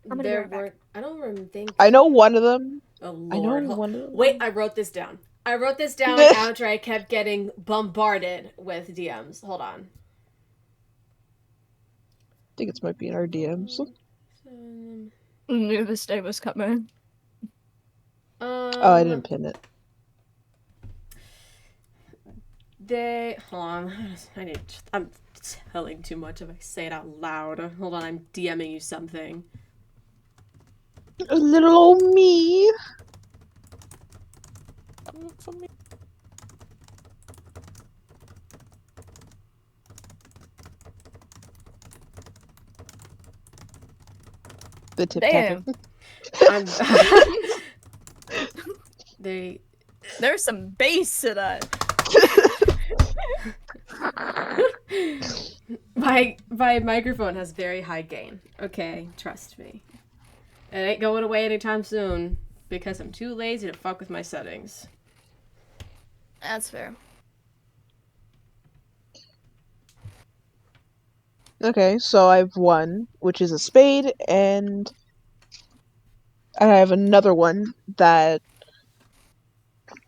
I'm gonna be There right back. were. I don't remember. Think. I know one of them. Oh Lord. I know Hold- one of them. Wait, I wrote this down. I wrote this down after I kept getting bombarded with DMs. Hold on. I think it might be in our DMs. Knew this day was coming. Oh, I didn't pin it. Hold on. I'm telling too much if I say it out loud. Hold on, I'm DMing you something. A little old me. For me. The tip Damn. I'm. There's some bass to that. My microphone has very high gain. Okay, trust me. It ain't going away anytime soon because I'm too lazy to fuck with my settings. That's fair. Okay, so I've 1, which is a spade, and And I have another one that.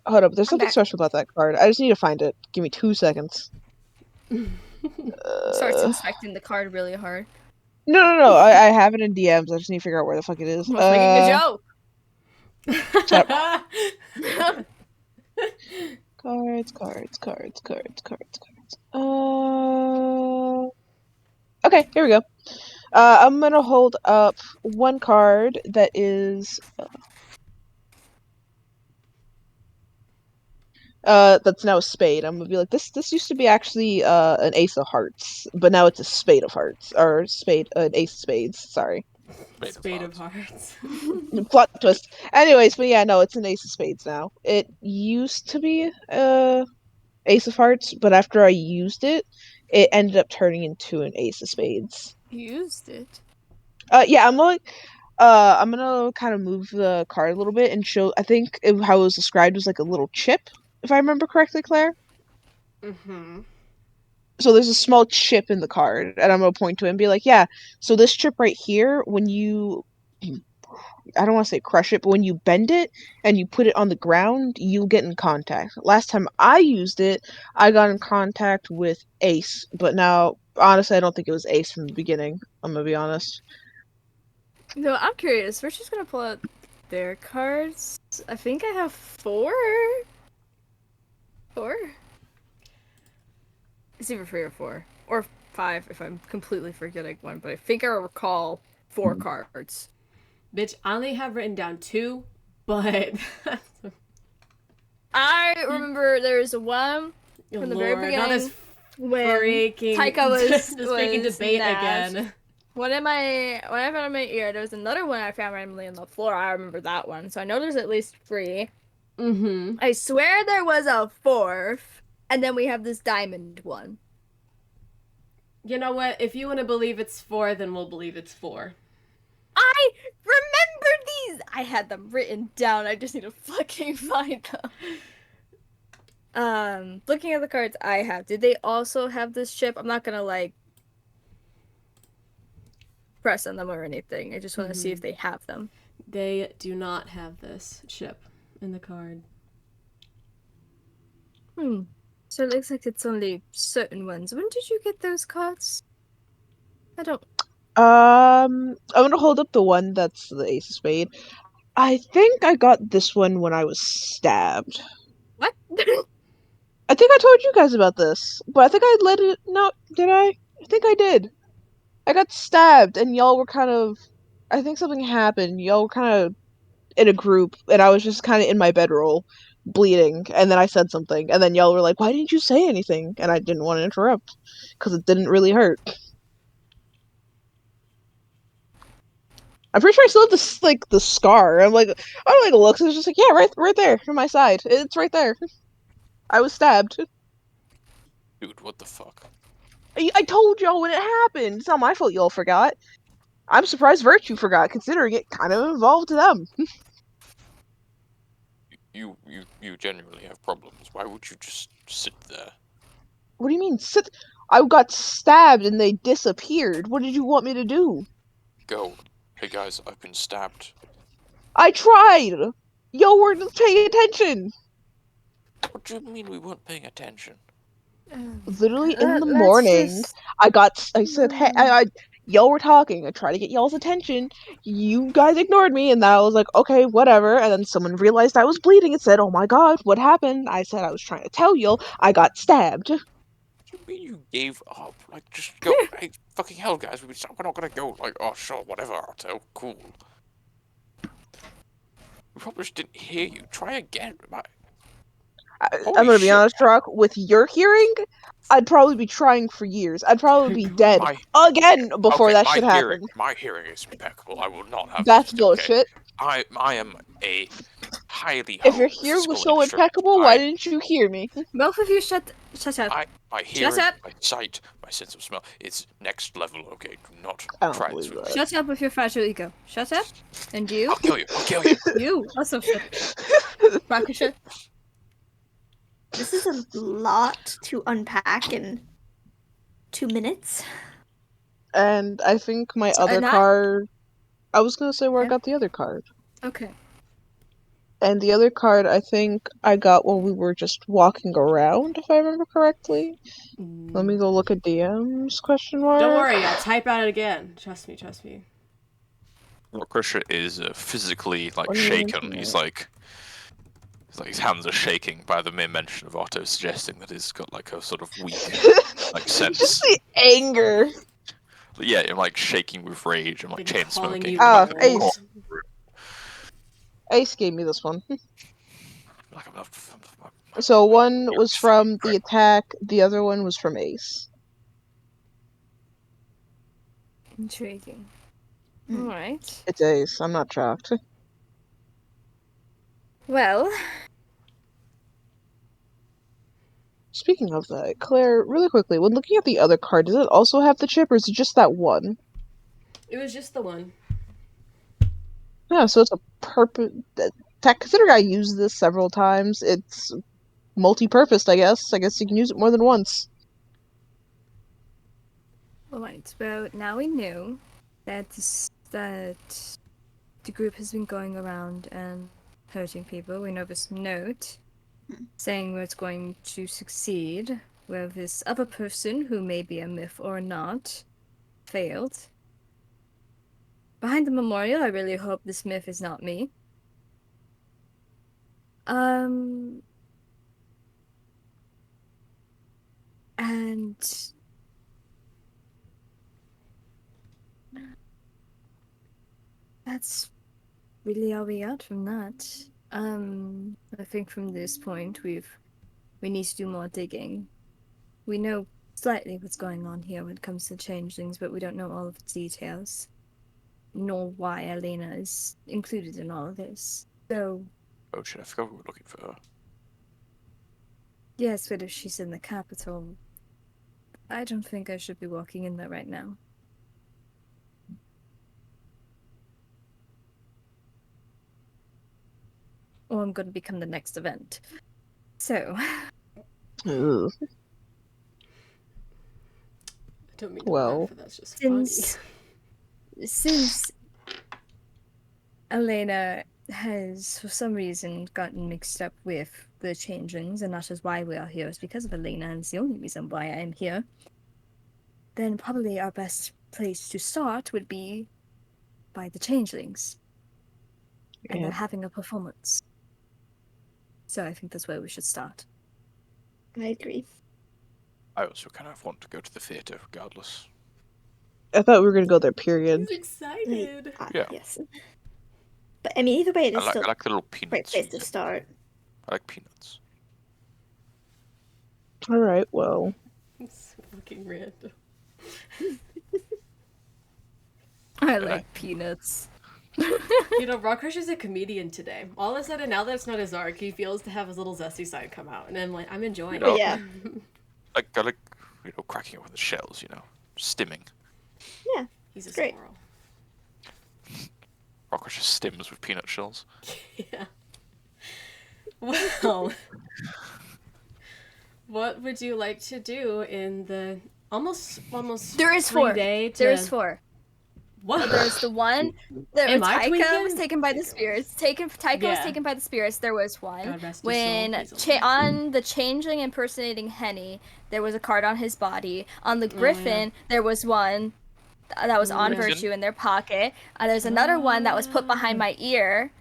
Hold up, there's I'm something back. special about that card. I just need to find it. Give me 2 seconds. Starts Uh, inspecting the card really hard. no. I have it in DMs. I just need to figure out where the fuck it is. I was making a joke. Shut Cards. Cards. Okay, here we go. I'm gonna hold up one card that is that's now a spade. I'm gonna be like, this used to be actually an ace of hearts, but now it's a spade of hearts, or spade an ace of spades, sorry. Spade of hearts. Plot twist. Anyways, but yeah, no, it's an ace of spades now. It used to be ace of hearts, but after I used it, it ended up turning into an ace of spades. Used it. Yeah, I'm gonna kind of move the card a little bit and show. I think how it was described was like a little chip, if I remember correctly, Claire. Mm-hmm. So there's a small chip in the card, and I'm gonna point to it and be like, yeah. So this chip right here, when you, I don't want to say crush it, but when you bend it and you put it on the ground, you get in contact. Last time I used it, I got in contact with Ace, but now honestly, I don't think it was Ace from the beginning. I'm gonna be honest. No, I'm curious. We're just gonna pull out their cards. I think I have 4. 4? It's either 3 or 4. Or 5 if I'm completely forgetting one, but I think I recall 4 cards. Bitch, I only have written down 2, but I remember there was one from the very Lord, not this beginning when freaking Taika was this freaking was debate nabbed. again. One in my when I found in my ear, there was another one I found randomly on the floor. I remember that one, so I know there's at least 3. Mm-hmm. I swear there was a 4th, and then we have this diamond one. You know what? If you want to believe it's 4, then we'll believe it's 4. I remember these. I had them written down. I just need to fucking find them. Looking at the cards I have, did they also have this chip? I'm not gonna like press on them or anything. I just want to see if they have them. They do not have this chip in the card. So it looks like it's only certain ones. When did you get those cards? I don't. I'm gonna hold up the one that's the ace of spade. I think I got this one when I was stabbed. What? I think I told you guys about this, but I think I let it. No, did I? I think I did. I got stabbed, and y'all were kind of. I think something happened. Y'all were kind of in a group, and I was just kind of in my bedroll, bleeding, and then I said something, and then y'all were like, "Why didn't you say anything?" And I didn't want to interrupt because it didn't really hurt. I'm pretty sure I still have this like the scar. I'm like, I don't like looks. It's just like, yeah, right there, on my side. It's right there. I was stabbed. Dude, what the fuck? I told y'all when it happened. It's not my fault y'all forgot. I'm surprised Virtue forgot, considering it kind of involved them. You genuinely have problems. Why would you just sit there? What do you mean? I got stabbed and they disappeared. What did you want me to do? Go. Hey guys, I've been stabbed. I tried! Y'all weren't paying attention! What do you mean we weren't paying attention? Literally in the morning, I said, hey, y'all were talking. I tried to get y'all's attention. You guys ignored me, and then I was like, okay, whatever. And then someone realized I was bleeding and said, oh my god, what happened? I said I was trying to tell y'all I got stabbed. What do you mean you gave up? Like, just go. Hey, fucking hell, guys, we're not gonna go. Like, oh, sure, whatever, Otto, cool. We probably just didn't hear you. Try again. I'm gonna be honest, Rock, with your hearing, I'd probably be trying for years. I'd probably be dead again before that should happen. My hearing is impeccable. I will not have That's this, bullshit. Okay? I am a highly If your hearing was so impeccable, why didn't you hear me? Both of you shut up. My hearing, my sight, my sense of smell, it's next level, okay? Do not try this with me. Shut up with your fragile ego. Shut up. And you? I'll kill you. I'll kill you. You also shut up. Rakasha. This is a lot to unpack in 2 minutes. And I think my other card. I was gonna say where I got the other card. Okay. And the other card I think I got when we were just walking around, if I remember correctly. Let me go look at DMs, question mark. Don't worry, I'll type out it again. Trust me, trust me. Krishna is physically like What are you shaken. looking He's at? like his hands are shaking by the mere mention of Otto, suggesting that he's got like a sort of weak like sense. Just the anger. But yeah, I'm like shaking with rage. I'm like Been chain calling smoking. you Ah, like, names. Ace gave me this one. like, So one was from the attack, the other one was from Ace. Intriguing. Hmm. Alright. It's Ace, I'm not shocked. Well, Speaking of that, Claire, really quickly, when looking at the other card, does it also have the chip or is it just that one? It was just the one. Yeah, so it's a purpose. Considering I used this several times, it's multi-purposed, I guess. I guess you can use it more than once. alright. Well, now we know that that the group has been going around and hurting people. We know this note saying it's going to succeed, where this other person, who may be a myth or not, failed. Behind the memorial, I really hope this myth is not me. And that's really all we got from that. I think from this point we need to do more digging. We know slightly what's going on here when it comes to changelings, but we don't know all of the details, nor why Elena is included in all of this. So, oh shit! I forgot we were looking for her. yes, but if she's in the capital, I don't think I should be walking in there right now. Or I'm going to become the next event. So, Ugh. I don't mean to Well, laugh, but that's just funny. since Elena has, for some reason, gotten mixed up with the changelings, and that is why we are here, is because of Elena, and it's the only reason why I am here, then probably our best place to start would be by the changelings. And Yeah. they're having a performance. So I think that's where we should start. I agree. I also kind of want to go to the theatre, regardless. I thought we were gonna go there, period. He's excited. Yeah. Yes. But I mean, either way, it is I still like the little a great peanuts. place to start. I like peanuts. Alright, well. It's fucking random. I like peanuts. You know, Rockrush is a comedian today. All of a sudden, now that it's not his arc, he feels to have his little zesty side come out, and I'm enjoying Oh, it. yeah. I like cracking it with the shells. Stimming. He's a Great. squirrel. Rockrush just stims with peanut shells. Yeah. Well, what would you like to do in the almost There is 4. 3-day to... There is 4. What? There's the one that Am I Taika tweaking? was taken by the spirits. Taika was Yeah. taken by the spirits. There was one God rest his when soul, he's alive. on the changeling impersonating Henny, there was a card on his body. On the Griffin, there was one that was on Yeah. Virtue in their pocket. There's another one that was put behind my ear,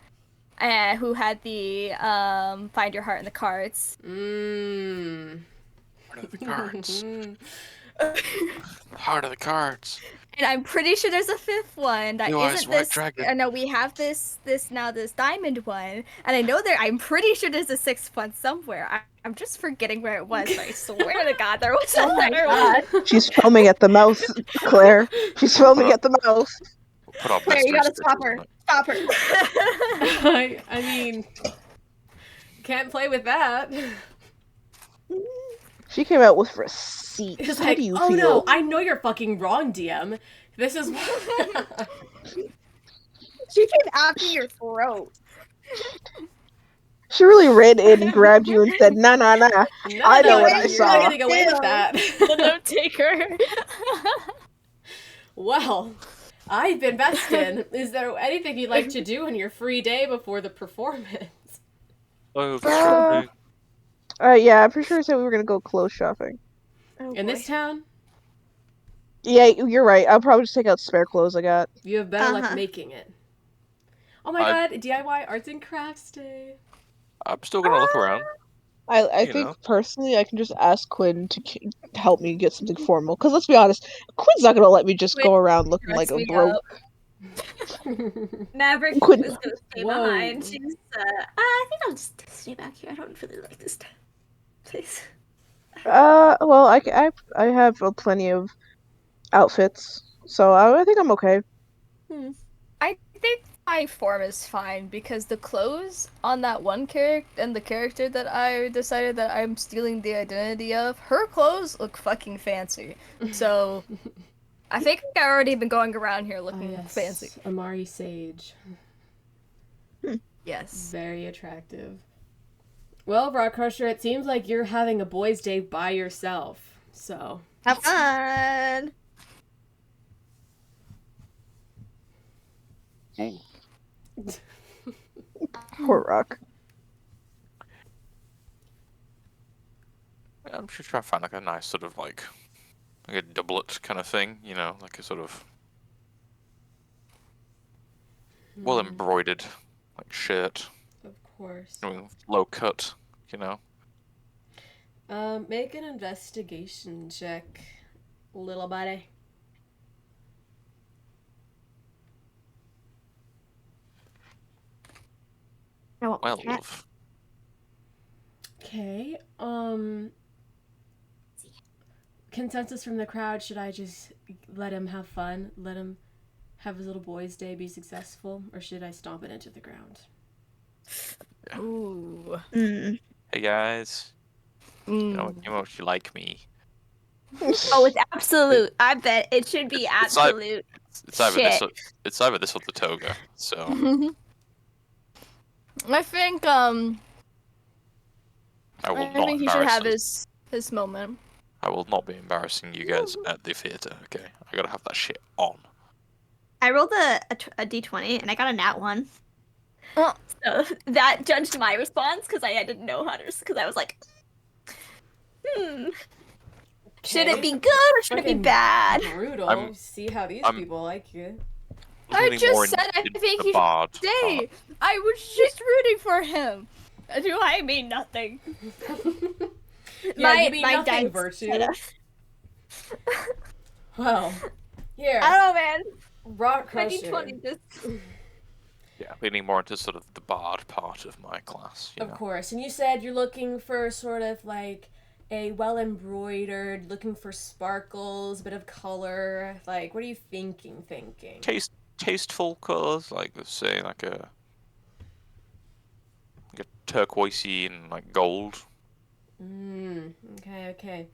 who had the find your heart in the cards. Mmm. Heart of the cards. Heart of the cards. And I'm pretty sure there's a 5th one that Blue Eyes isn't White this. Dragon. No, we have this diamond one, and I know I'm pretty sure there's a 6th one somewhere. I'm just forgetting where it was, but I swear to God there was another one. She's foaming at the mouth, Claire. She's foaming at the mouth. We'll put our Claire, best you gotta research stop her. on it. Stop her. I mean, can't play with that. She came out with receipts. It's How like, do you oh feel? no, I know you're fucking wrong, DM. This is... She came after your throat. She really ran in and grabbed you and said, nah, nah, nah. No, I know what I you're saw. not gonna get away with Ew. that. The note taker. Well, I've been Beston. Is there anything you'd like to do in your free day before the performance? Oh, Uh, yeah, I'm pretty sure I said we were gonna go clothes shopping. Oh, In this town, Yeah, you're right. I'll probably just take out spare clothes I got. you have better luck Uh-huh. making it. Oh my god, DIY Arts and Crafts Day. I'm still gonna look around. I You think know. personally I can just ask Quinn to help me get something formal. Because let's be honest, Quinn's not gonna let me just go Quinn, around looking like dress a me broke. up. Maverick Quinn- is gonna stay Whoa. behind. She's I think I'll just stay back here. I don't really like this place. Well, I have plenty of outfits, so I think I'm okay. I think my form is fine because the clothes on that one character and the character that I decided that I'm stealing the identity of, her clothes look fucking fancy. So I think I already been going around here looking fancy. Amari Sage. Yes. Very attractive. Well, Rock Crusher, it seems like you're having a boys' day by yourself. So. Have fun. Poor Rock. I'm just trying to find like a nice sort of like a doublet kind of thing, you know, like a sort of well embroidered like shirt, Of course. low cut, you know. Make an investigation check, little buddy. I won't Well, look at. love. Okay. Consensus from the crowd, should I just let him have fun? Let him have his little boy's day be successful? Or should I stomp it into the ground? Ooh. Hey guys, you know you like me. Oh, it's absolute. I bet it should be It's like- absolute. It's either this Shit. or the toga. So I think I will I not think he should have embarrass. his moment. I will not be embarrassing you guys at the theater. Okay, I gotta have that shit on. I rolled a d20 and I got a nat 1. Oh. So that judged my response because I didn't know how to. Because I was like, should it be good or should it be Fucking bad? Brutal. I'm- See how these I'm- people like you. I Leaning just more said I into think the he should bard stay. part. I was just rooting for him. Do I mean nothing? Yeah, you mean nothing, dice Virtue. set up. Well, here, I don't know, man. Rock My Crusher. d20 just. Yeah, leaning more into sort of the bard part of my class. You Of know? course. And you said you're looking for sort of like a well embroidered, looking for sparkles, a bit of color. Like, what are you thinking? Tasteful colors, like let's say like a turquoisey and like gold. Okay.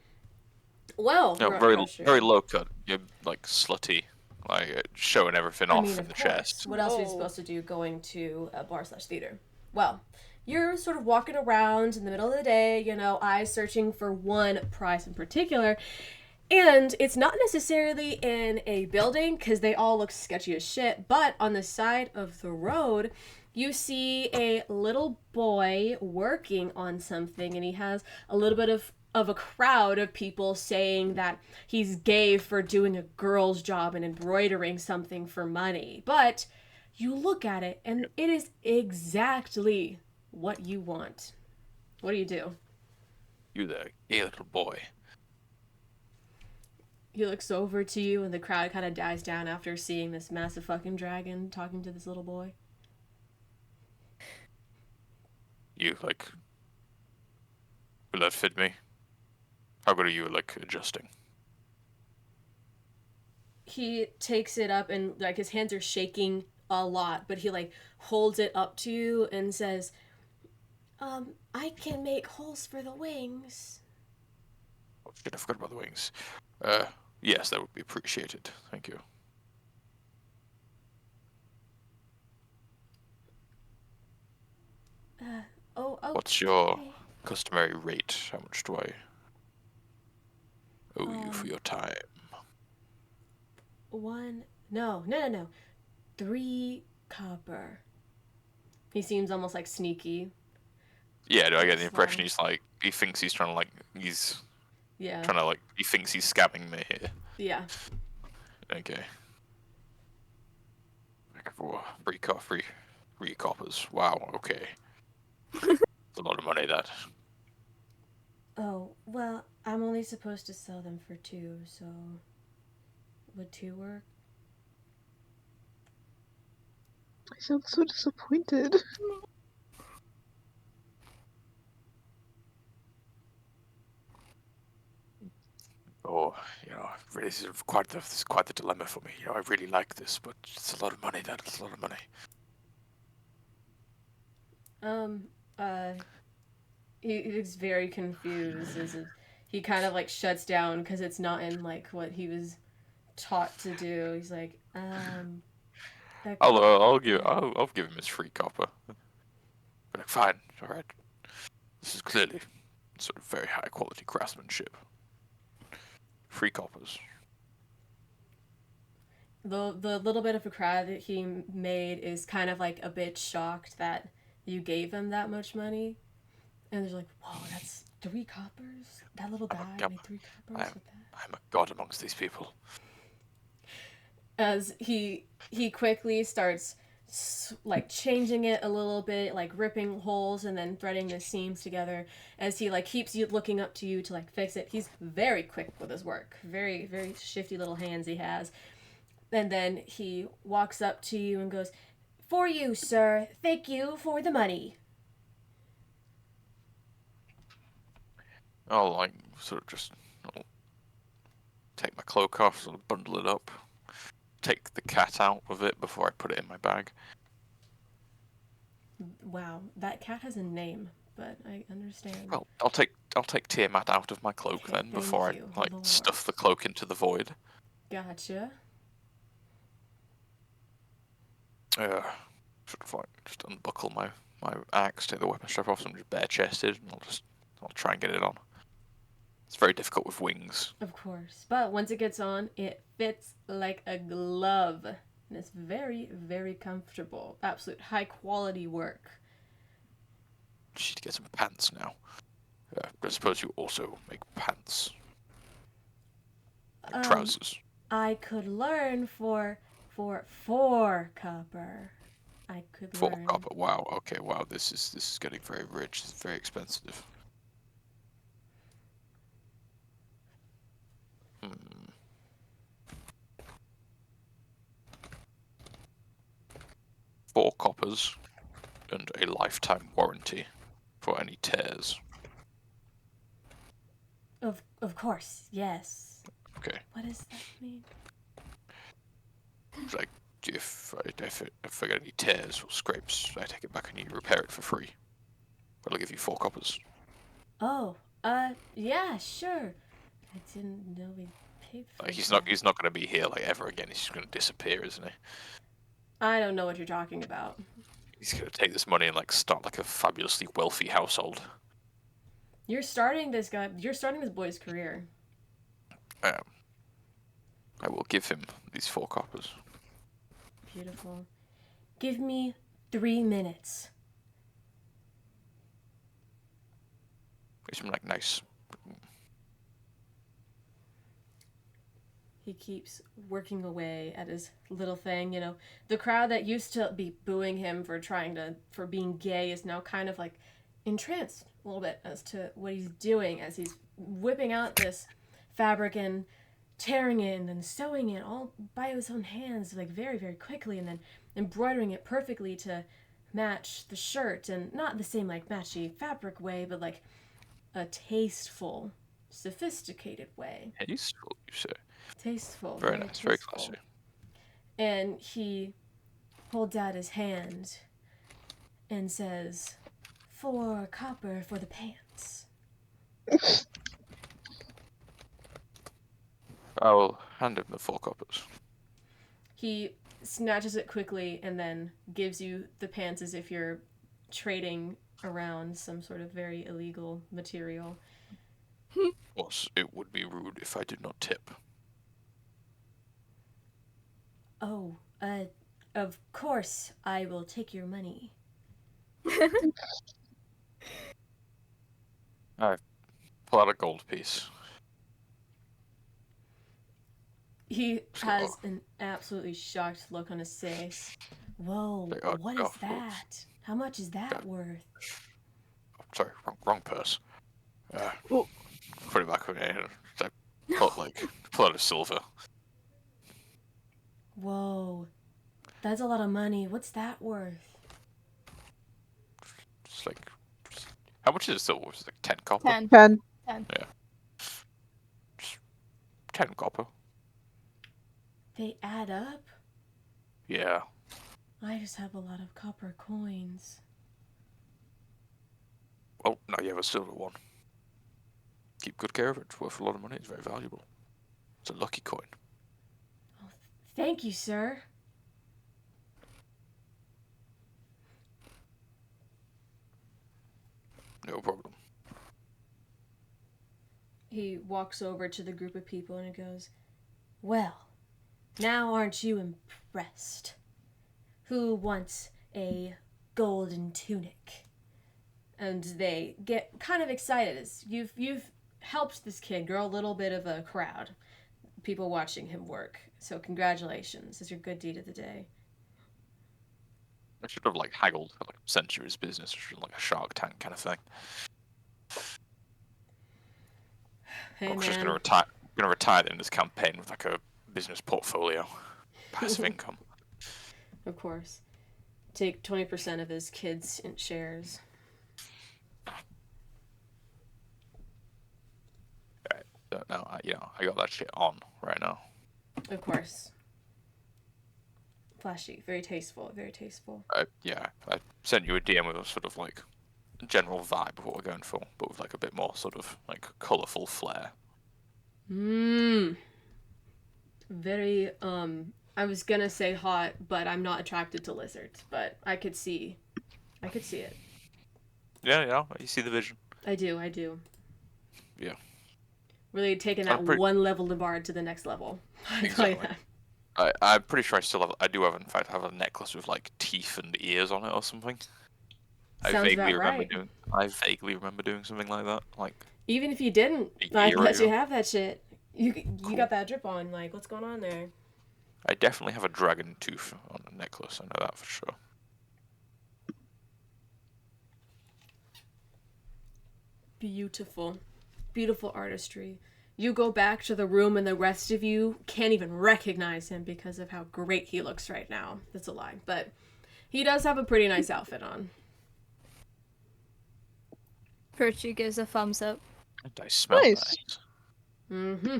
Well, No, Rock very Crusher. low cut. You're like slutty, like showing everything I off mean, in of the course. chest. What else are you Whoa. supposed to do going to a bar/theater? Well, you're sort of walking around in the middle of the day, you know, eyes searching for one prize in particular. And it's not necessarily in a building because they all look sketchy as shit, but on the side of the road, you see a little boy working on something, and he has a little bit of a crowd of people saying that he's gay for doing a girl's job and embroidering something for money. But you look at it, and it is exactly what you want. What do you do? You there, gay little boy. He looks over to you, and the crowd kind of dies down after seeing this massive fucking dragon talking to this little boy. You like. Will that fit me? How good are you like adjusting? He takes it up, and like his hands are shaking a lot, but he like holds it up to you and says, I can make holes for the wings. Oh shit, I forgot about the wings. Yes, that would be appreciated. Thank you. Okay. What's your customary rate? How much do I owe you for your time? 1 No. 3 copper. He seems almost like sneaky. Yeah, do I get the Sly. impression he's like, he thinks he's trying to like, he's Yeah. trying to like, he thinks he's scamming me here. Yeah. Okay. Like, for 3 coppers. Wow, okay. It's a lot of money, that. Oh, well, I'm only supposed to sell them for 2, so would 2 work? I sound so disappointed. Oh, really, this is quite the dilemma for me. I really like this, but it's a lot of money, Dad. It's a lot of money. He looks very confused as if he kind of like shuts down because it's not in like what he was taught to do. He's like, that- I'll give him his 3 copper. But like, fine, all right. This is clearly sort of very high quality craftsmanship. 3 coppers. the little bit of a cry that he made is kind of like a bit shocked that you gave him that much money, and they're like, "Whoa, that's 3 coppers! That little guy made 3 coppers with that." I'm a god amongst these people. As he quickly starts like changing it a little bit, like ripping holes and then threading the seams together, as he like keeps you looking up to you to like fix it. He's very quick with his work, very very shifty little hands he has. And then he walks up to you and goes, "For you, sir. Thank you for the money." I'll like sort of just take my cloak off, sort of bundle it up, take the cat out of it before I put it in my bag. Wow, that cat has a name, but I understand. Well, I'll take Tiamat out of my cloak Okay, then before thank you, I like Lord. stuff the cloak into the void. Gotcha. Sort of like just unbuckle my axe, take the weapon strap off, so I'm just bare chested, and I'll try and get it on. It's very difficult with wings. Of course. But once it gets on, it fits like a glove. And it's very, very comfortable. Absolute high quality work. Need to get some pants now. I suppose you also make pants. Like trousers. I could learn for 4 copper. I could 4 learn. copper. Wow. Okay. Wow. This is getting very rich. It's very expensive. 4 coppers and a lifetime warranty for any tears. Of course, yes. Okay. What does that mean? It's like if I get any tears or scrapes, I take it back and you repair it for free. But I'll give you 4 coppers. Oh, yeah, sure. I didn't know we paid for Like he's that. not going to be here like ever again. He's just going to disappear, isn't he? I don't know what you're talking about. He's going to take this money and like start like a fabulously wealthy household. You're starting this boy's career. I will give him these 4 coppers. Beautiful. Give me 3 minutes. It's like nice. He keeps working away at his little thing, you know. The crowd that used to be booing him for being gay is now kind of like entranced a little bit as to what he's doing as he's whipping out this fabric and tearing it and then sewing it all by his own hands, like very, very quickly, and then embroidering it perfectly to match the shirt, and not the same like matchy fabric way, but like a tasteful, sophisticated way. Tasteful, you say? Tasteful. Very nice, very tasteful. classy. And he holds out his hand and says, 4 copper for the pants. I will hand him the 4 coppers. He snatches it quickly and then gives you the pants as if you're trading around some sort of very illegal material. Of course, it would be rude if I did not tip. Oh, of course I will take your money. Pull out a gold piece. He Sure. has an absolutely shocked look on his face. Whoa, Like, what oh, is that? How much is that worth? Sorry, wrong purse. Oh. Put it back in. Pull out a silver. Whoa, that's a lot of money. What's that worth? Just like, how much is a silver? It's like 10 copper. 10. 10. 10 copper. They add up? Yeah. I just have a lot of copper coins. Oh, now you have a silver one. Keep good care of it. It's worth a lot of money. It's very valuable. It's a lucky coin. Oh, thank you, sir. No problem. He walks over to the group of people and he goes, well, now aren't you impressed? Who wants a golden tunic? And they get kind of excited as you've helped this kid grow a little bit of a crowd. People watching him work. So congratulations. It's your good deed of the day. I should have haggled for centuries business, or like a Shark Tank kind of thing. Hey, I'm just man. gonna retire in this campaign with a business portfolio, passive income. Of course. Take 20% of his kids in shares. No, I got that shit on right now. Of course. Flashy. Very tasteful. Very tasteful. I sent you a DM with a sort of general vibe of what we're going for, but with a bit more sort of colourful flair. Very, I was gonna say hot, but I'm not attracted to lizards, but I could see it. Yeah, you see the vision. I do. Yeah. Really taking that one level of bar to the next level. I tell you Exactly. that. I'm pretty sure I do have a necklace with teeth and ears on it or something. Sounds about right. I vaguely remember doing something like that. Even if you didn't, A I'd year let you ago. have that shit. You Cool. got that drip on. What's going on there? I definitely have a dragon tooth on a necklace. I know that for sure. Beautiful. Beautiful artistry. You go back to the room and the rest of you can't even recognize him because of how great he looks right now. That's a lie. But he does have a pretty nice outfit on. Virtue gives a thumbs up. And I smell Nice. nice. Mm-hmm.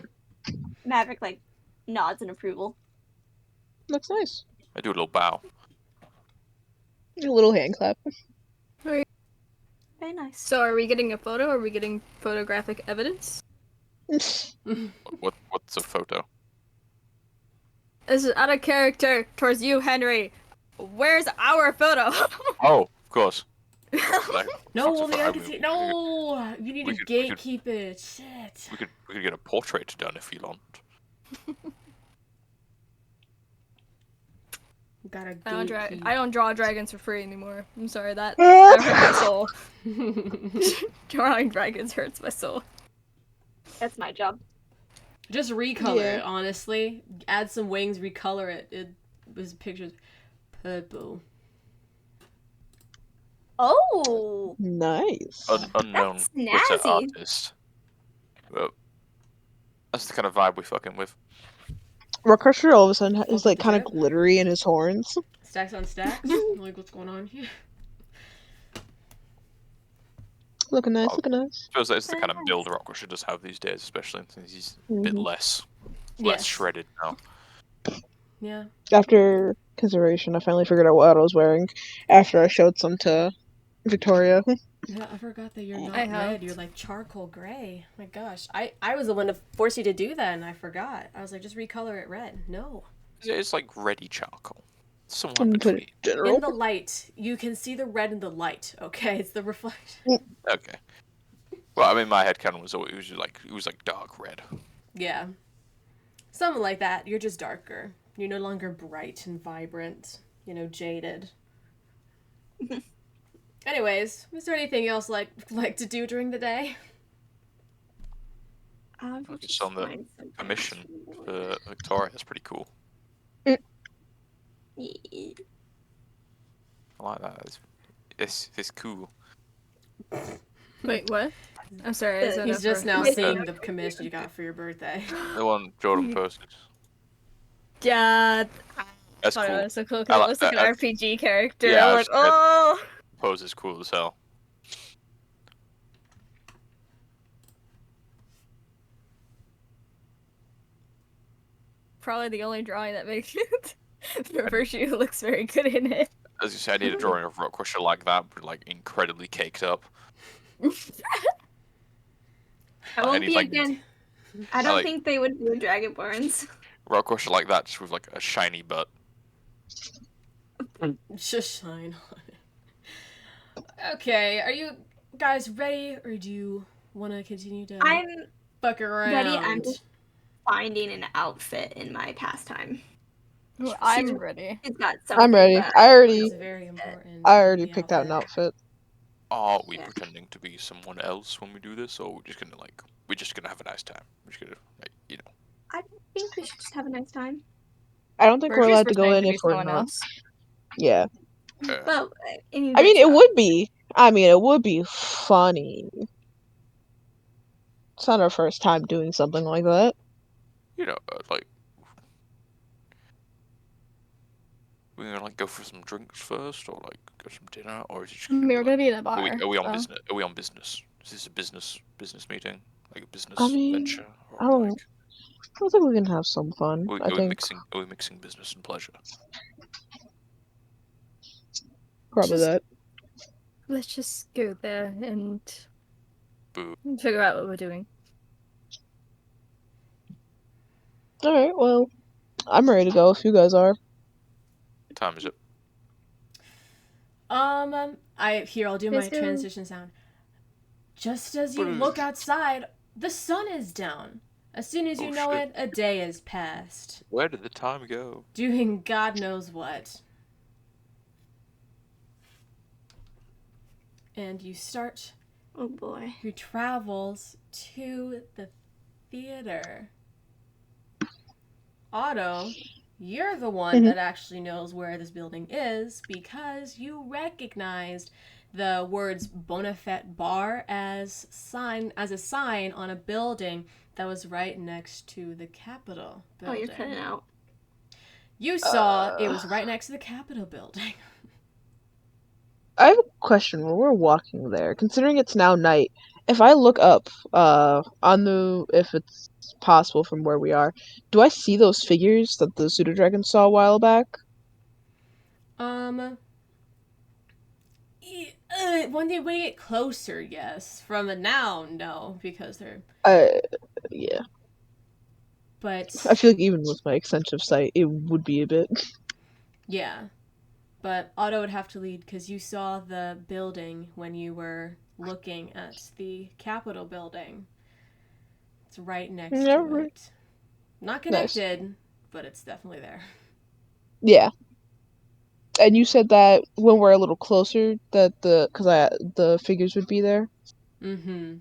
Maverick nods in approval. Looks nice. I do a little bow. A little hand clap. Very nice. So are we getting a photo? Are we getting photographic evidence? What's a photo? This is out of character towards you, Henry. Where's our photo? Oh, of course. No, That's a only I photo. can see. No, you need we to could- gatekeep it. Shit. We could get a portrait done if you want. Gotta I don't draw dragons for free anymore. I'm sorry, that Ah! hurt my soul. gatekeep. Drawing dragons hurts my soul. That's my job. Just recolor Yeah. it, honestly. Add some wings, recolor it. It was pictures purple. Oh, Nice. Unknown That's Twitter snazzy. artist. Well, that's the kind of vibe we fucking with. Rock Crusher all of a sudden is Fuck with the kind of drip. glittery in his horns. Stacks on stacks. What's going on here? Looking nice, Oh. looking nice. I suppose that's the Very kind of nice. build Rock Crusher does have these days, especially since he's a bit Mhm. less Yes. shredded now. Yeah. After consideration, I finally figured out what I was wearing after I showed some to Victoria. Yeah, I forgot that you're not I red. helped. You're like charcoal gray. My gosh. I was the one to force you to do that and I forgot. I was like, just recolor it red. No. It's like ready charcoal. Somewhere And put between. it general. In the light. You can see the red in the light, okay? It's the reflection. Okay. Well, I mean, my headcanon was always it was like dark red. Yeah. Something like that. You're just darker. You're no longer bright and vibrant, jaded. Anyways, is there anything else like to do during the day? Just on the commission for Victoria. That's pretty cool. I like that. It's cool. Wait, what? I'm sorry. Is that He's a just for- now seeing the commission you got for your birthday. The one Jordan posted. Yeah. That's I thought cool. it was so cool I because it like looks like an that. RPG character. Yeah, I I'm was like, oh. Pose is cool as hell. Probably the only drawing that makes it. Virtue looks very good in it. As you said, I need a drawing of Rock Crusher like that, but like incredibly caked up. I won't need, be like- again. I don't like- think they would do Dragonborns. Rock Crusher like that, just with like a shiny butt. Just shine on it. Okay, are you guys ready, or do you want to continue to I'm fuck around? ready. I'm just finding an outfit in my pastime. I'm ready. She's got something. I'm ready. but- It's very important. I already the picked out an outfit. Are we Yeah. pretending to be someone else when we do this, or we're just gonna have a nice time? We're just gonna I think we should just have a nice time. I don't think we're Virtue's allowed to go pretending in be if we're someone not. else. Yeah. Well, I mean, it would be. I mean, it would be funny. It's not our first time doing something like that. like we're gonna like go for some drinks first, or like go some dinner, or is it just I mean, we're gonna be in a bar. are we on so- business? Are we on business? Is this a business meeting, like a business I mean, venture? Or I don't- like, I think we can have some fun. I think are we mixing business and pleasure? probably just- that. Let's just go there and Boo. figure out what we're doing. All right. Well, I'm ready to go if you guys are. What time is it? I'll do my Let's go. transition sound. Just as you Boo. look outside, the sun is down. As soon as you Oh, know shit. it, a day has passed. Where did the time go? Doing God knows what. And you start Oh boy. your travels to the theater. Otto, you're the one that actually knows where this building is because you recognized the words Bonafet Bar as a sign on a building that was right next to the Capitol Oh, building. you're cutting out. You saw it was right next to the Capitol building. I have a question when we're walking there, considering it's now night. If I look up, if it's possible from where we are, do I see those figures that the pseudo dragon saw a while back? When they get closer, yes. From now, no, because they're. Yeah. But I feel like even with my extensive sight, it would be a bit. yeah, but Otto would have to lead because you saw the building when you were looking at the Capitol building. It's right next to Never- it. Not connected, but it's definitely there. Yeah. And you said that when we're a little closer, that the figures would be there. Mm-hmm.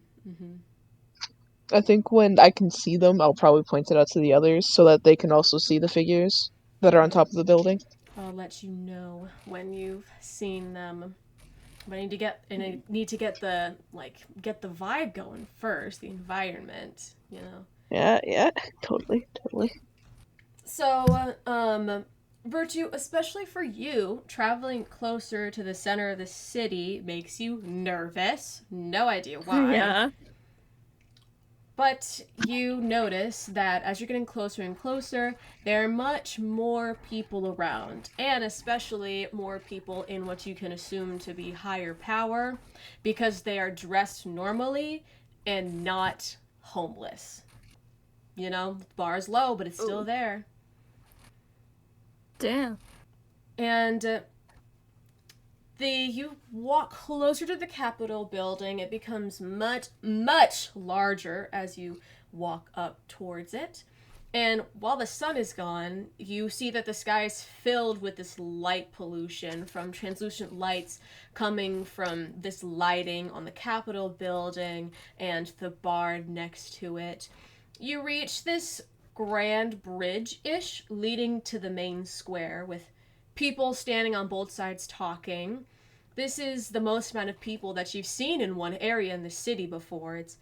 I think when I can see them, I'll probably point it out to the others so that they can also see the figures that are on top of the building. I'll let you know when you've seen them. But I need to get the vibe going first, the environment, you know. Yeah, totally. So, Virtue, especially for you, traveling closer to the center of the city makes you nervous. No idea why. Yeah. But you notice that as you're getting closer and closer, there are much more people around, and especially more people in what you can assume to be higher power, because they are dressed normally and not homeless. You know, the bar's low, but it's still there. Damn. And you walk closer to the Capitol building. It becomes much, much larger as you walk up towards it. And while the sun is gone, you see that the sky is filled with this light pollution from translucent lights coming from this lighting on the Capitol building and the bar next to it. You reach this grand bridge-ish leading to the main square with people standing on both sides talking. This is the most amount of people that you've seen in one area in the city before. It's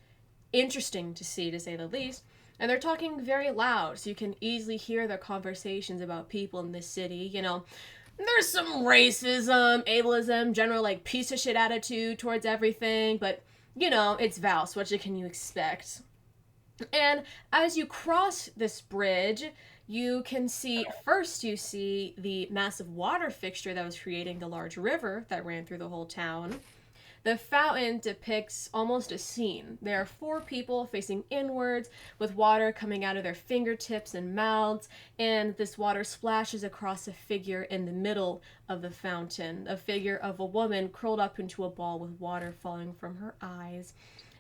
interesting to see, to say the least. And they're talking very loud, so you can easily hear their conversations about people in this city. You know, there's some racism, ableism, general, like, piece of shit attitude towards everything, but, you know, it's Val's. What can you expect? And as you cross this bridge, you can see, first you see the massive water fixture that was creating the large river that ran through the whole town. The fountain depicts almost a scene. There are 4 people facing inwards with water coming out of their fingertips and mouths, and this water splashes across a figure in the middle of the fountain, a figure of a woman curled up into a ball with water falling from her eyes.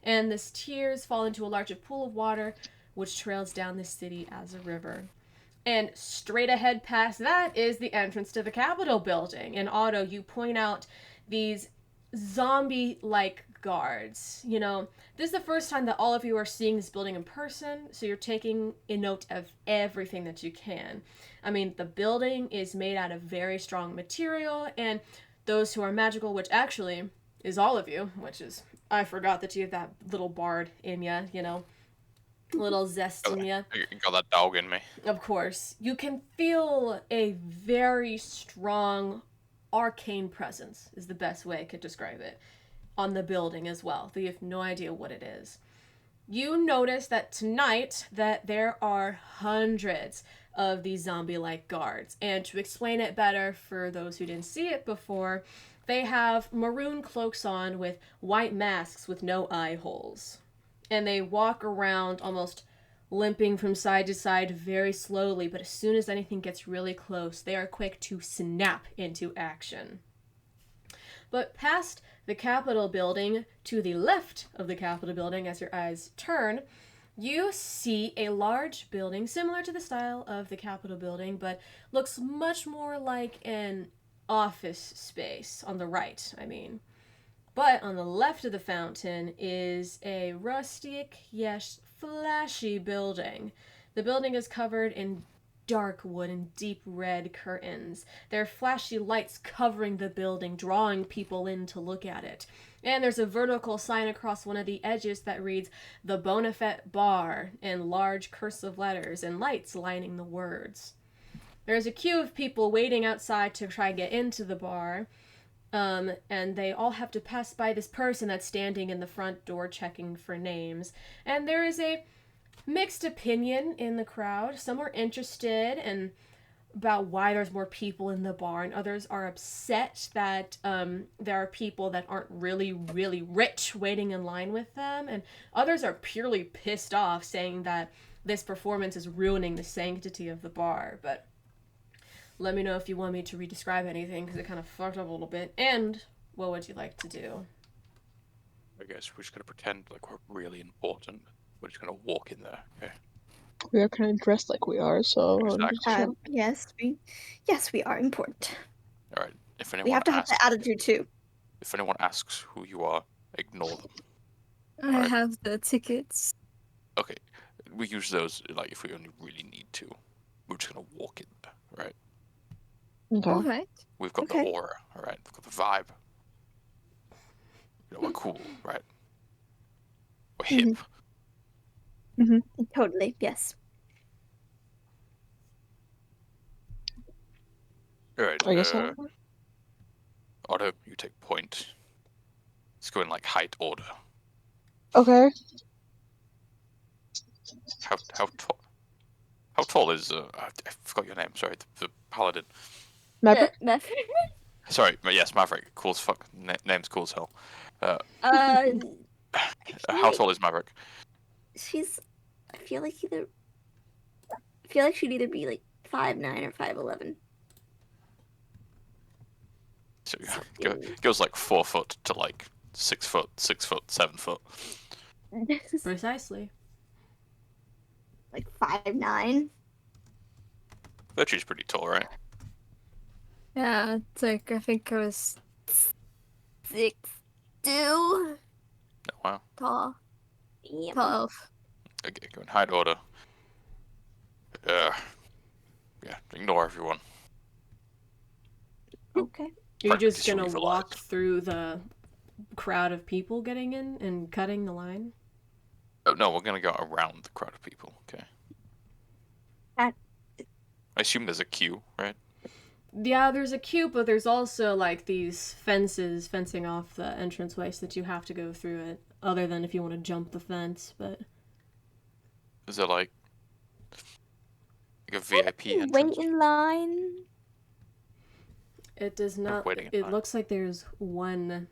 And this tears fall into a larger pool of water, which trails down the city as a river. And straight ahead past that is the entrance to the Capitol building. And Otto, you point out these zombie-like guards. You know, this is the first time that all of you are seeing this building in person, so you're taking a note of everything that you can. I mean, the building is made out of very strong material, and those who are magical, which actually is all of you, which is, I forgot that you have that little bard in ya, you know, little zest in ya. You got that dog in me. Of course. You can feel a very strong arcane presence, is the best way I could describe it, on the building as well, though you have no idea what it is. You notice that tonight that there are hundreds of these zombie-like guards, and to explain it better for those who didn't see it before, they have maroon cloaks on with white masks with no eye holes. And they walk around almost limping from side to side very slowly, but as soon as anything gets really close, they are quick to snap into action. But past the Capitol building, to the left of the Capitol building, as your eyes turn, you see a large building similar to the style of the Capitol building, but looks much more like an office space on the right, I mean. But on the left of the fountain is a rustic, yes, flashy building. The building is covered in dark wood and deep red curtains. There are flashy lights covering the building, drawing people in to look at it. And there's a vertical sign across one of the edges that reads, "The Bonafet Bar," in large cursive letters and lights lining the words. There's a queue of people waiting outside to try and get into the bar. And they all have to pass by this person that's standing in the front door checking for names. And there is a mixed opinion in the crowd. Some are interested in about why there's more people in the bar, and others are upset that there are people that aren't really, really rich waiting in line with them. And others are purely pissed off, saying that this performance is ruining the sanctity of the bar. But let me know if you want me to re-describe anything, because it kind of fucked up a little bit. And what would you like to do? I guess we're just gonna pretend like we're really important. We're just gonna walk in there, okay? We are kind of dressed like we are, so Exactly. Yes, we are important. All right. If anyone We have to have asks, the attitude too. if anyone asks who you are, ignore them. I Alright. have the tickets. Okay. We use those like if we only really need to. We're just gonna walk in there, right? okay. Alright. We've got Okay. the aura, all right? We've got the vibe. You know, we're cool, right? We're hip. Totally, yes. All right. I guess so. Otto, you take point. Let's go in like height order. Okay. How tall? How tall is I forgot your name. Sorry, the paladin. Maverick? Sorry, yes, Maverick. Cool as fuck. Name's cool as hell. How tall is Maverick? She's. I feel like she'd either be like 5'9" or 5'11". So goes like 4 foot to like 6 foot, 6 foot, 7 foot. Precisely. like 5'9". Virtue's pretty tall, right? Yeah, it's like I think I was 6'2". Oh, wow. Tall. Yep. Tall elf. Okay, go in hide order. Yeah, ignore everyone. Okay. Are you Practice just gonna your walk lies. through the crowd of people getting in and cutting the line? Oh, no, we're gonna go around the crowd of people, okay? That- I assume there's a queue, right? Yeah, there's a queue, but there's also like these fences fencing off the entranceway so that you have to go through it. Other than if you want to jump the fence, but Is there like a VIP Wait entrance? in line. it does not. waiting in It line. looks like there's one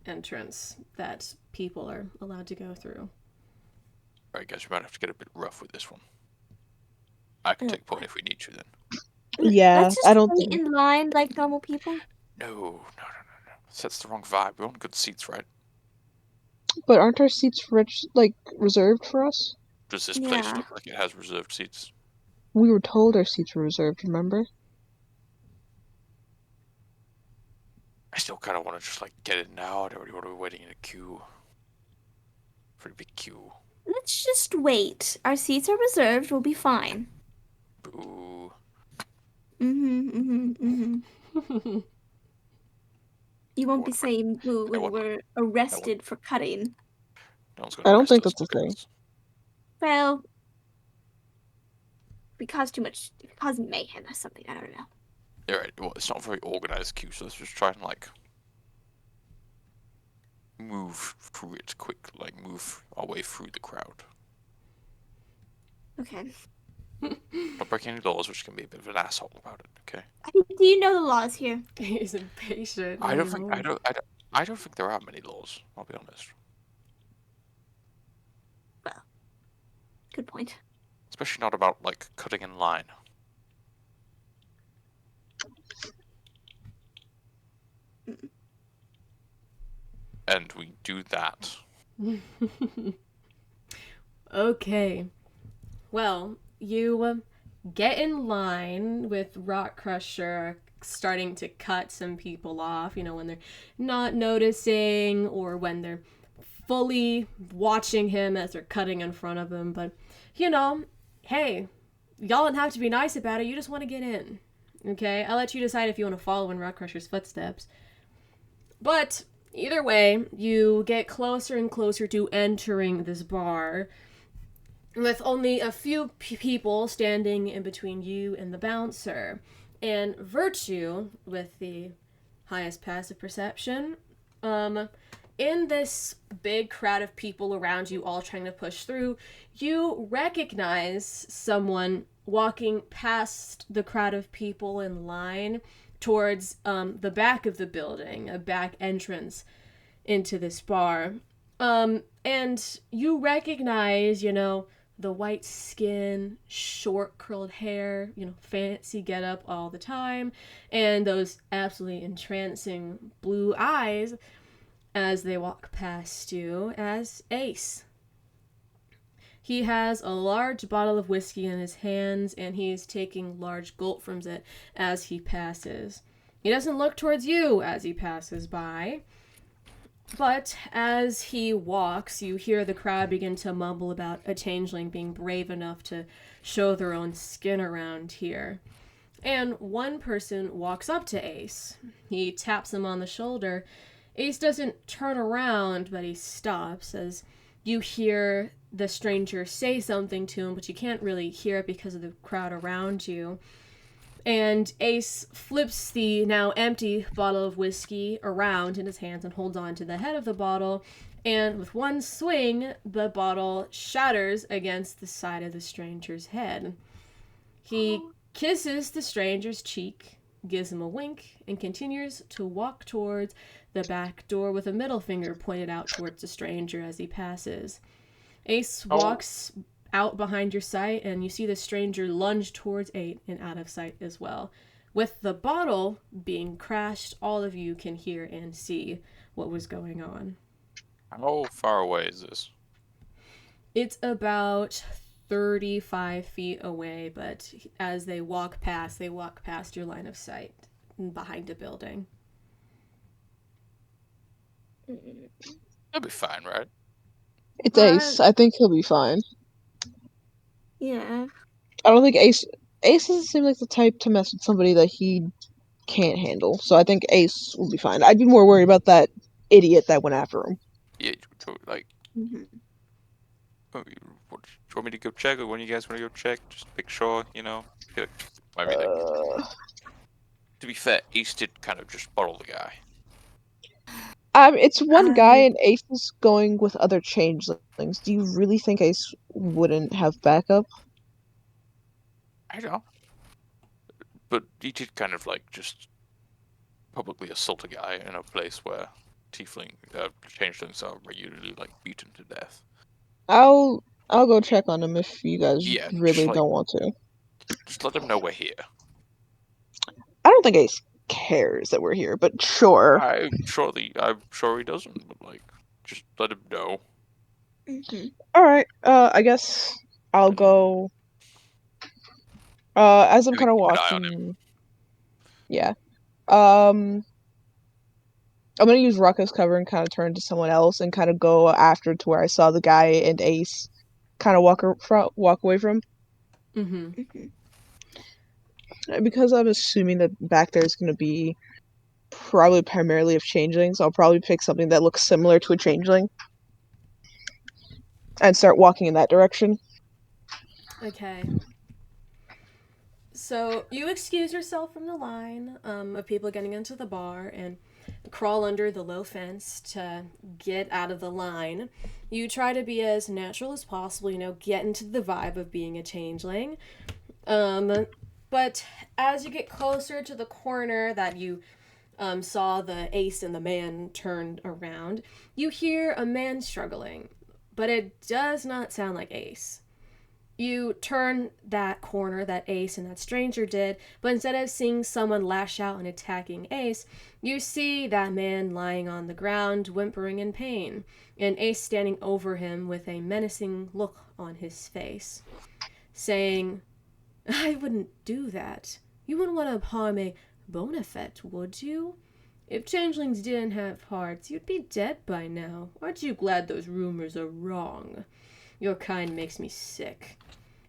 entrance that people are allowed to go through. Alright, guys, we might have to get a bit rough with this one. I can take point if we need to then. Yeah, Let's just I don't wait think. in line like normal people. No. Sets the wrong vibe. We want good seats, right? But aren't our seats reserved for us? Does this place Yeah. look like it has reserved seats? We were told our seats were reserved. Remember? I still kind of want to just like get it now. I don't really want to be waiting in a queue. Pretty big queue. Let's just wait. Our seats are reserved. We'll be fine. Boo. You won't be What- saying boo when what- we're arrested for cutting. No one's I gonna don't arrest think us that's a for thing. this. Well, we caused too much. We caused mayhem or something. I don't know. Alright, well, it's not a very organized queue, so let's just try and like move through it quick, like move our way through the crowd. Okay. Not breaking any laws, which can be a bit of an asshole about it. Okay. Do you know the laws here? He's impatient. I don't think there are many laws. I'll be honest. Good point. Especially not about like cutting in line. And we do that. Okay. Well, you get in line with Rock Crusher starting to cut some people off, when they're not noticing or when they're fully watching him as they're cutting in front of him. But, hey, y'all don't have to be nice about it. You just want to get in. Okay? I'll let you decide if you want to follow in Rock Crusher's footsteps. But either way, you get closer and closer to entering this bar with only a few people standing in between you and the bouncer. And Virtue, with the highest passive perception, in this big crowd of people around you all trying to push through, you recognize someone walking past the crowd of people in line towards the back of the building, a back entrance into this bar. And you recognize, the white skin, short curled hair, fancy get up all the time, and those absolutely entrancing blue eyes as they walk past you as Ace. He has a large bottle of whiskey in his hands, and he is taking large gulp from it as he passes. He doesn't look towards you as he passes by, but as he walks, you hear the crowd begin to mumble about a changeling being brave enough to show their own skin around here. And one person walks up to Ace. He taps him on the shoulder. Ace doesn't turn around, but he stops as you hear the stranger say something to him, but you can't really hear it because of the crowd around you. And Ace flips the now empty bottle of whiskey around in his hands and holds on to the head of the bottle. And with one swing, the bottle shatters against the side of the stranger's head. He kisses the stranger's cheek, gives him a wink, and continues to walk towards the back door with a middle finger pointed out towards the stranger as he passes. Ace walks out behind your sight, and you see the stranger lunge towards 8 and out of sight as well. With the bottle being crashed, all of you can hear and see what was going on. How far away is this? It's about 35 feet away, but as they walk past your line of sight behind a building. That'll be fine, right? It's Ace. I think he'll be fine. Yeah. I don't think Ace doesn't seem like the type to mess with somebody that he can't handle. So I think Ace will be fine. I'd be more worried about that idiot that went after him. Yeah, like, Mm-hmm. do you want me to go check, or when you guys want to go check, just make sure, you know. I mean, like, to be fair, Ace did kind of just bottle the guy. It's one guy, and Ace is going with other changelings. Do you really think Ace wouldn't have backup? I don't know. But he did kind of, like, just publicly assault a guy in a place where changelings are regularly, like, beaten to death. I'll go check on him if you guys Yeah, really like, don't want to. Just let him know we're here. I don't think Ace cares that we're here, but sure. I'm sure he doesn't, but, like, just let him know. Mm-hmm. Alright, I guess I'll go. As I'm Maybe kind of keep an eye on watching. Yeah. I'm gonna use Rocco's cover and kind of turn to someone else and kind of go after to where I saw the guy and Ace kind of walk away from. Mm-hmm. Because I'm assuming that back there is going to be probably primarily of changelings, I'll probably pick something that looks similar to a changeling and start walking in that direction. Okay. So you excuse yourself from the line of people getting into the bar and crawl under the low fence to get out of the line. You try to be as natural as possible, you know, get into the vibe of being a changeling. But as you get closer to the corner that you saw the Ace and the man turned around, you hear a man struggling, but it does not sound like Ace. You turn that corner that Ace and that stranger did, but instead of seeing someone lash out and attacking Ace, you see that man lying on the ground, whimpering in pain, and Ace standing over him with a menacing look on his face, saying, "I wouldn't do that. You wouldn't want to harm a Bonafet, would you? If changelings didn't have hearts, you'd be dead by now. Aren't you glad those rumors are wrong? Your kind makes me sick."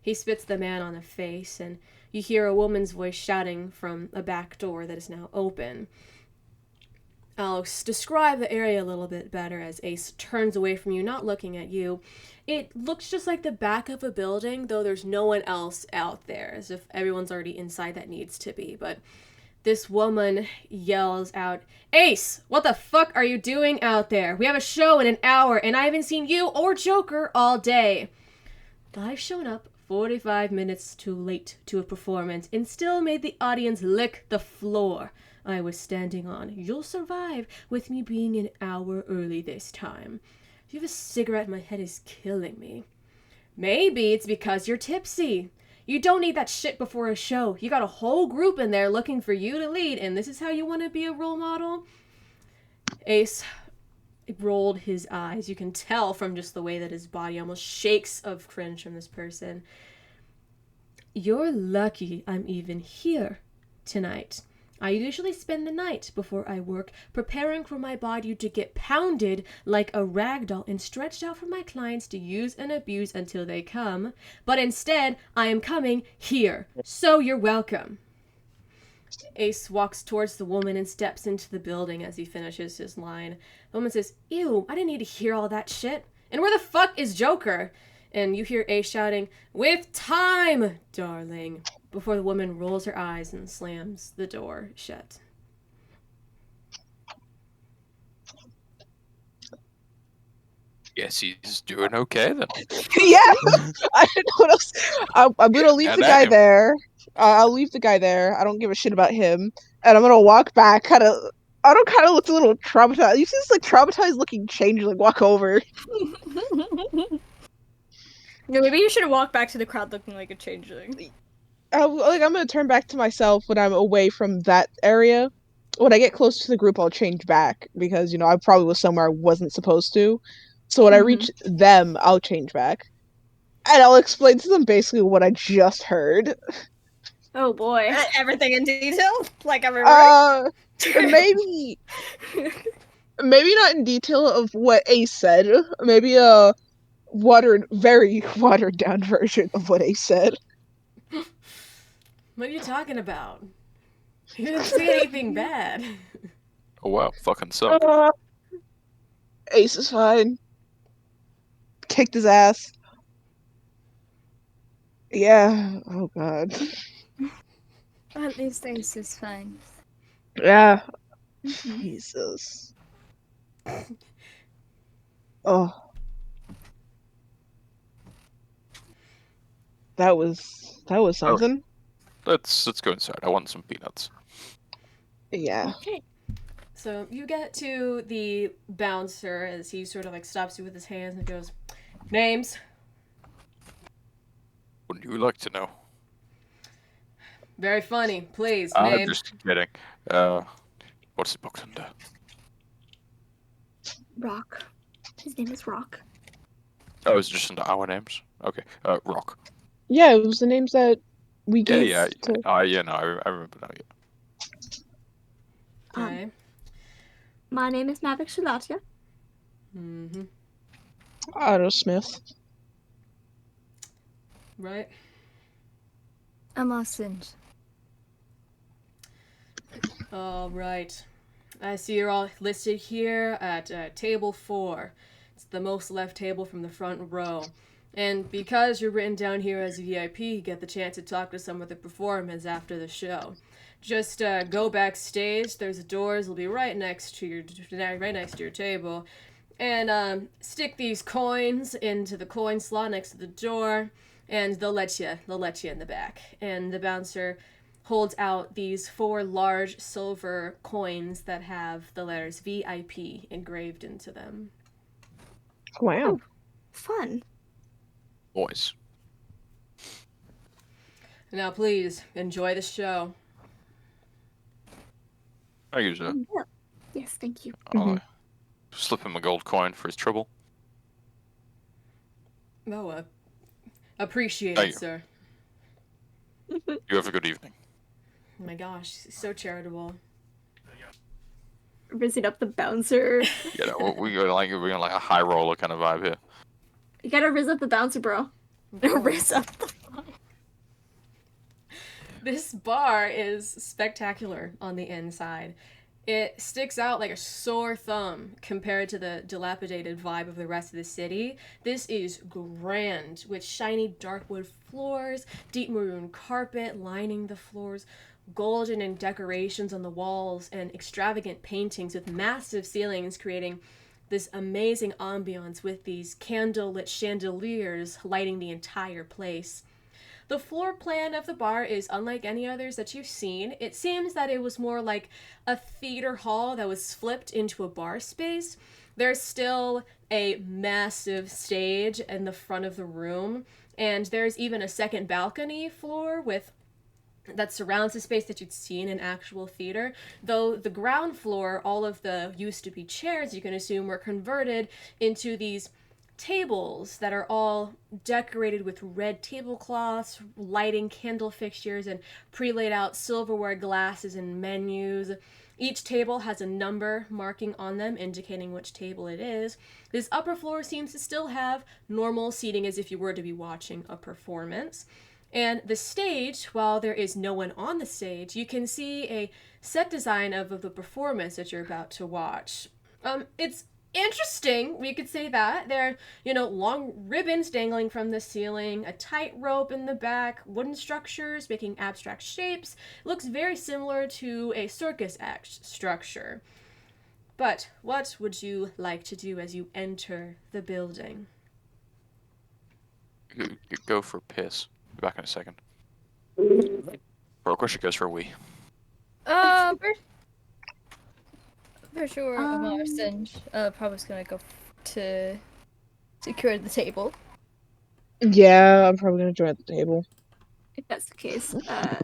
He spits the man on the face, and you hear a woman's voice shouting from a back door that is now open. I'll describe the area a little bit better as Ace turns away from you, not looking at you. It looks just like the back of a building, though there's no one else out there, as if everyone's already inside that needs to be. But this woman yells out, "Ace, what the fuck are you doing out there? We have a show in an hour, and I haven't seen you or Joker all day." I've shown up 45 minutes too late to a performance and still made the audience lick the floor I was standing on. You'll survive with me being an hour early this time. Do you have a cigarette? My head is killing me. Maybe it's because you're tipsy. You don't need that shit before a show. You got a whole group in there looking for you to lead, and this is how you want to be a role model? Ace rolled his eyes. You can tell from just the way that his body almost shakes of cringe from this person. "You're lucky I'm even here tonight. I usually spend the night before I work preparing for my body to get pounded like a rag doll and stretched out for my clients to use and abuse until they come. But instead, I am coming here. So you're welcome." Ace walks towards the woman and steps into the building as he finishes his line. The woman says, "Ew, I didn't need to hear all that shit. And where the fuck is Joker?" And you hear Ace shouting, "With time, darling," before the woman rolls her eyes and slams the door shut. Guess he's doing okay then. Yeah, I don't know what else. I'm gonna leave the guy him. there. I'll leave the guy there. I don't give a shit about him, and I'm gonna walk back. Kind of look a little traumatized. You see this like traumatized looking changeling walk over. Yeah, maybe you should walk back to the crowd looking like a changeling. I'm gonna turn back to myself when I'm away from that area. When I get close to the group, I'll change back because I probably was somewhere I wasn't supposed to. So when I reach them, I'll change back. And I'll explain to them basically what I just heard. Oh boy. Everything in detail? Like every word? Maybe not in detail of what Ace said. Maybe a very watered down version of what Ace said. What are you talking about? You didn't say anything bad. Oh wow, fucking suck. Ace is fine. Kicked his ass. Yeah. Oh god. At least Ace is fine. Yeah. Jesus. Oh. That was something. Let's go inside. I want some peanuts. Yeah. Okay. So you get to the bouncer as he sort of like stops you with his hands and goes, "Names." Wouldn't you like to know? Very funny. Please, I'm name. just kidding. What's it booked under? Rock. His name is Rock. Oh, it's just under our names. Okay. Rock. Yeah, it was the names that we Yeah, gave yeah. to... Yeah. No, I remember now. Yeah. Okay. My name is Maverick Shalatia. Mm-hmm. Otto Smith. Right. I'm Austin. All right. I see you're all listed here at table 4. It's the most left table from the front row. And because you're written down here as a VIP, you get the chance to talk to some of the performers after the show. Just go backstage. There's doors. They'll be right next to your table, and stick these coins into the coin slot next to the door, and they'll let you in the back. And the bouncer holds out these 4 large silver coins that have the letters VIP engraved into them. Wow. Fun. Boys. Now, please enjoy the show. I use it. Yeah. Yes, thank you. I'll slip him a gold coin for his trouble. Oh, appreciate Thank it, you. sir. You have a good evening. Oh my gosh, so charitable. Rizzing up the bouncer. You know, we're like a high roller kind of vibe here. You gotta rizz up the bouncer, bro. Rizz up the... This bar is spectacular on the inside. It sticks out like a sore thumb compared to the dilapidated vibe of the rest of the city. This is grand, with shiny dark wood floors, deep maroon carpet lining the floors, golden and decorations on the walls, and extravagant paintings with massive ceilings creating this amazing ambiance with these candlelit chandeliers lighting the entire place. The floor plan of the bar is unlike any others that you've seen. It seems that it was more like a theater hall that was flipped into a bar space. There's still a massive stage in the front of the room, and there's even a second balcony floor that surrounds the space that you'd see in an actual theater. Though the ground floor, all of the used to be chairs, you can assume, were converted into these tables that are all decorated with red tablecloths, lighting candle fixtures, and pre-laid out silverware glasses and menus. Each table has a number marking on them indicating which table it is. This upper floor seems to still have normal seating as if you were to be watching a performance. And the stage, while there is no one on the stage, you can see a set design of the performance that you're about to watch. It's interesting, we could say that. There are, long ribbons dangling from the ceiling, a tight rope in the back, wooden structures making abstract shapes. It looks very similar to a circus act structure. But what would you like to do as you enter the building? You go for a piss. Be back in a second. Or question goes for a wee. For sure, Austin probably gonna go to secure the table. Yeah, I'm probably gonna join at the table. If that's the case, I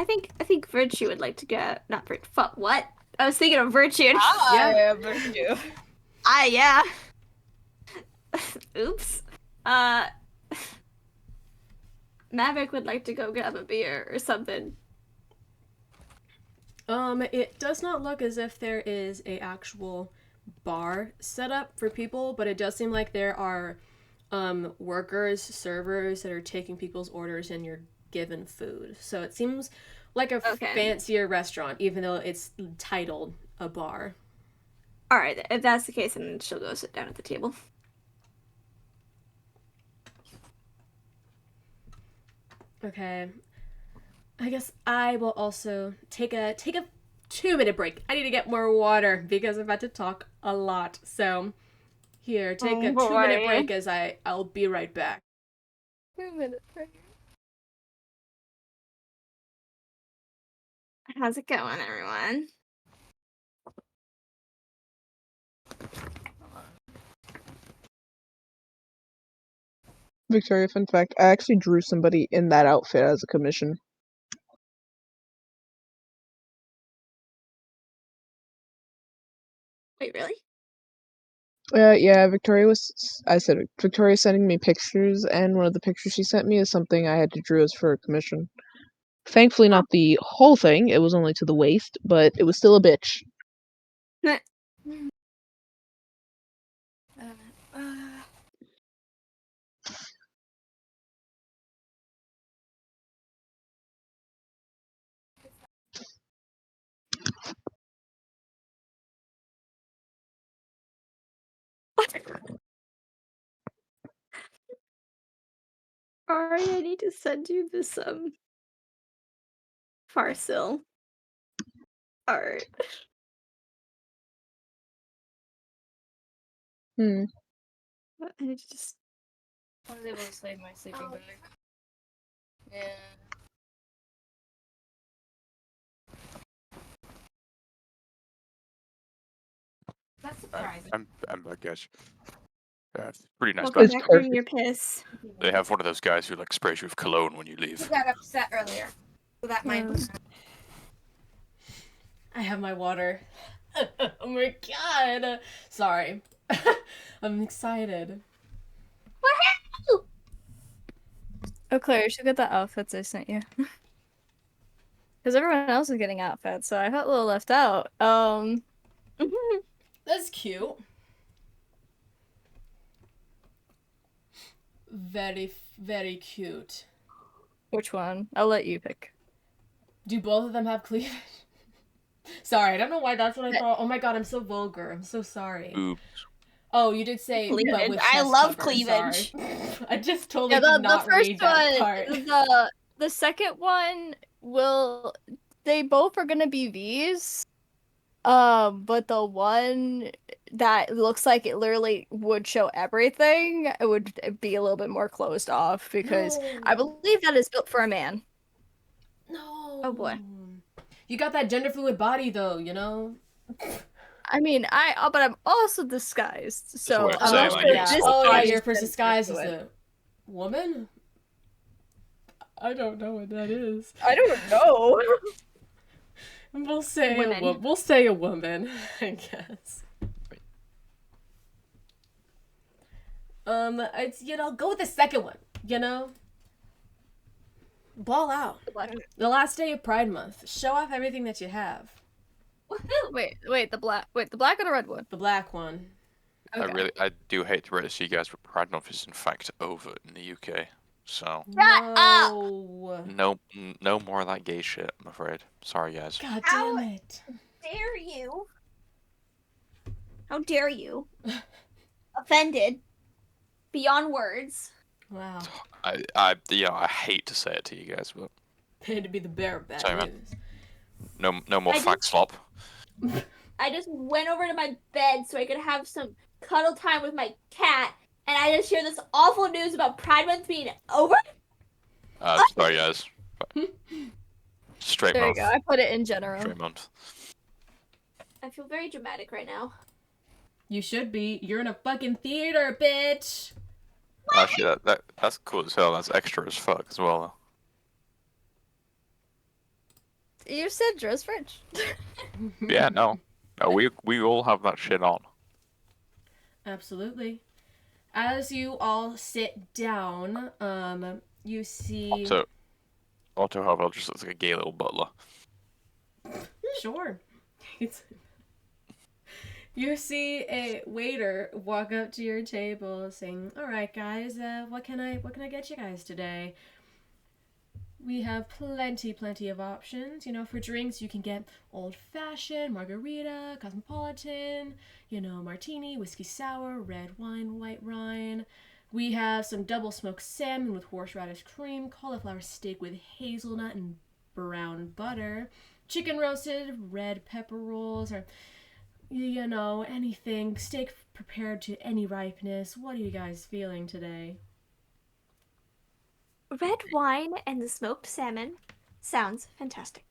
think Virtue would like to go. Not Virtue. Fuck, what? I was thinking of Virtue. Yeah, Virtue. Yeah. Oops. Maverick would like to go grab a beer or something. It does not look as if there is a actual bar set up for people, but it does seem like there are workers, servers that are taking people's orders and you're given food. So it seems like a Okay. fancier restaurant, even though it's titled a bar. All right, if that's the case, then she'll go sit down at the table. Okay. I guess I will also take a 2-minute break. I need to get more water because I'm about to talk a lot. So here, take a 2-minute break as I'll be right back. 2 minutes. How's it going, everyone? Victoria, fun fact, I actually drew somebody in that outfit as a commission. Wait, really? Yeah, Victoria's sending me pictures, and one of the pictures she sent me is something I had to draw as for a commission. Thankfully, not the whole thing, it was only to the waist, but it was still a bitch. Ari, I need to send you this Farsil art. Hmm. I need to just. I was able to save my sleeping bag. Yeah. That's surprising. I'm back, guys. It's pretty nice Welcome back. back perfect. from your piss. They have one of those guys who like sprays you with cologne when you leave. got upset earlier. So that might I have my water. Oh my god. Sorry. I'm excited. Oh, Claire, you should get the outfits I sent you. Because everyone else is getting outfits, so I felt a little left out. That's cute. Very, very cute. Which one? I'll let you pick. Do both of them have cleavage? Sorry, I don't know why that's what I thought. Oh my god, I'm so vulgar. I'm so sorry. Oops. Oh, you did say Cleavage. but with I chest love cover, cleavage. sorry. I just totally Yeah, did not read that part. the second one will. They both are gonna be V's. But the one that looks like it literally would show everything, it would be a little bit more closed off because I believe that is built for a man. No. Oh, boy. You got that gender fluid body though, you know? I mean, but I'm also disguised, so what I'm I'm saying, also like, you're yeah. just Oh, yeah, like- your first disguise is it. a woman? I don't know what that is. I don't know. We'll say Women. we'll say a woman, I guess. It's go with the second one, Ball out. The last day of Pride Month. Show off everything that you have. Wait, the black or the red one? The black one. Okay. I do hate to read to you guys, but Pride Month is in fact over in the UK. So No. no more of that gay shit, I'm afraid. Sorry, guys. God Ow. damn it. Dare you? How dare you? Offended. Beyond words. Wow. I hate to say it to you guys, but Paid to be the bearer of bad Sorry, man. news. no more I fact slop. I just went over to my bed so I could have some cuddle time with my cat, and I just hear this awful news about Pride Month being over. Sorry, guys. Straight There you month. go. I put it in general. Straight month. I feel very dramatic right now. You should be. You're in a fucking theater, bitch. Actually, that's cool as hell. That's extra as fuck as well. You said dress French. Yeah, no, we all have that shit on. Absolutely. As you all sit down, you see. Otto Harvell just looks like a gay little butler. Sure. You see a waiter walk up to your table saying, "All right, guys, what can I get you guys today?" We have plenty of options. You know, for drinks you can get old-fashioned, margarita, cosmopolitan, martini, whiskey sour, red wine, white wine. We have some double smoked salmon with horseradish cream, cauliflower steak with hazelnut and brown butter, chicken roasted, red pepper rolls, or anything, steak prepared to any ripeness. What are you guys feeling today? Red wine and the smoked salmon sounds fantastic.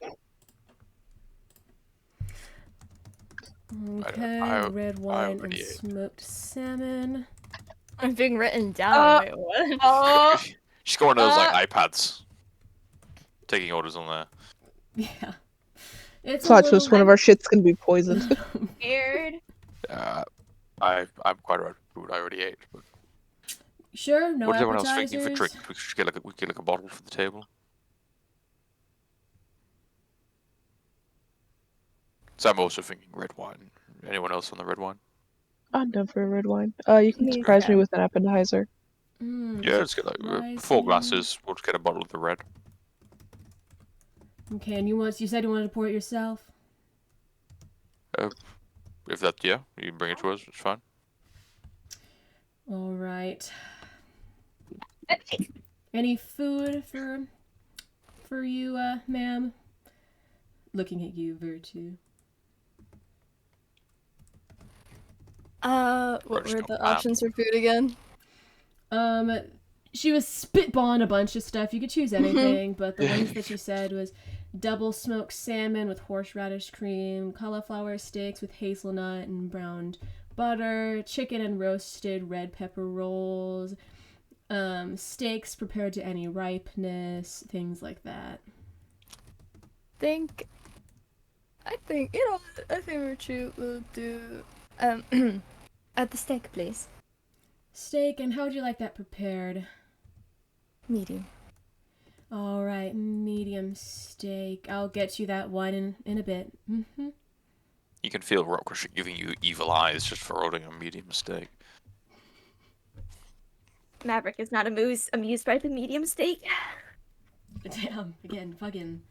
Okay, red wine and already ate. smoked salmon. I'm being written down. Wait, what? She's got one of those like iPads. Taking orders on there. Yeah. It's Plot twist, one of our shit's gonna be poisoned. Scared. I'm quite right. Food I already ate. But Sure, no what is everyone else appetizers. thinking for drink? We should get like a bottle for the table. So I'm also thinking red wine. Anyone else on the red wine? I'm done for a red wine. You can Me surprise me too. with an appetizer. Yeah, let's get like 4 surprising. glasses. We'll just get a bottle of the red. Okay, and you said you wanted to pour it yourself? If that, yeah, you can bring it to us. It's fine. All right. Any food for you, ma'am? Looking at you, Virtue. What were the options for food again? She was spitballing a bunch of stuff. You could choose anything, but the ones that she said was double smoked salmon with horseradish cream, cauliflower steaks with hazelnut and browned butter, chicken and roasted red pepper rolls, steaks prepared to any ripeness, things like that. I think Virtue will do at the steak, please. Steak, and how would you like that prepared? Medium. All right, medium steak. I'll get you that one in a bit. Mm-hmm. You can feel Rockrush giving you evil eyes just for ordering a medium steak. Maverick is not amused by the medium steak. Damn, again, fucking.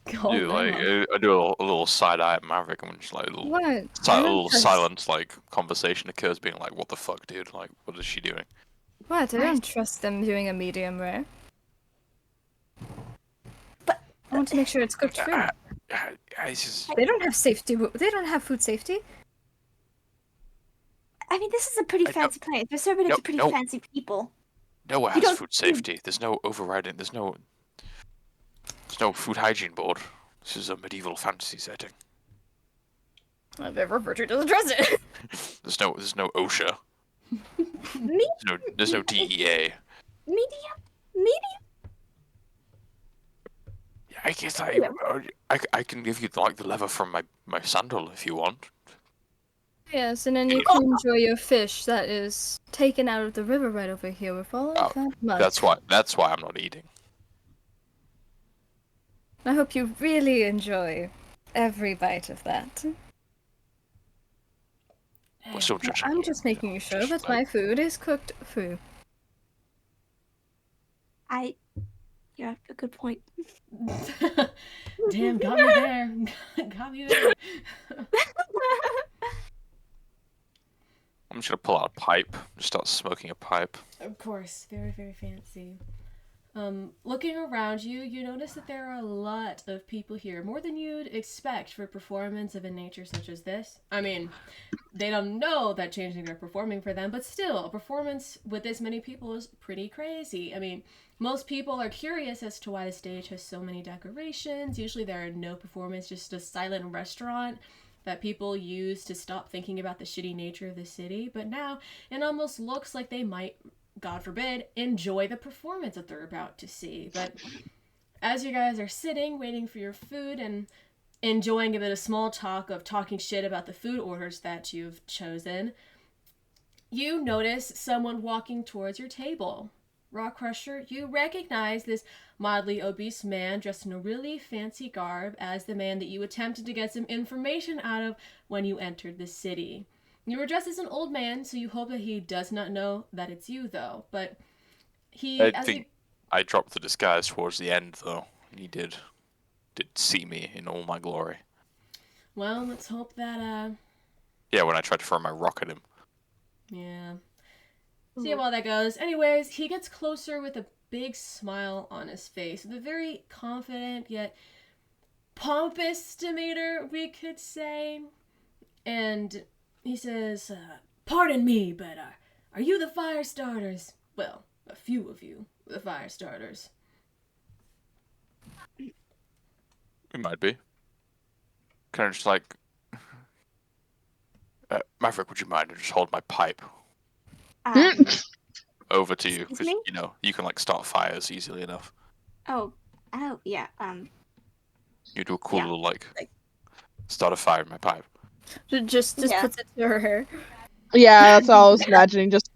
I do a little side eye at Maverick, and just like a little, What? a little silent like conversation occurs, being like, "What the fuck, dude? Like, what is she doing?" What? I don't trust them doing a medium rare. But I want to make sure it's cooked through. They don't have safety. They don't have food safety. I mean, this is a pretty fancy place. They're serving it to pretty fancy people. Nowhere has food safety. There's no overriding. There's no food hygiene board. This is a medieval fantasy setting. Virtue doesn't trust it. There's no OSHA. There's no DEA. Medium? Yeah, I guess I can give you like the lever from my sandal if you want. Yes, and then you can enjoy your fish that is taken out of the river right over here with all of that mud. That's why I'm not eating. I hope you really enjoy every bite of that. We're still judging. I'm just making sure that my food is cooked through. You have a good point. Damn, got me there. Got me there. I'm just gonna pull out a pipe, just start smoking a pipe. Of course, very, very fancy. Looking around you, you notice that there are a lot of people here, more than you'd expect for a performance of a nature such as this. I mean, they don't know that Changeling are performing for them, but still, a performance with this many people is pretty crazy. I mean, most people are curious as to why the stage has so many decorations. Usually there are no performance, just a silent restaurant that people use to stop thinking about the shitty nature of the city. But now, it almost looks like they might, God forbid, enjoy the performance that they're about to see. But as you guys are sitting, waiting for your food and enjoying a bit of small talk of talking shit about the food orders that you've chosen, you notice someone walking towards your table. Rock Crusher, you recognize this mildly obese man dressed in a really fancy garb as the man that you attempted to get some information out of when you entered the city. You were dressed as an old man, so you hope that he does not know that it's you, though. But I dropped the disguise towards the end, though. He did see me in all my glory. Well, let's hope that, Yeah, when I tried to throw my rock at him. yeah. See how well that goes. Anyways, he gets closer with a big smile on his face, with a very confident yet pompous demeanor, we could say. And he says, pardon me, but are you the fire starters? Well, a few of you, the fire starters. It might be. Kind of just like... Maverick, would you mind to just hold my pipe over to you? Excuse Because, me? you know, you can, like, start fires easily enough. Oh, yeah. You do a cool Yeah, little, like, like- start a fire in my pipe. Just Yeah. puts it to her hair. Yeah, that's all I was imagining. Just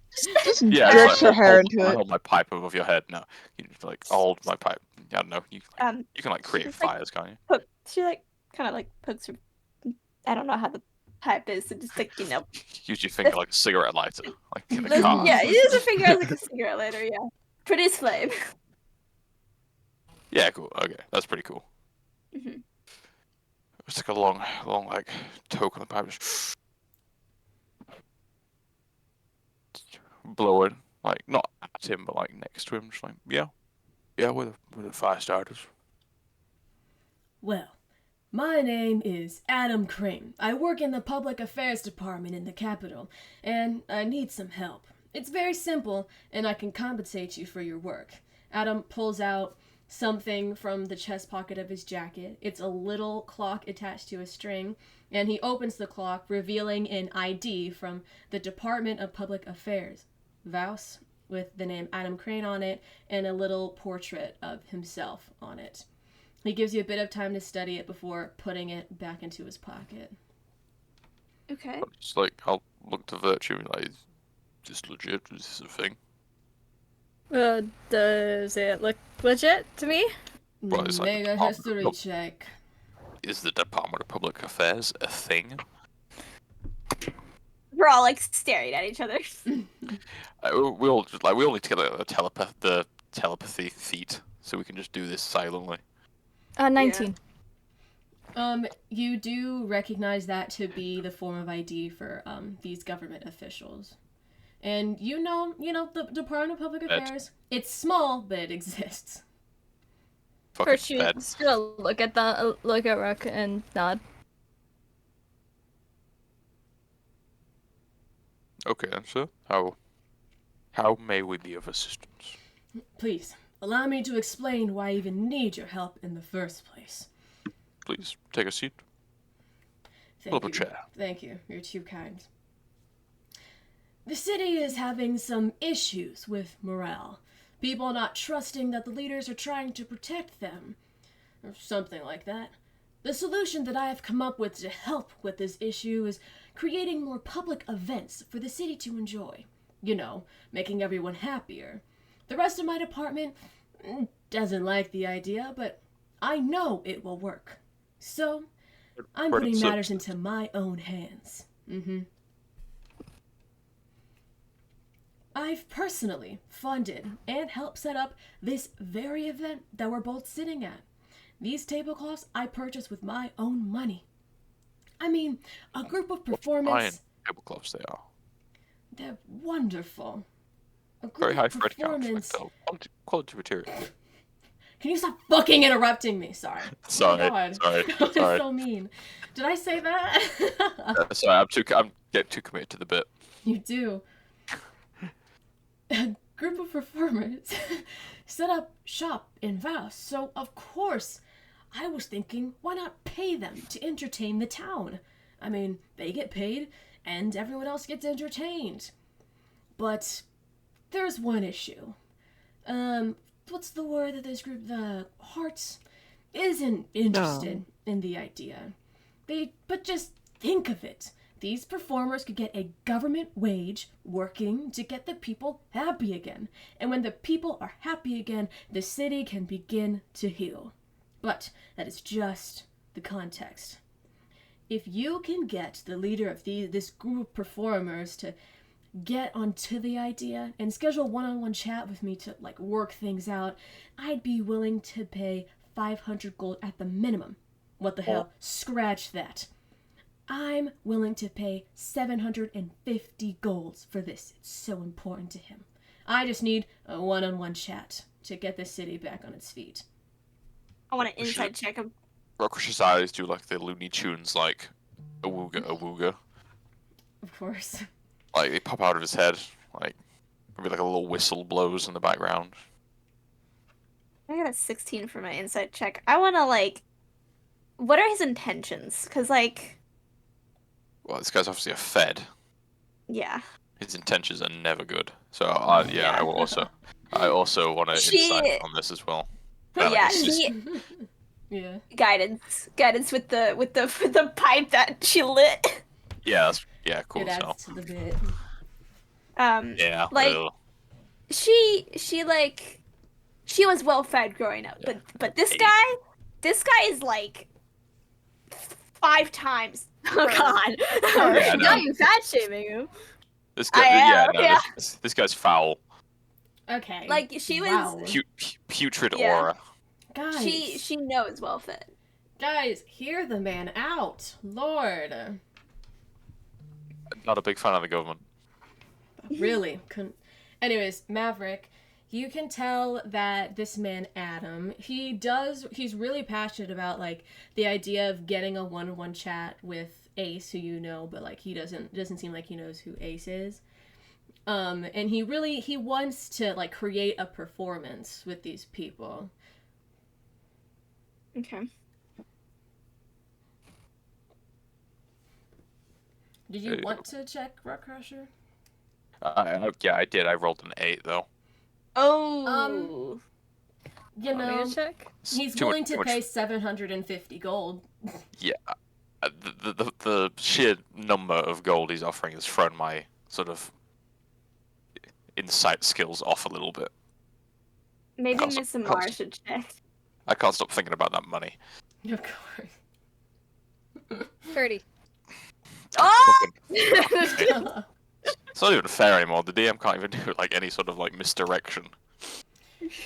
Yeah, drifts it's her like, hair hold, into I it. hold my pipe above your head. No, you just, like, I'll hold my pipe. I don't know. You can, like, create just, like, fires, can't you? She kind of like pokes her. I don't know how the pipe is, so just like Use your finger like a cigarette lighter, like in a the- car. yeah, use a finger as like a cigarette lighter. Yeah, produce flame. Yeah, cool. Okay, that's pretty cool. Mhm. It's like a long, like, toke on the pipe. Just blow it, like, not at him, but, like, next to him. Just like, yeah, we're the fire starters. Well, my name is Adam Crane. I work in the Public Affairs Department in the Capitol, and I need some help. It's very simple, and I can compensate you for your work. Adam pulls out something from the chest pocket of his jacket. It's a little clock attached to a string, and he opens the clock, revealing an ID from the Department of Public Affairs. Vouse, with the name Adam Crane on it, and a little portrait of himself on it. He gives you a bit of time to study it before putting it back into his pocket. Okay. It's like, I'll look to Virtue and be like, is this legit? Is this a thing? Does it look legit to me? Well, it's like the Mega Department of history Pub- check. Is the Department of Public Affairs a thing? We're all like staring at each other. We all just like we only get the telepathy feat, so we can just do this silently. 19. You do recognize that to be the form of ID for these government officials. And you know the Department of Public Affairs. It's small, but it exists. Fucking First, you fed. just gonna look at Rook and nod. Okay, then, sir. How may we be of assistance? Please, allow me to explain why I even need your help in the first place. Please take a seat. Pull Thank up a you. chair. Thank you. You're too kind. The city is having some issues with morale. People not trusting that the leaders are trying to protect them. Or something like that. The solution that I have come up with to help with this issue is creating more public events for the city to enjoy. You know, making everyone happier. The rest of my department doesn't like the idea, but I know it will work. So, I'm Where putting does it- matters into my own hands. I've personally funded and helped set up this very event that we're both sitting at. These tablecloths I purchased with my own money. I mean, a group of Iron performance. tablecloths they are. They're wonderful. A group Very high of Fred counts. Like, performance. quality material. Can you stop fucking interrupting me? Sorry. Sorry, Oh my God. sorry, That was sorry. so mean. Did I say that? Sorry, I'm getting too committed to the bit. You do. A group of performers set up shop in Vouse, so of course I was thinking, why not pay them to entertain the town? I mean, they get paid, and everyone else gets entertained. But there's one issue. What's the word that this group, the Hearts, isn't interested in the idea. But just think of it. these performers could get a government wage working to get the people happy again. And when the people are happy again, the city can begin to heal. But that is just the context. If you can get the leader of this group of performers to get onto the idea and schedule one-on-one chat with me to like work things out, I'd be willing to pay 500 gold at the minimum. What the hell? Scratch that. I'm willing to pay 750 golds for this. It's so important to him. I just need a one-on-one chat to get the city back on its feet. I want to inside check him. Rockrush's eyes do like the Looney Tunes, like awooga awooga. Of course. Like they pop out of his head, like maybe like a little whistle blows in the background. I got a 16 for my inside check. I want to like, what are his intentions? Cause like, Well, this guy's obviously a Fed. yeah. His intentions are never good. So I will also. I also want to insight on this as well. Yeah, Yeah. guidance with the pipe that she lit. Yeah, cool. It adds to the bit. Yeah. like well, she was well fed growing up, but this guy is like 5 times. Oh God! Yeah, Now no. you fat shaming him. this guy. I am, Yeah, no, this guy's foul. Okay. Like she was, Wow. Putrid Yeah. aura. Guys. she knows well fed. Guys, hear the man out. Lord. Not a big fan of the government. Really. Anyways, Maverick, you can tell that this man, Adam, he's really passionate about, like, the idea of getting a one-on-one chat with Ace, who you know, but, like, doesn't seem like he knows who Ace is. And he wants to, like, create a performance with these people. Okay. Did you want to check Rock Crusher? Yeah, I did. I rolled an 8 though. Oh. You Want me know, to check? he's Too willing much- to too much- pay 750 gold. Yeah, the sheer number of gold he's offering has thrown my sort of insight skills off a little bit. Maybe Cost- Miss Amar cost. should check. I can't stop thinking about that money. Of course. 30. Oh! It's not even fair anymore. The DM can't even do like any sort of like misdirection.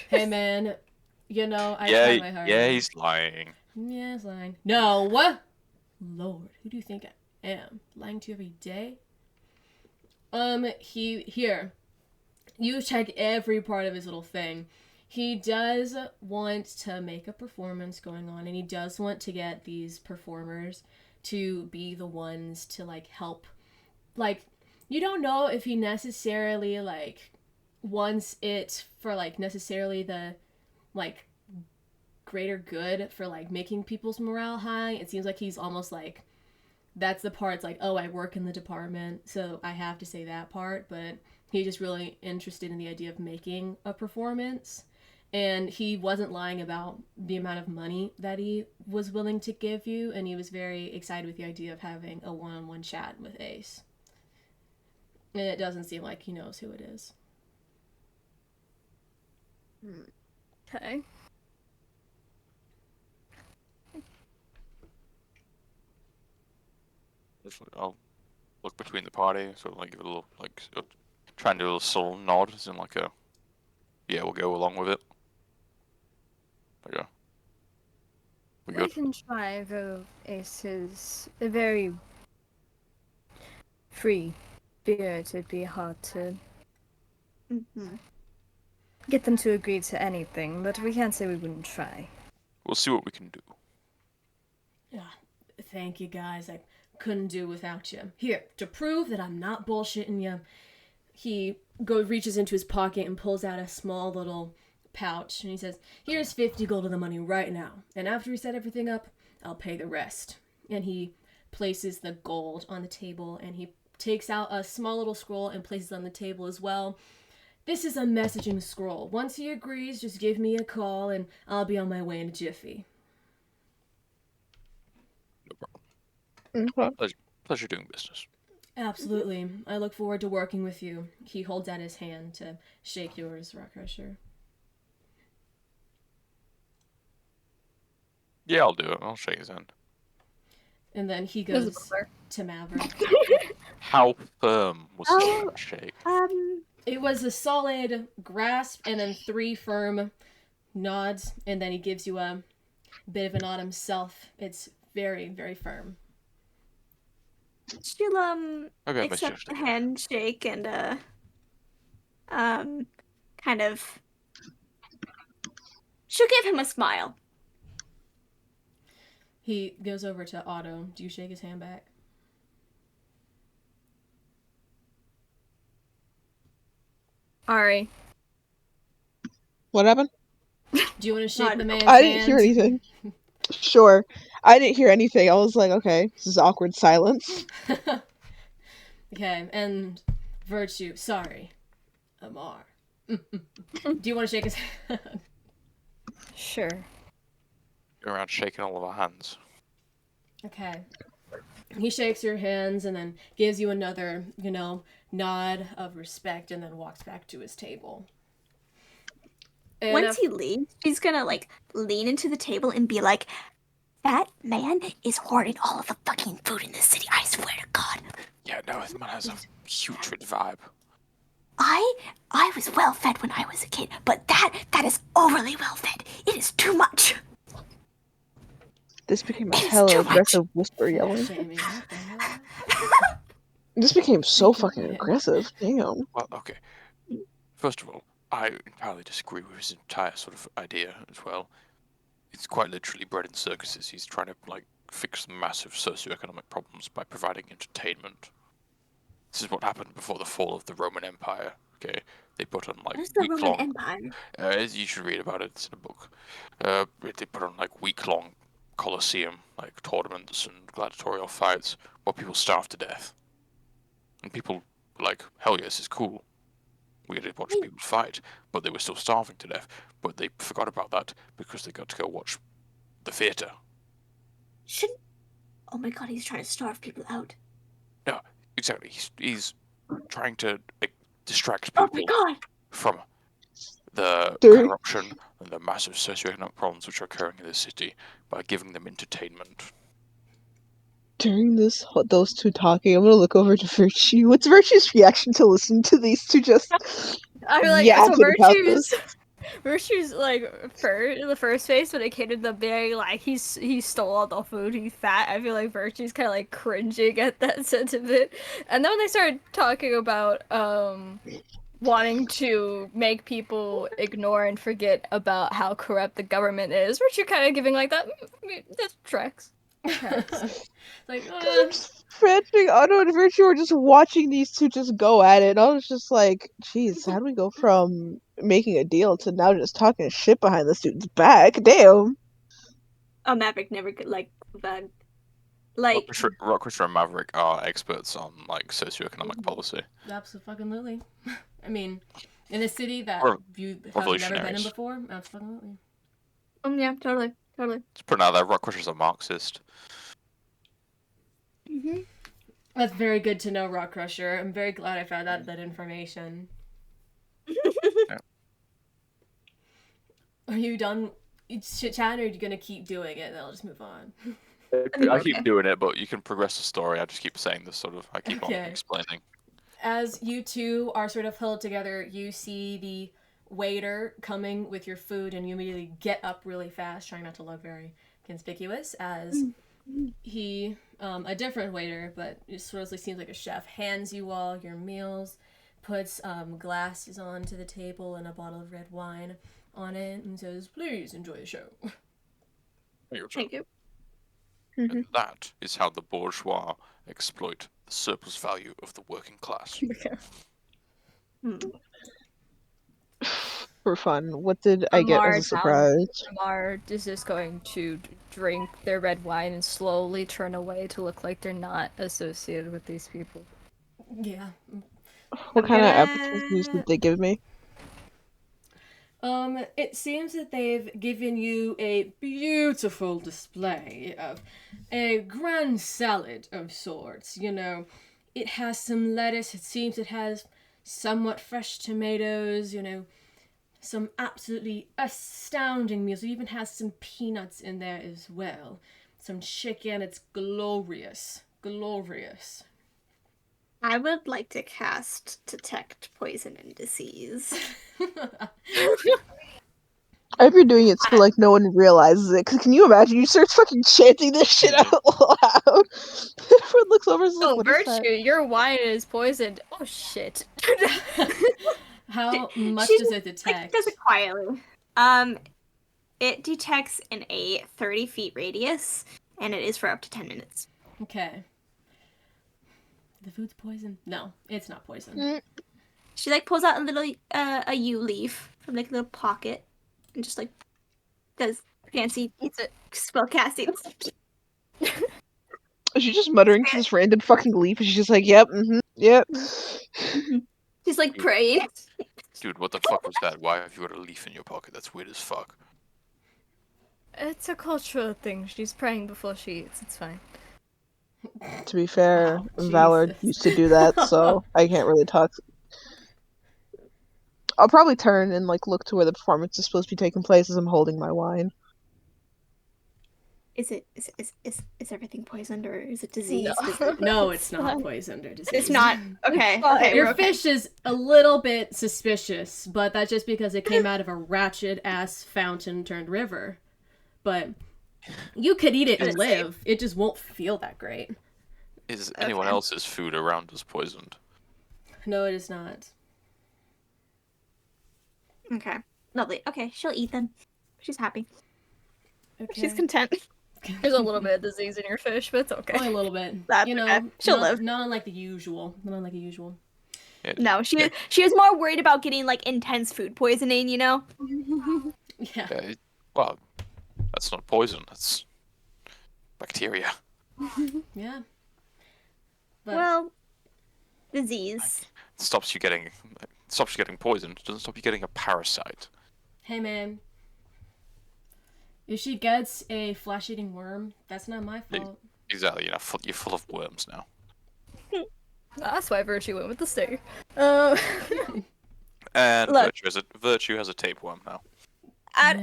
Hey man, you know, I Yeah, try my hardest. yeah, he's lying. Yeah, he's lying. No, what? Lord, who do you think I am? Lying to you every day? Here. You check every part of his little thing. He does want to make a performance going on, and he does want to get these performers to be the ones to, like, help. Like, you don't know if he necessarily, like, wants it for, like, necessarily the, like, greater good for, like, making people's morale high. It seems like he's almost, like, that's the part, it's like, oh, I work in the department, so I have to say that part, but he's just really interested in the idea of making a performance. And he wasn't lying about the amount of money that he was willing to give you, and he was very excited with the idea of having a one-on-one chat with Ace. And it doesn't seem like he knows who it is. Okay. I'll look between the party, sort of like give it a little, like, try and do a little subtle nod, as in like a, yeah, we'll go along with it. Okay. We We good? can try, though Ace is a very free spirit. It'd be hard to Mm-hmm. get them to agree to anything, but we can't say we wouldn't try. We'll see what we can do. Yeah, thank you guys. I couldn't do without you. Here, to prove that I'm not bullshitting you, he reaches into his pocket and pulls out a small little pouch, and he says, here's 50 gold of the money right now, and after we set everything up, I'll pay the rest. And he places the gold on the table, and he takes out a small little scroll and places it on the table as well. This is a messaging scroll. Once he agrees, just give me a call, and I'll be on my way in a jiffy. Okay. Pleasure doing business. Absolutely. I look forward to working with you. He holds out his hand to shake yours, Rockcrusher. Yeah, I'll do it. I'll shake his hand. And then he There's a goes butler. to Maverick. How firm was the Oh, handshake? It was a solid grasp and then 3 firm nods, and then he gives you a bit of a nod himself. It's very, very firm. she'll Okay, accept the Mr. handshake and kind of. She'll give him a smile. He goes over to Otto. Do you shake his hand back? Ari. What happened? Do you want to shake the man's I didn't hand? hear anything. Sure. I didn't hear anything. I was like, okay, this is awkward silence. Okay, and Virtue. Sorry. Amar. Do you want to shake his hand? Sure. Go around shaking all of our hands. Okay. He shakes your hands and then gives you another, nod of respect and then walks back to his table. And Once he leaves, she's gonna lean into the table and be like, "That man is hoarding all of the fucking food in this city. I swear to God. Yeah, no, this man has a putrid vibe. I was well fed when I was a kid, but that is overly well fed. It is too much." This became a It's hella too much. aggressive whisper yelling. Jamie, what the hell? This became so fucking aggressive. Damn. Well, okay. First of all, I entirely disagree with his entire sort of idea as well. It's quite literally bred in circuses. He's trying to, fix massive socioeconomic problems by providing entertainment. This is what happened before the fall of the Roman Empire, okay? They put on, What is the Roman week-long... Empire? You should read about it, it's in a book. They put on, week-long Colosseum, tournaments and gladiatorial fights, where people starved to death. And people were like, hell yes, this is cool. We get to watch people fight, but they were still starving to death. But they forgot about that because they got to go watch the theatre. Oh my God, he's trying to starve people out. No, exactly. He's trying to distract Oh people my God. from the Dude. corruption and the massive socioeconomic problems which are occurring in the city by giving them entertainment. During those two talking, I'm gonna look over to Virtue. What's Virtue's reaction to listening to these two just I feel like yapping so about Virtue's this? Virtue's in the first phase when it came to the being he stole all the food, he's fat. I feel like Virtue's kind of cringing at that sentiment, and then when they started talking about wanting to make people ignore and forget about how corrupt the government is, Virtue kind of giving that tracks. Frantic Otto and Virtue were just watching these two just go at it, and I was just like, "Jeez, how do we go from making a deal to now just talking shit behind the student's back?" Damn. Oh, Maverick never could that. Rockcrusher and Maverick are experts on socioeconomic policy. Absolutely. I mean, in a city that you have never been in Revolutionaries. before, absolutely. Yeah, totally. Let's put it out there, Rockcrusher's a Marxist. Mm-hmm. That's very good to know, Rockcrusher. I'm very glad I found out that information. Are you done chit-chatting, or are you going to keep doing it, and then I'll just move on? I keep doing it, but you can progress the story. I just keep saying this I keep on explaining. As you two are sort of huddled together, you see the waiter coming with your food, and you immediately get up really fast, trying not to look very conspicuous, as he, a different waiter, but it sort of seems like a chef, hands you all your meals, puts glasses onto the table and a bottle of red wine on it, and says, "Please enjoy the show." Thank you. And that is how the bourgeois exploit the surplus value of the working class. For fun, what did I get as a surprise? Amar is just going to drink their red wine and slowly turn away to look like they're not associated with these people. Yeah. What kind of appetizers did they give me? It seems that they've given you a beautiful display of a grand salad of sorts. You know, it has some lettuce, it seems it has somewhat fresh tomatoes, you know, some absolutely astounding meals. It even has some peanuts in there as well. Some chicken, it's glorious. Glorious. I would like to cast Detect Poison and Disease. I hope you're doing it so like no one realizes it. Cause can you imagine you start fucking chanting this shit out loud? Everyone looks over and is like, Oh, "What is Virtue, that?" your wine is poisoned. Oh shit. How much She does it Like, detect? does it quietly. It detects in a 30 feet radius, and it is for up to 10 minutes. Okay. The food's poison? No, it's not poison. Mm. She like pulls out a little a yew leaf from like a little pocket, and just like does fancy Eats it. spell casting. She's just muttering to this random fucking leaf, and she's just like, "Yep, yep." She's like praying. Dude, what the fuck was that? Why have you got a leaf in your pocket? That's weird as fuck. It's a cultural thing. She's praying before she eats. It's fine. To be fair, Wow, Valor Jesus. used to do that, so I can't really talk. I'll probably turn and like look to where the performance is supposed to be taking place as I'm holding my wine. Is everything poisoned or is it disease? No, it's not poisoned or diseased. It's not. Okay. fine. Okay. Your we're okay. fish is a little bit suspicious, but that's just because it came out of a ratchet ass fountain turned river. But you could eat it and But it's safe. live. It just won't feel that great. Is anyone Okay. else's food around us poisoned? No, it is not. Okay. Lovely. Okay, she'll eat them. She's happy. Okay. She's content. There's a little bit of disease in your fish, but it's okay. Only a little bit. That's You know, okay. She'll not, live. not unlike the usual. Not unlike the usual. Yeah, No, she was more worried about getting like intense food poisoning, you know? Yeah. well, that's not poison. That's bacteria. Yeah. But Well, disease. It stops you getting poisoned. It doesn't stop you getting a parasite. hey, man. If she gets a flesh-eating worm, that's not my fault. Exactly. You're full of worms now. That's why Virtue went with the steak. And Look. Virtue has a tapeworm now. Out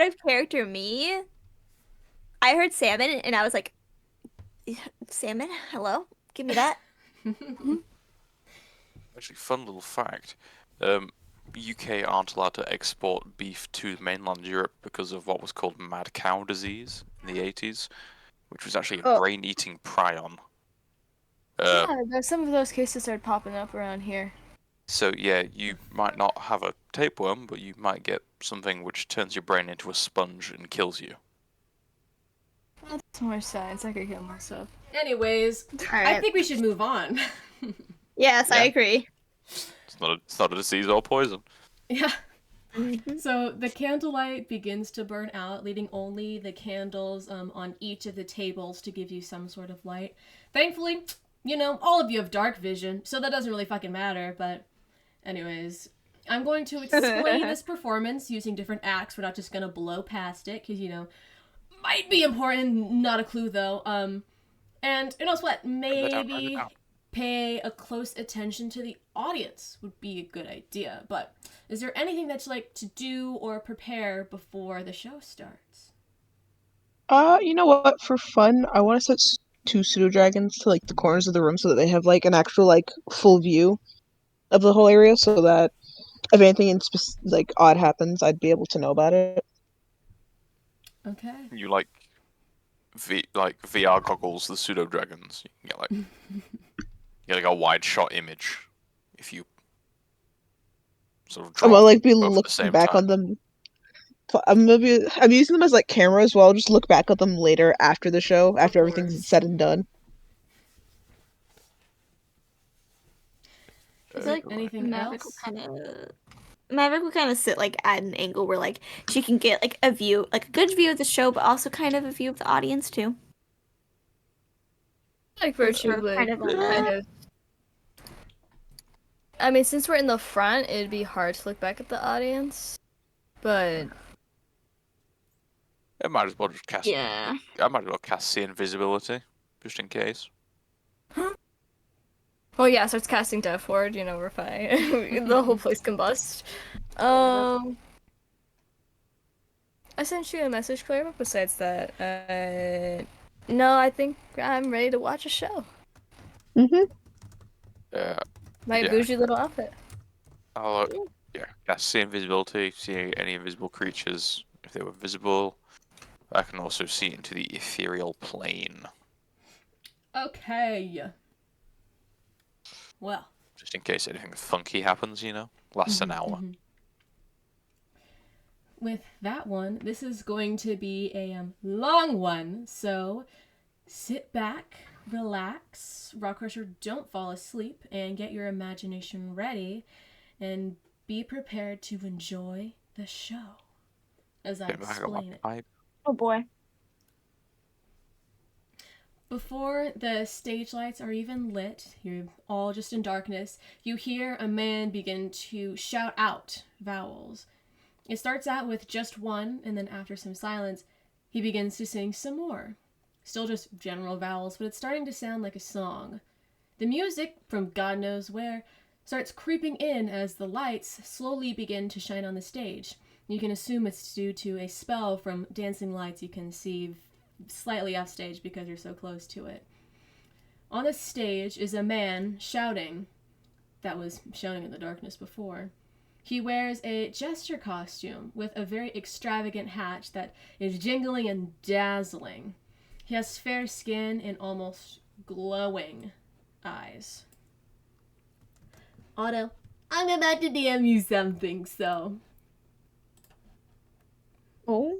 of character me, I heard salmon and I was like, salmon? Hello? Give me that. Actually, fun little fact. UK aren't allowed to export beef to mainland Europe because of what was called mad cow disease in the 80s, which was actually a Oh. brain-eating prion. Some of those cases started popping up around here. So yeah, you might not have a tapeworm, but you might get something which turns your brain into a sponge and kills you. That's more science. I could kill myself. Anyways, I Alright. think we should move on. Yes, I Yeah. agree. It's not a disease or poison. Yeah. So the candlelight begins to burn out, leaving only the candles on each of the tables to give you some sort of light. Thankfully, you know, all of you have dark vision, so that doesn't really fucking matter, but anyways, I'm going to explain this performance using different acts. We're not just gonna blow past it, because, you know, might be important, not a clue though. And you know what? Write it Maybe down. pay a close attention to the audience would be a good idea. But is there anything that you like to do or prepare before the show starts? You know what? For fun, I want to set two pseudo dragons to like the corners of the room so that they have like an actual like full view of the whole area, so that if anything like odd happens, I'd be able to know about it. Okay. You like VR goggles, the pseudo dragons. You can get like like a wide shot image if you sort of I'm drop gonna like be both at the looking same back time. on them. I'm using them as like camera as well. Just look back at them later after the show, after everything's course. said and done. I feel like Anything Maverick else? will kind of sit like at an angle where like she can get like a view, like a good view of the show, but also kind of a view of the audience too. Like Virtue Or would kind of, kind of I mean, since we're in the front, it'd be hard to look back at the audience. But I might as well just cast. Yeah. I might as well cast See Invisibility, just in case. well, yeah, starts casting Death Ward. We're fine. The whole place combust. I sent you a message, Claire. But besides that, no, I think I'm ready to watch a show. Mm-hmm. My Yeah. bougie little outfit. I'll cast See Invisibility, see any invisible creatures if they were visible. I can also see into the ethereal plane, Okay. Well. just in case anything funky happens. Lasts an hour. With that one, this is going to be a long one, so sit back, relax, Rock Crusher, don't fall asleep, and get your imagination ready, and be prepared to enjoy the show as I explain it. Oh boy. Before the stage lights are even lit, you're all just in darkness, you hear a man begin to shout out vowels. It starts out with just one, and then after some silence, he begins to sing some more. Still just general vowels, but it's starting to sound like a song. The music, from God knows where, starts creeping in as the lights slowly begin to shine on the stage. You can assume it's due to a spell from dancing lights you can see slightly off stage because you're so close to it. On the stage is a man shouting that was shouting in the darkness before. He wears a jester costume with a very extravagant hat that is jingling and dazzling. He has fair skin and almost glowing eyes. Otto, I'm about to DM you something, so... Oh.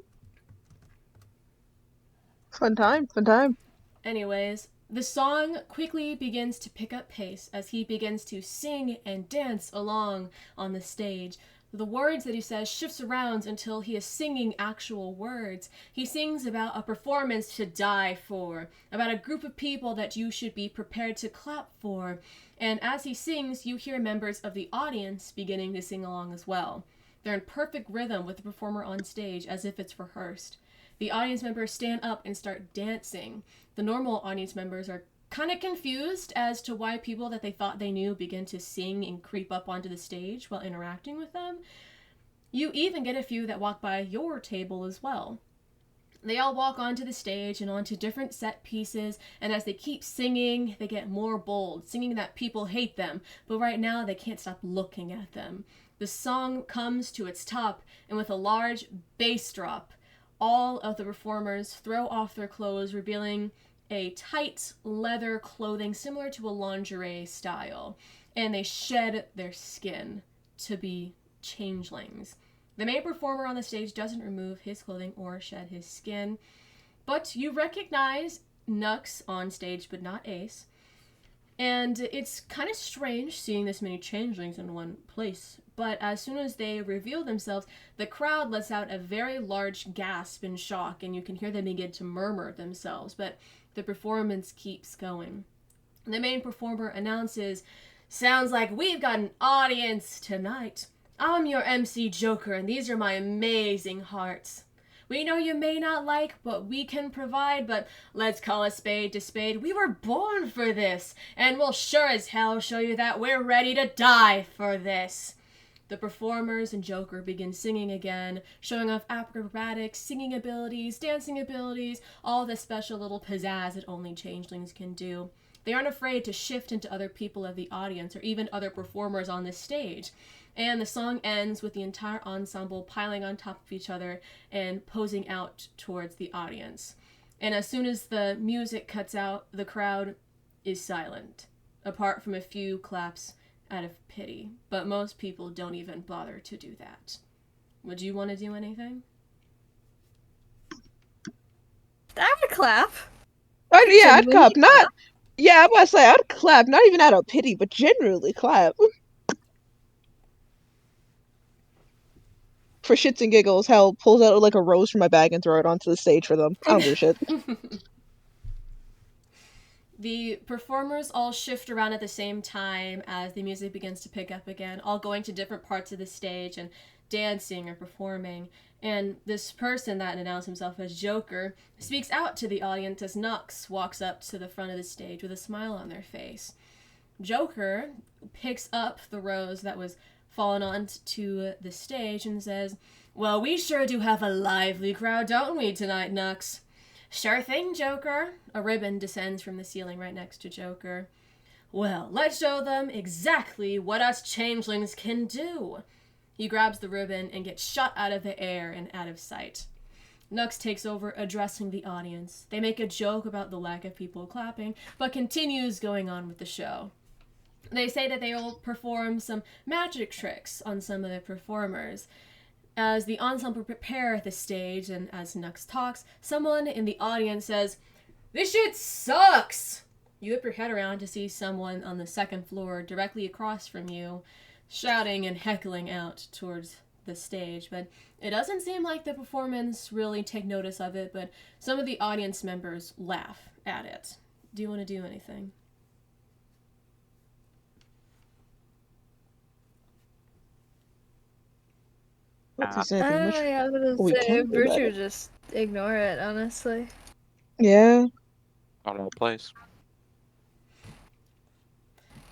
Fun time, fun time. Anyways, the song quickly begins to pick up pace as he begins to sing and dance along on the stage. The words that he says shifts around until he is singing actual words. He sings about a performance to die for, about a group of people that you should be prepared to clap for. And as he sings, you hear members of the audience beginning to sing along as well. They're in perfect rhythm with the performer on stage as if it's rehearsed. The audience members stand up and start dancing. The normal audience members are kind of confused as to why people that they thought they knew begin to sing and creep up onto the stage while interacting with them. You even get a few that walk by your table as well. They all walk onto the stage and onto different set pieces, and as they keep singing, they get more bold, singing that people hate them, but right now they can't stop looking at them. The song comes to its top, and with a large bass drop, all of the performers throw off their clothes, revealing a tight leather clothing similar to a lingerie style, and they shed their skin to be changelings. The main performer on the stage doesn't remove his clothing or shed his skin, but you recognize Nux on stage, but not Ace. And it's kind of strange seeing this many changelings in one place, but as soon as they reveal themselves, the crowd lets out a very large gasp in shock, and you can hear them begin to murmur themselves, but the performance keeps going. The main performer announces, "Sounds like we've got an audience tonight. I'm your MC Joker, and these are my amazing hearts. We know you may not like what we can provide, but let's call a spade to spade. We were born for this, and we'll sure as hell show you that we're ready to die for this." The performers and Joker begin singing again, showing off acrobatics, singing abilities, dancing abilities, all the special little pizzazz that only changelings can do. They aren't afraid to shift into other people of the audience or even other performers on the stage. And the song ends with the entire ensemble piling on top of each other and posing out towards the audience. And as soon as the music cuts out, the crowd is silent, apart from a few claps out of pity. But most people don't even bother to do that. Would you want to do anything? I would clap. I'd clap. Not. Yeah, I'm gonna say I'd clap. Not even out of pity, but generally clap. For shits and giggles, hell, pulls out like a rose from my bag and throw it onto the stage for them. I don't give a shit. The performers all shift around at the same time as the music begins to pick up again, all going to different parts of the stage and dancing or performing. And this person that announced himself as Joker speaks out to the audience as Nux walks up to the front of the stage with a smile on their face. Joker picks up the rose that was fallen onto the stage and says, "Well, we sure do have a lively crowd, don't we, tonight, Nux?" "Sure thing, Joker." A ribbon descends from the ceiling right next to Joker. "Well, let's show them exactly what us changelings can do." He grabs the ribbon and gets shot out of the air and out of sight. Nux takes over, addressing the audience. They make a joke about the lack of people clapping, but continues going on with the show. They say that they will perform some magic tricks on some of the performers. As the ensemble prepare the stage and as Nux talks, someone in the audience says, "This shit sucks!" You whip your head around to see someone on the second floor directly across from you shouting and heckling out towards the stage, but it doesn't seem like the performance really take notice of it, but some of the audience members laugh at it. Do you want to do anything? What is anything much? I was gonna we say, can do about Virtue it. just ignore it, honestly. Yeah. Not our place.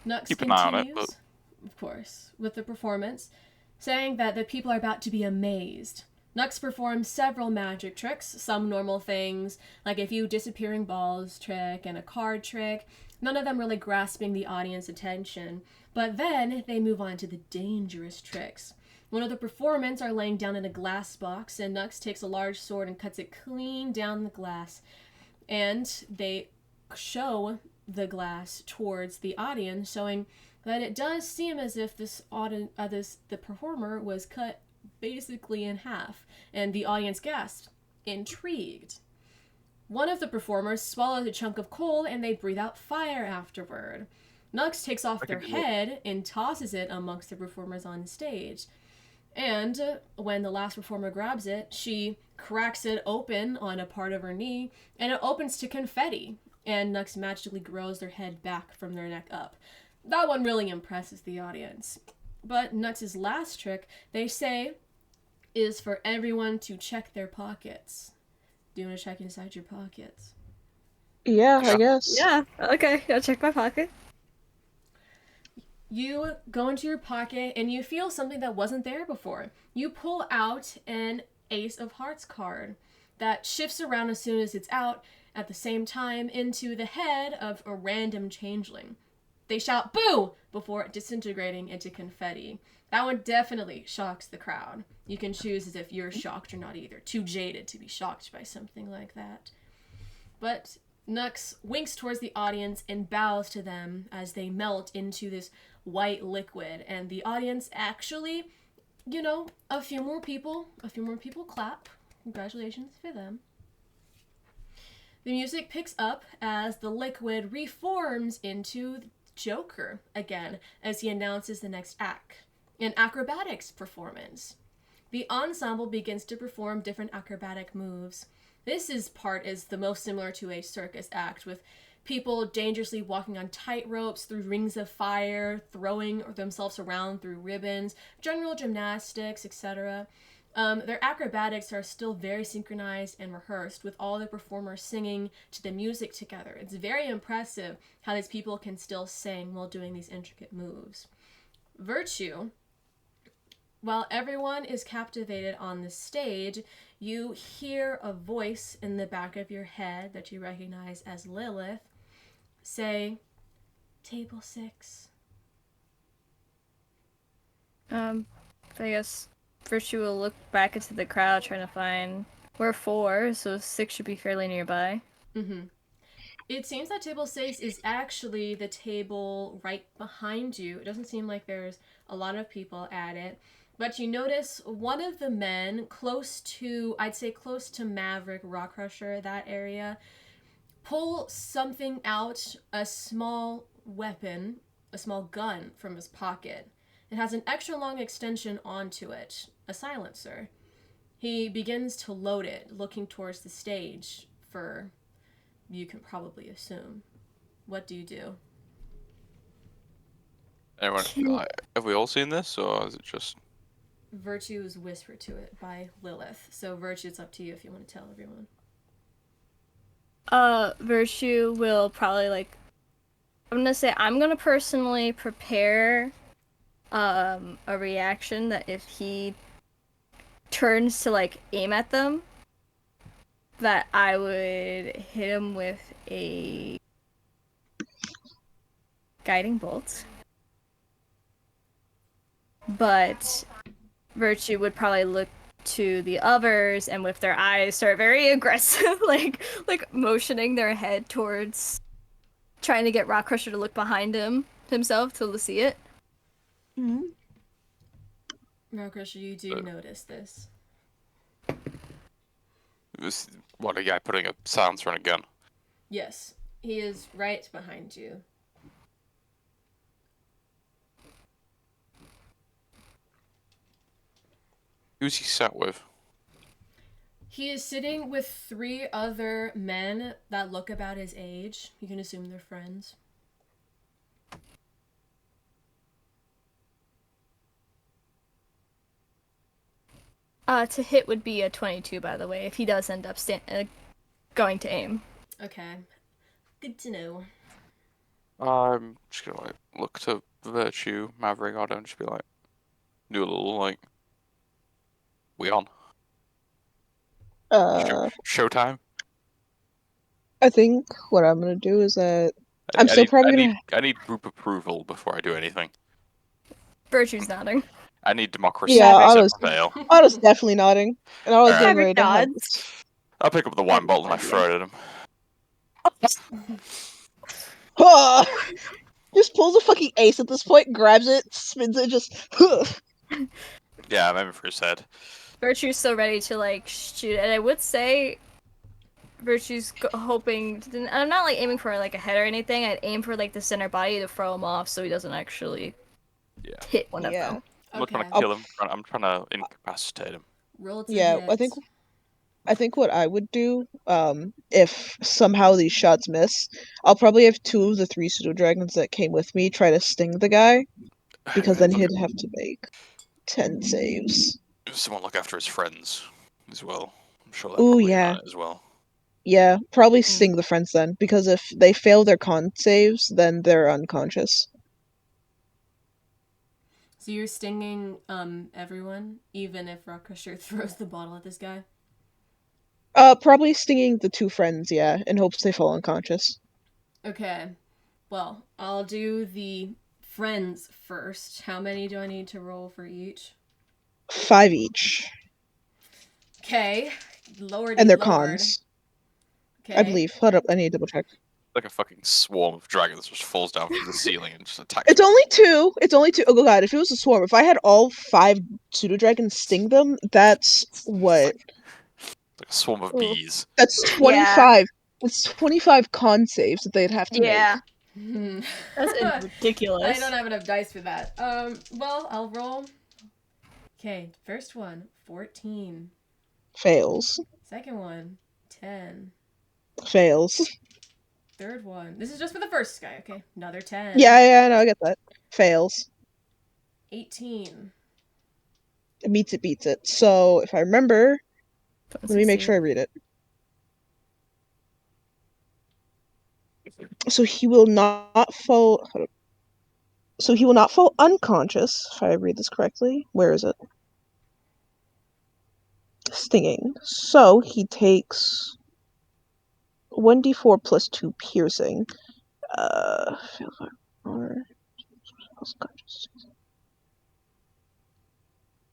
Nux Keep an eye on it, continues, of course, with the performance, saying that the people are about to be amazed. Nux performs several magic tricks, some normal things, like a few disappearing balls trick and a card trick, none of them really grasping the audience attention. But then they move on to the dangerous tricks. One of the performers are laying down in a glass box, and Nux takes a large sword and cuts it clean down the glass. And they show the glass towards the audience, showing that it does seem as if the performer was cut basically in half, and the audience gasped, intrigued. One of the performers swallows a chunk of coal, and they breathe out fire afterward. Nux takes off their head and tosses it amongst the performers on stage. And when the last performer grabs it, she cracks it open on a part of her knee, and it opens to confetti, and Nux magically grows their head back from their neck up. That one really impresses the audience. But Nux's last trick, they say, is for everyone to check their pockets. Do you want to check inside your pockets? Yeah, I guess. Yeah, okay, I'll check my pocket. You go into your pocket and you feel something that wasn't there before. You pull out an Ace of Hearts card that shifts around as soon as it's out, at the same time into the head of a random changeling. They shout "boo" before disintegrating into confetti. That one definitely shocks the crowd. You can choose as if you're shocked or not either. Too jaded to be shocked by something like that. But Nux winks towards the audience and bows to them as they melt into this white liquid. And the audience actually, a few more people clap. Congratulations for them. The music picks up as the liquid reforms into Joker again as he announces the next act, an acrobatics performance. The ensemble begins to perform different acrobatic moves. This part is the most similar to a circus act, with people dangerously walking on tight ropes through rings of fire, throwing themselves around through ribbons, general gymnastics, etc. Their acrobatics are still very synchronized and rehearsed, with all the performers singing to the music together. It's very impressive how these people can still sing while doing these intricate moves. Virtue, while everyone is captivated on the stage, you hear a voice in the back of your head that you recognize as Lilith say, "Table 6. I guess Virtue will look back into the crowd trying to find... We're 4, so 6 should be fairly nearby. Mm-hmm. It seems that table 6 is actually the table right behind you. It doesn't seem like there's a lot of people at it. But you notice one of the men close to Maverick, Rock Crusher, that area, pull something out, a small weapon, a small gun from his pocket. It has an extra long extension onto it, a silencer. He begins to load it, looking towards the stage for, you can probably assume. What do you do? Anyone, have we all seen this, or is it just? Virtue is whispered to it by Lilith. So Virtue, it's up to you if you want to tell everyone. Virtue will probably like. I'm gonna personally prepare a reaction that if he turns to like aim at them, that I would hit him with a guiding bolt. But Virtue would probably look to the others and with their eyes start very aggressive, like motioning their head towards trying to get Rock Crusher to look behind himself to see it. Mhm. Rockcrusher, you do notice this. This what a guy putting a silencer on a gun. Yes, he is right behind you. Who's he sat with? He is sitting with 3 other men that look about his age. You can assume they're friends. To hit would be a 22, by the way, if he does end up going to aim. Okay. Good to know. I'm just gonna like look to Virtue, Maverick, I don't just be like, do a little like, we on? Showtime? I think what I'm gonna do is that I'm still probably gonna. I need group approval before I do anything. Virtue's nodding. I need democracy Yeah, I to was prevail. definitely nodding, and I was getting ready Maverick to have. nods. I'll pick up the wine bottle and I throw it at him. Ah! Just pulls a fucking ace at this point, grabs it, spins it, just. Yeah, I'm aiming for his head. Virtue's still ready to like shoot, and I would say Virtue's hoping. I'm not like aiming for like a head or anything. I'd aim for like the center body to throw him off so he doesn't actually hit one of them. I'm not trying to Okay. kill him. I'm trying to incapacitate him. Roll to Yeah, hit. I think what I would do, if somehow these shots miss, I'll probably have 2 of the 3 pseudo dragons that came with me try to sting the guy, because then he'd have to make 10 saves. Someone look after his friends as well. I'm sure they're Ooh, probably yeah. on it as well. Yeah, probably sting the friends then, because if they fail their con saves, then they're unconscious. So you're stinging everyone, even if Rockcrusher throws the bottle at this guy? Probably stinging the 2 friends, yeah, in hopes they fall unconscious. Okay. Well, I'll do the friends first. How many do I need to roll for each? 5 each. Okay. Lordy And they're Lord. cons. Okay. I believe. Hold up, I need to double check. Like a fucking swarm of dragons just falls down from the ceiling and just attacks. It's only 2. It's only 2. Oh god, if it was a swarm, if I had all 5 pseudo dragons sting them, that's what? Like a swarm of bees. That's 25. It's 25 con saves that they'd have to Yeah. Hmm. That's ridiculous. I don't have enough dice for that. Well, I'll roll. Okay, first one, 14. Fails. Second one, 10. Fails. Third one. This is just for the first guy, okay? Another 10. Yeah, no, I get that. Fails. 18. It meets it, beats it. So, if I remember, let me make sure I read it. So he will not fall. So he will not fall unconscious, if I read this correctly. Where is it? Stinging. So he takes 1d4 plus 2 piercing.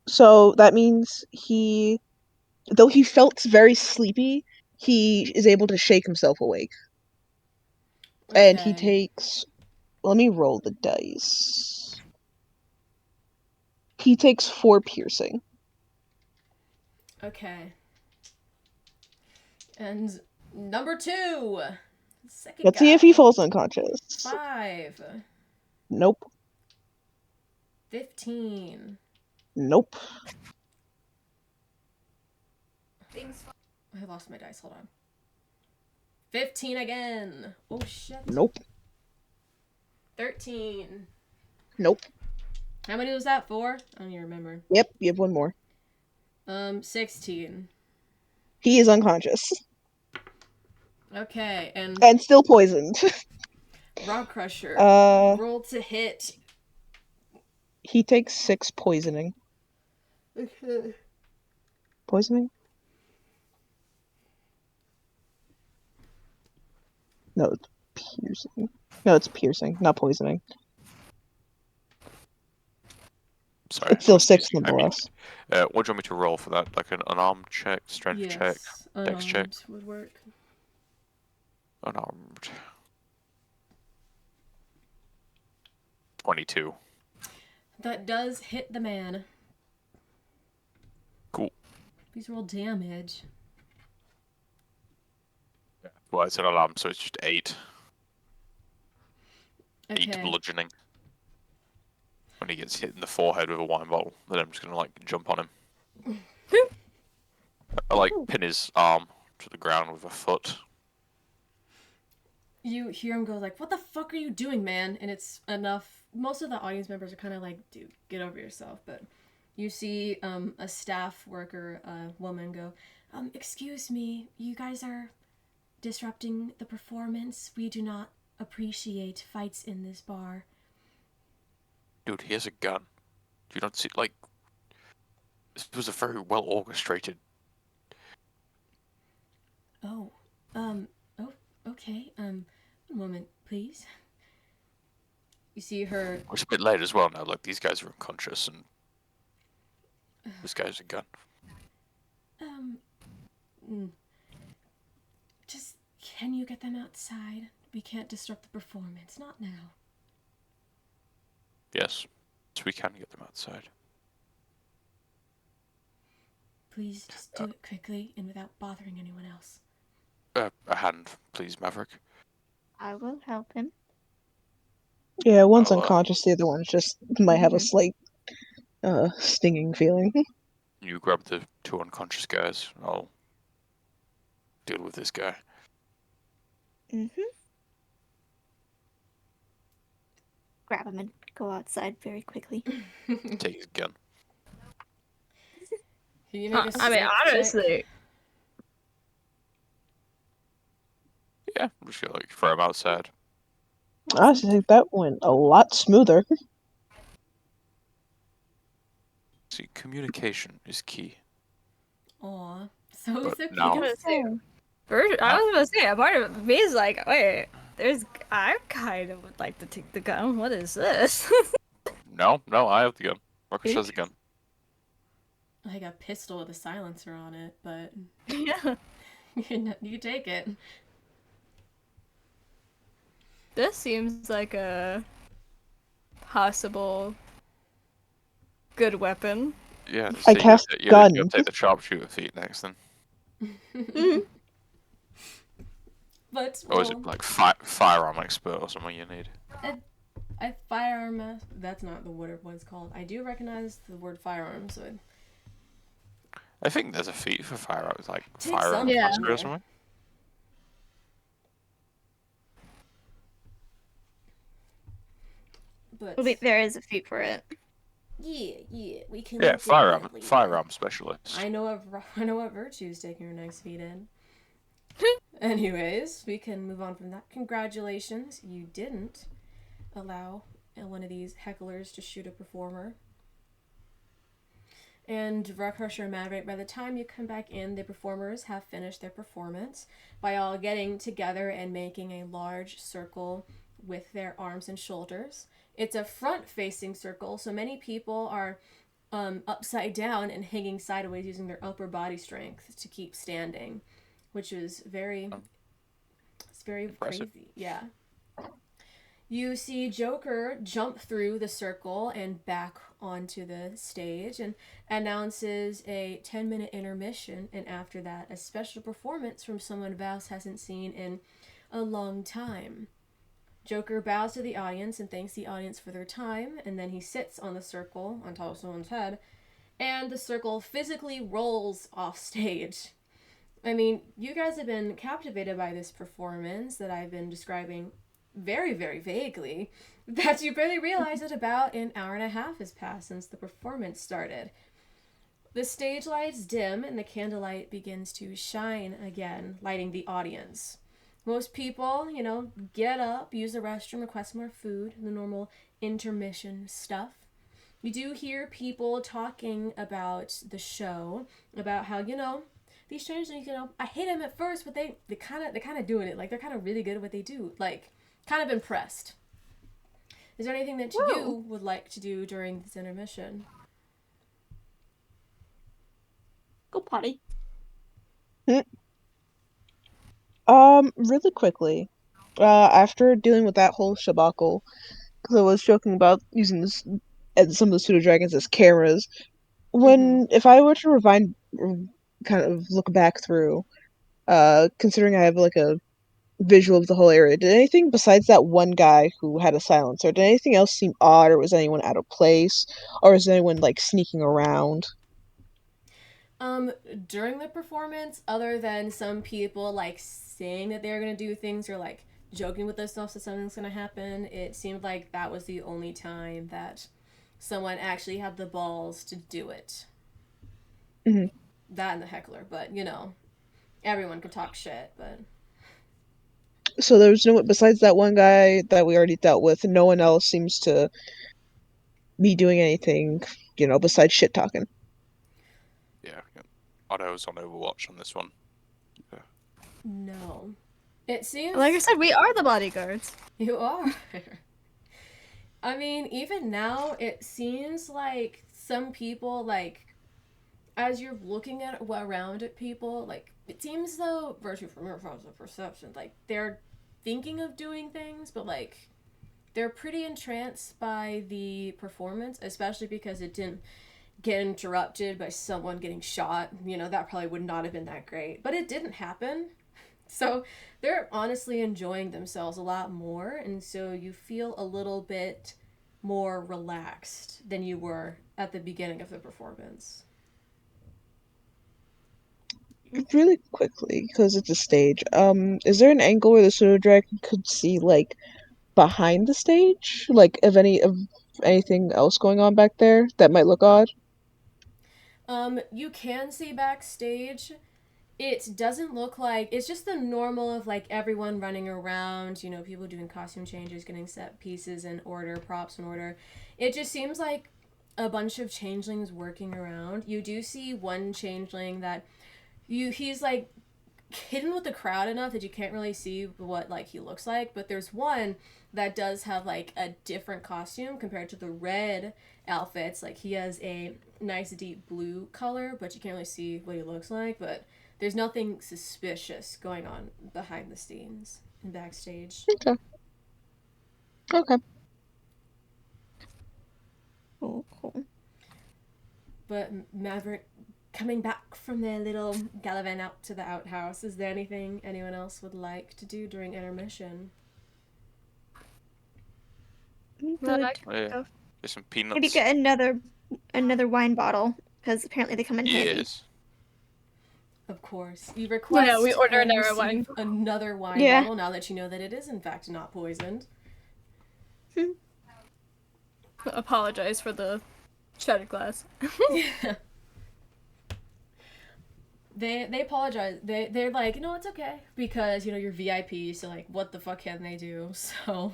So that means though he felt very sleepy, he is able to shake himself awake. Okay. And he takes. Let me roll the dice. He takes 4 piercing. Okay. And number 2. Second Let's guy. see if he falls unconscious. 5. Nope. 15. Nope. I lost my dice. Hold on. 15 again. Oh shit. Nope. 13. Nope. How many was that? 4? I don't even remember. Yep, you have one more. 16. He is unconscious. Okay, and And still poisoned. Rock Crusher. Uh, Roll to hit. he takes 6 poisoning. Okay. Poisoning? No, it's piercing. No, it's piercing, not poisoning. Sorry. It's still not 6 using- I mean, nonetheless. what do you want me to roll for that? Like an unarmed check, strength check, Yes, dex check? unarmed would work. Unarmed. 22. That does hit the man. Cool. Please roll damage. Well, it's an alarm, so it's just 8. 8 Okay. bludgeoning. When he gets hit in the forehead with a wine bottle, then I'm just gonna like jump on him. I like pin his arm to the ground with a foot. You hear him go like, "What the fuck are you doing, man?" And it's enough. Most of the audience members are kind of like, "Dude, get over yourself." But you see a staff worker, woman, go, "Excuse me, you guys are disrupting the performance. We do not appreciate fights in this bar." Dude, he has a gun. Do you not see, like, this was a very well orchestrated. Oh, okay. One moment, please. You see her. It's a bit late as well now. Like, these guys are unconscious, and this guy has a gun. Just, can you get them outside? We can't disrupt the performance. Not now. Yes, so we can get them outside. Please just do it quickly and without bothering anyone else. A hand, please, Maverick. I will help him. Yeah, one's Oh, unconscious, the other one just might have a slight stinging feeling. You grab the 2 unconscious guys. I'll deal with this guy. Grab him and go outside very quickly. Take his gun. Can you make a I mean, strength check? honestly, Yeah, I'm just gonna like throw him outside. Honestly, I think that went a lot smoother. See, communication is key. Aw, so But the now- cutest thing. I was gonna say, a part of me is like, wait, I kind of would like to take the gun. What is this? No, I have the gun. Marcus has the gun. Like a pistol with a silencer on it, but Yeah. you take it. This seems like a possible good weapon. Yeah, I see, cast you gun. gotta take the sharpshooter feat next then. But Or is it like firearm expert or something you need? a firearm. That's not the word what it's called. I do recognize the word firearm, so I think there's a feat for firearms, like Take firearm some Yeah. master from or there. something. but Well, there is a feat for it. yeah, we can. Yeah, look at that later. firearm specialist. I know what Virtue's taking her next feat in. Anyways, we can move on from that. Congratulations, you didn't allow one of these hecklers to shoot a performer. And Rock Crusher and Maverick, by the time you come back in, the performers have finished their performance by all getting together and making a large circle with their arms and shoulders. It's a front-facing circle, so many people are upside down and hanging sideways using their upper body strength to keep standing, which is it's very Impressive. crazy. Yeah. You see Joker jump through the circle and back onto the stage and announces a 10-minute intermission, and after that, a special performance from someone Vouse hasn't seen in a long time. Joker bows to the audience and thanks the audience for their time, and then he sits on the circle on top of someone's head, and the circle physically rolls off stage. I mean, you guys have been captivated by this performance that I've been describing very, very vaguely that you barely realize that about an hour and a half has passed since the performance started. The stage lights dim and the candlelight begins to shine again, lighting the audience. Most people, get up, use the restroom, request more food, the normal intermission stuff. You do hear people talking about the show, about how, these changelings, I hate them at first, but they kind of doing it. Like, they're kind of really good at what they do. Like, kind of impressed. Is there anything that you would like to do during this intermission? Go potty. Really quickly, after dealing with that whole shabacle, because I was joking about using this and some of the pseudo dragons as cameras. If I were to kind of look back through, considering I have like a visual of the whole area, did anything besides that one guy who had a silencer, did anything else seem odd, or was anyone out of place, or is anyone like sneaking around? During the performance, other than some people like saying that they're gonna do things or like joking with themselves that something's gonna happen, it seemed like that was the only time that someone actually had the balls to do it. Mm-hmm. That and the heckler, but everyone could talk shit, but. So there's no, besides that one guy that we already dealt with, no one else seems to be doing anything, besides shit talking. Yeah. Otto was on Overwatch on this one. Yeah. No. It seems... Like I said, we are the bodyguards. You are. I mean, even now, it seems like some people, like, as you're looking around at people, like, it seems though, virtue from your of perception, like, they're thinking of doing things, but, like, they're pretty entranced by the performance, especially because it didn't get interrupted by someone getting shot. That probably would not have been that great, but it didn't happen. So they're honestly enjoying themselves a lot more, and so you feel a little bit more relaxed than you were at the beginning of the performance. Really quickly, because it's a stage, is there an angle where the pseudo dragon could see, like, behind the stage? Like, of anything else going on back there that might look odd? You can see backstage. It doesn't look like... It's just the normal of, like, everyone running around, people doing costume changes, getting set pieces in order, props in order. It just seems like a bunch of changelings working around. You do see one changeling that... He's, like, hidden with the crowd enough that you can't really see what, like, he looks like. But there's one that does have, like, a different costume compared to the red outfits. Like, he has a nice deep blue color, but you can't really see what he looks like. But... there's nothing suspicious going on behind the scenes and backstage. Okay. Oh, cool. But Maverick, coming back from their little gallivant out to the outhouse, is there anything anyone else would like to do during intermission? Good. Yeah. There's some peanuts. Maybe get another wine bottle, because apparently they come in handy. Yes. Of course. You request Yeah, we order and another wine. receive another wine Yeah. bottle now that you know that it is in fact not poisoned. Apologize for the shattered glass. Yeah. They apologize. They're like, it's okay. Because, you're VIP, so, like, what the fuck can they do? So...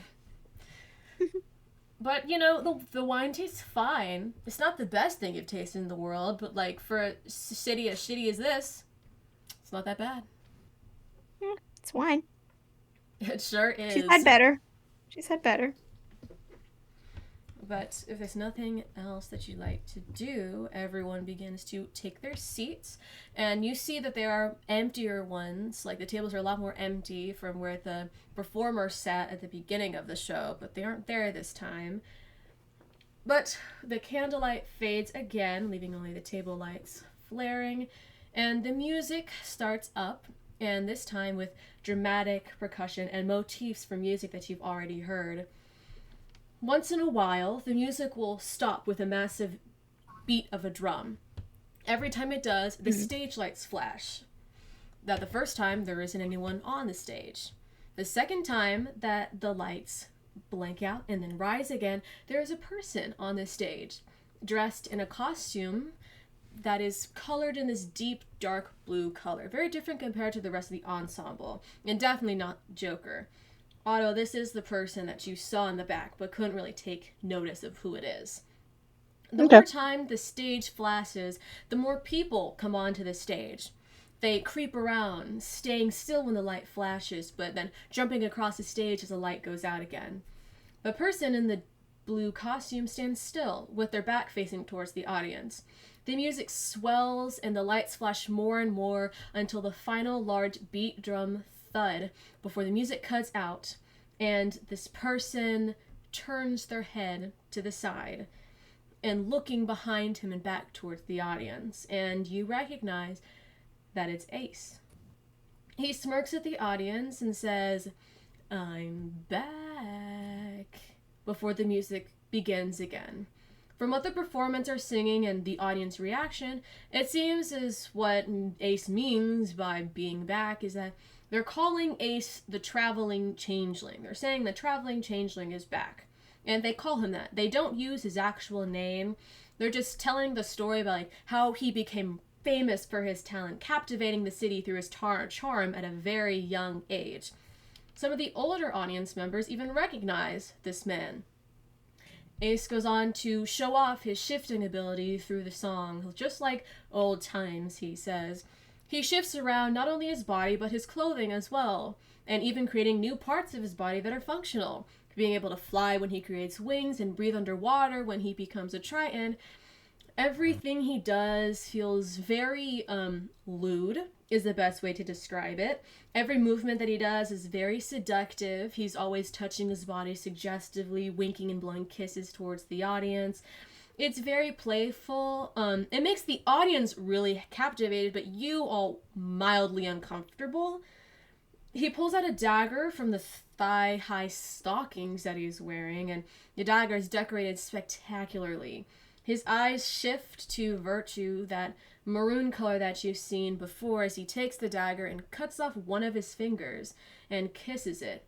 But, the wine tastes fine. It's not the best thing you've tasted in the world, but, like, for a city as shitty as this, it's not that bad. Yeah, it's wine. It sure is. She's had better. But if there's nothing else that you'd like to do, everyone begins to take their seats. And you see that there are emptier ones. Like, the tables are a lot more empty from where the performers sat at the beginning of the show. But they aren't there this time. But the candlelight fades again, leaving only the table lights flaring. And the music starts up. And this time with dramatic percussion and motifs from music that you've already heard. Once in a while, the music will stop with a massive beat of a drum. Every time it does, the stage lights flash. Now, the first time, there isn't anyone on the stage. The second time that the lights blank out and then rise again, there is a person on the stage dressed in a costume that is colored in this deep dark blue color, very different compared to the rest of the ensemble, and definitely not Joker. Otto, this is the person that you saw in the back but couldn't really take notice of who it is. The Okay. more time the stage flashes, the more people come onto the stage. They creep around, staying still when the light flashes, but then jumping across the stage as the light goes out again. The person in the blue costume stands still, with their back facing towards the audience. The music swells and the lights flash more and more until the final large beat drum thud before the music cuts out and this person turns their head to the side and looking behind him and back towards the audience, and you recognize that it's Ace. He smirks at the audience and says, "I'm back," before the music begins again. From what the performers are singing and the audience reaction, it seems as what Ace means by being back is that they're calling Ace the Traveling Changeling. They're saying the Traveling Changeling is back. And they call him that. They don't use his actual name. They're just telling the story about like how he became famous for his talent, captivating the city through his charm at a very young age. Some of the older audience members even recognize this man. Ace goes on to show off his shifting ability through the song, just like old times, he says. He shifts around not only his body, but his clothing as well, and even creating new parts of his body that are functional. Being able to fly when he creates wings and breathe underwater when he becomes a Triton. Everything he does feels very lewd, is the best way to describe it. Every movement that he does is very seductive. He's always touching his body suggestively, winking and blowing kisses towards the audience. It's very playful. It makes the audience really captivated, but you all mildly uncomfortable. He pulls out a dagger from the thigh-high stockings that he's wearing, and the dagger is decorated spectacularly. His eyes shift to Virtue, that maroon color that you've seen before, as he takes the dagger and cuts off one of his fingers and kisses it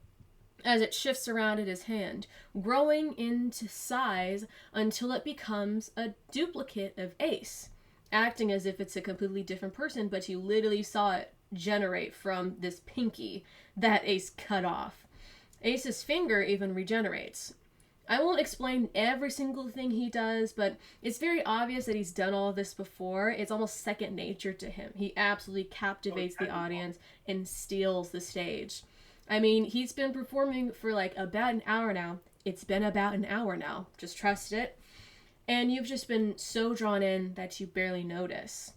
as it shifts around in his hand, growing into size until it becomes a duplicate of Ace, acting as if it's a completely different person, but you literally saw it generate from this pinky that Ace cut off. Ace's finger even regenerates. I won't explain every single thing he does, but it's very obvious that he's done all of this before. It's almost second nature to him. He absolutely captivates the audience and steals the stage. I mean, he's been performing for like about an hour now. It's been about an hour now. Just trust it. And you've just been so drawn in that you barely notice.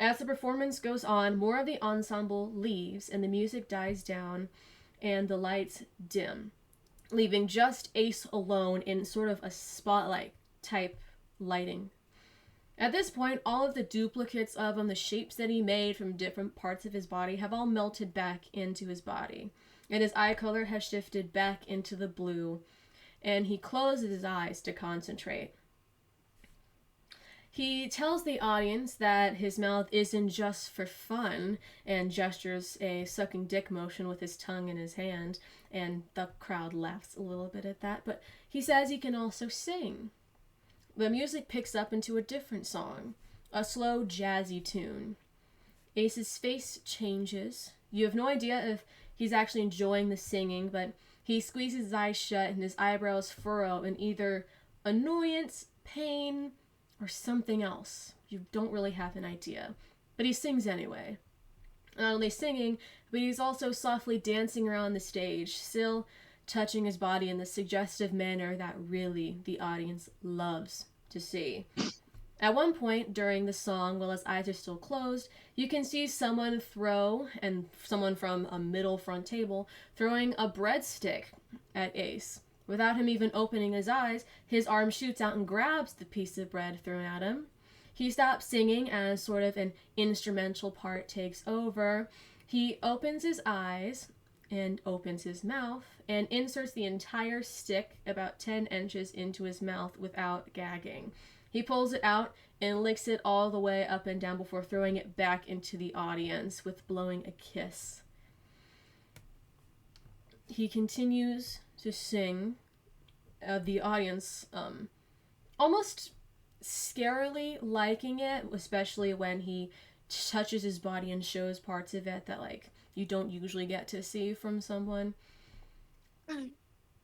As the performance goes on, more of the ensemble leaves and the music dies down and the lights dim, leaving just Ace alone in sort of a spotlight type lighting. At this point, all of the duplicates of him, the shapes that he made from different parts of his body, have all melted back into his body, and his eye color has shifted back into the blue, and he closes his eyes to concentrate. He tells the audience that his mouth isn't just for fun, and gestures a sucking dick motion with his tongue in his hand, and the crowd laughs a little bit at that, but he says he can also sing. The music picks up into a different song, a slow, jazzy tune. Ace's face changes. You have no idea if he's actually enjoying the singing, but he squeezes his eyes shut and his eyebrows furrow in either annoyance, pain, or something else. You don't really have an idea. But he sings anyway. Not only singing, but he's also softly dancing around the stage, still touching his body in the suggestive manner that really the audience loves to see. At one point during the song, while his eyes are still closed, you can see someone from a middle front table, throwing a breadstick at Ace. Without him even opening his eyes, his arm shoots out and grabs the piece of bread thrown at him. He stops singing as sort of an instrumental part takes over. He opens his eyes and opens his mouth and inserts the entire stick about 10 inches into his mouth without gagging. He pulls it out and licks it all the way up and down before throwing it back into the audience with blowing a kiss. he continues to sing. The audience almost scarily liking it, especially when he touches his body and shows parts of it that like you don't usually get to see from someone.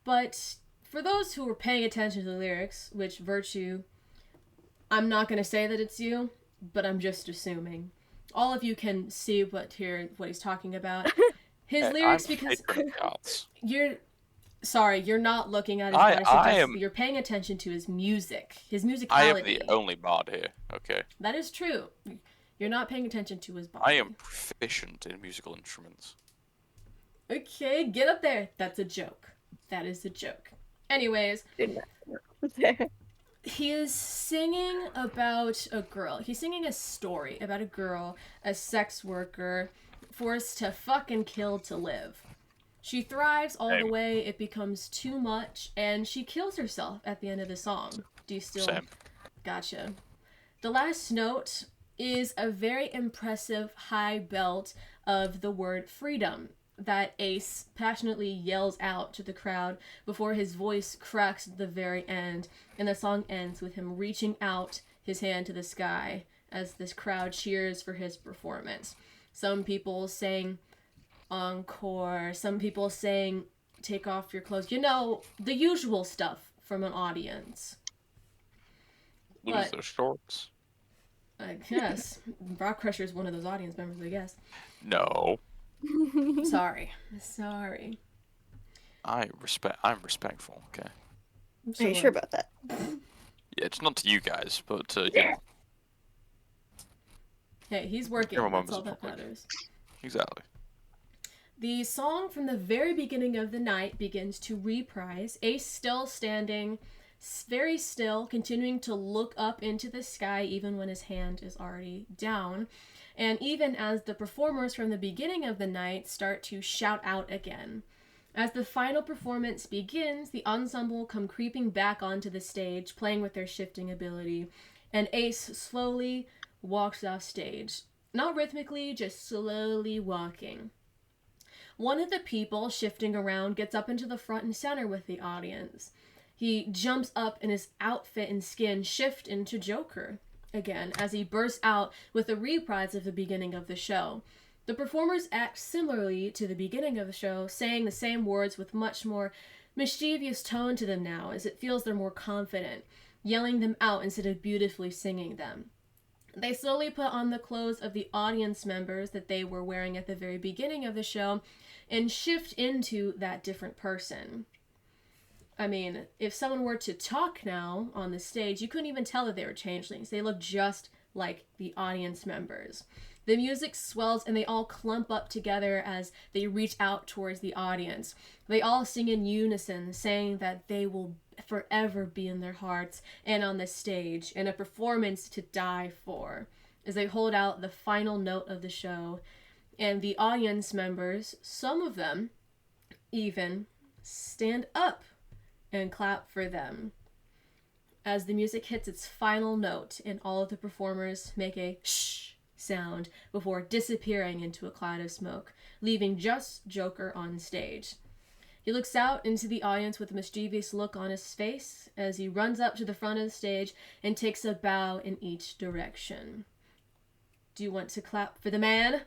But for those who were paying attention to the lyrics, which Virtue, I'm not going to say that it's you, but I'm just assuming. All of you can see hear what he's talking about. His lyrics, because you're not looking at his body. You're paying attention to his music, his musicality. I am the only bard here. Okay. That is true. You're not paying attention to his body. I am proficient in musical instruments. Okay, get up there. That's a joke. That is a joke. Anyways, he is singing about a girl. He's singing a story about a girl, a sex worker, forced to fucking kill to live. She thrives all the way, it becomes too much, and she kills herself at the end of the song. Do you still... Same. Gotcha. The last note is a very impressive high belt of the word freedom that Ace passionately yells out to the crowd before his voice cracks at the very end, and the song ends with him reaching out his hand to the sky as this crowd cheers for his performance. Some people saying encore, some people saying take off your clothes, you know, the usual stuff from an audience. Lose their shorts. I guess. Rock Crusher is one of those audience members, I guess. No. Sorry. I'm respectful, okay? Are you sure about that? Yeah, it's not to you guys, but to you. Hey, he's working. That's all that matters. Exactly. The song from the very beginning of the night begins to reprise. Ace still standing, very still, continuing to look up into the sky even when his hand is already down. And even as the performers from the beginning of the night start to shout out again. As the final performance begins, the ensemble come creeping back onto the stage, playing with their shifting ability, and Ace slowly walks off stage. Not rhythmically, just slowly walking. One of the people shifting around gets up into the front and center with the audience. He jumps up and his outfit and skin shift into Joker again as he bursts out with a reprise of the beginning of the show. The performers act similarly to the beginning of the show, saying the same words with much more mischievous tone to them now, as it feels they're more confident, yelling them out instead of beautifully singing them. They slowly put on the clothes of the audience members that they were wearing at the very beginning of the show and shift into that different person. I mean, if someone were to talk now on the stage, you couldn't even tell that they were changelings. They look just like the audience members. The music swells and they all clump up together as they reach out towards the audience. They all sing in unison, saying that they will forever be in their hearts and on the stage, in a performance to die for, as they hold out the final note of the show. And the audience members, some of them even, stand up and clap for them. As the music hits its final note and all of the performers make a shh sound before disappearing into a cloud of smoke, leaving just Joker on stage. He looks out into the audience with a mischievous look on his face as he runs up to the front of the stage and takes a bow in each direction. Do you want to clap for the man?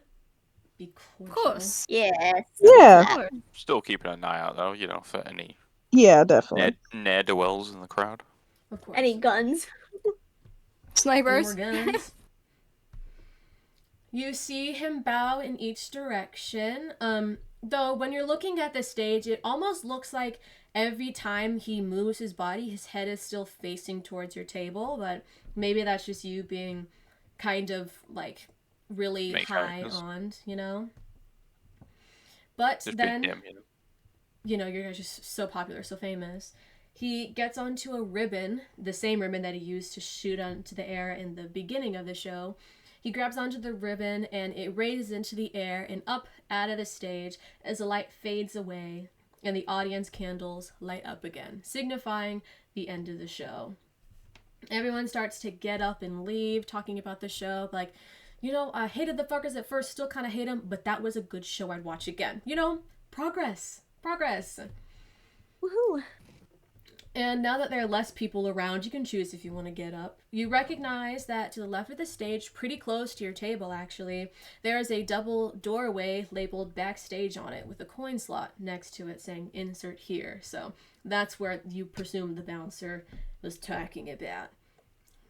Be cordial. Of course. Yes. Yeah. Still keeping an eye out, though, you know, for any Yeah, definitely. ne'er-do-wells in the crowd. Of course. Any guns? Snipers. More guns. You see him bow in each direction. Though when you're looking at the stage, it almost looks like every time he moves his body, his head is still facing towards your table, but maybe that's just you being kind of like really high on, you know? But Just then, big damn, you know, you're just so popular, so famous. He gets onto a ribbon, the same ribbon that he used to shoot onto the air in the beginning of the show. He grabs onto the ribbon and it raises into the air and up out of the stage as the light fades away and the audience candles light up again, signifying the end of the show. Everyone starts to get up and leave, talking about the show, like, you know, I hated the fuckers at first, still kind of hate them, but that was a good show, I'd watch again. You know, progress. Progress. Woohoo! And now that there are less people around, you can choose if you want to get up. You recognize that to the left of the stage, pretty close to your table actually, there is a double doorway labeled backstage on it with a coin slot next to it saying insert here. So that's where you presume the bouncer was talking about.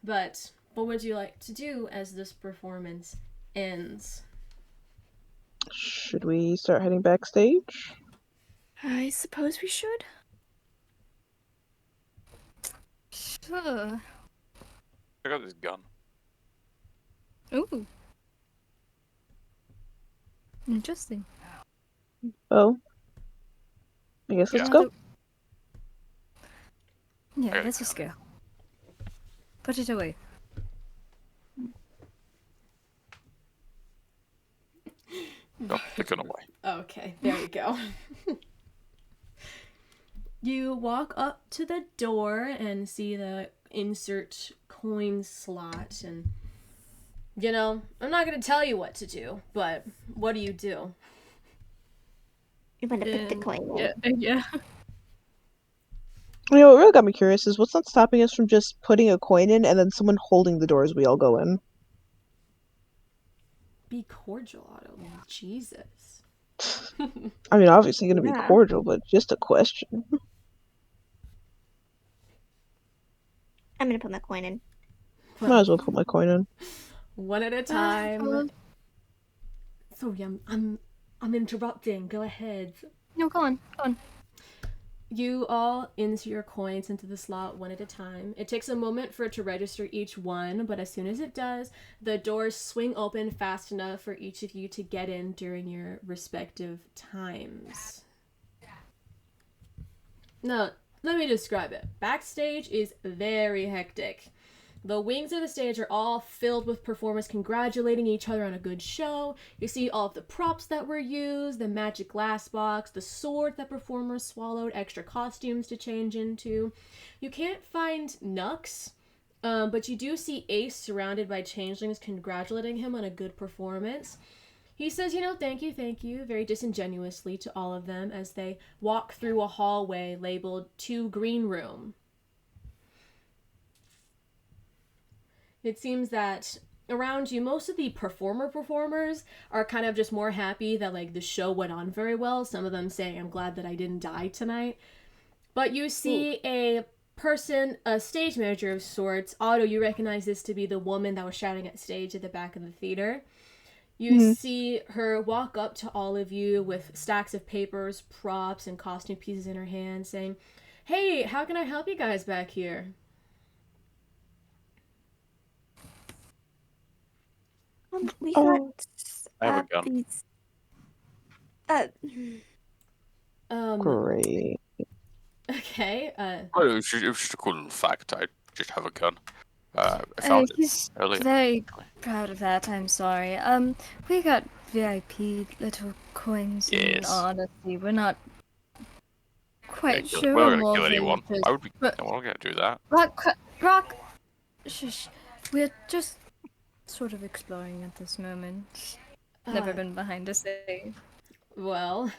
But what would you like to do as this performance ends? Should we start heading backstage? I suppose we should. Sure. I got this gun. Ooh. Interesting. Oh. I guess let's Yeah. go. Yeah, Okay. let's just go. Put it away. Oh, the gun away. Okay, there you go. You walk up to the door and see the insert coin slot, and you know, I'm not gonna tell you what to do, but what do you do? You want to pick the coin. Yeah. You know, what really got me curious is what's not stopping us from just putting a coin in and then someone holding the door as we all go in? Be cordial, Otto. Jesus. I mean, obviously going to be Yeah. cordial, but just a question. I'm gonna put my coin in. Might as well put my coin in. One at a time. well- Sorry, I'm interrupting. Go ahead. No, go on. Go on. You all insert your coins into the slot one at a time. It takes a moment for it to register each one, but as soon as it does, the doors swing open fast enough for each of you to get in during your respective times. Now, let me describe it. Backstage is very hectic. The wings of the stage are all filled with performers congratulating each other on a good show. You see all of the props that were used, the magic glass box, the sword that performers swallowed, extra costumes to change into. You can't find Nux, but you do see Ace surrounded by changelings congratulating him on a good performance. He says, thank you, very disingenuously to all of them as they walk through a hallway labeled to Green Room. It seems that around you, most of the performers are kind of just more happy that the show went on very well. Some of them saying, I'm glad that I didn't die tonight. But you see a person, a stage manager of sorts. Otto, you recognize this to be the woman that was shouting at stage at the back of the theater. You see her walk up to all of you with stacks of papers, props, and costume pieces in her hand saying, hey, how can I help you guys back here? We Oh. got I have a gun. these. Great. Okay, Oh, it was just a cool little fact. I just have a gun. I found it He's earlier. very proud of that, I'm sorry. We got VIP little coins, and Yes. honestly, we're not quite Yeah, sure. we're not we're gonna more kill anyone. villagers. I would be. but- No, we're not gonna do that. Rock, shush. We're just sort of exploring at this moment. Never been behind a stage. well,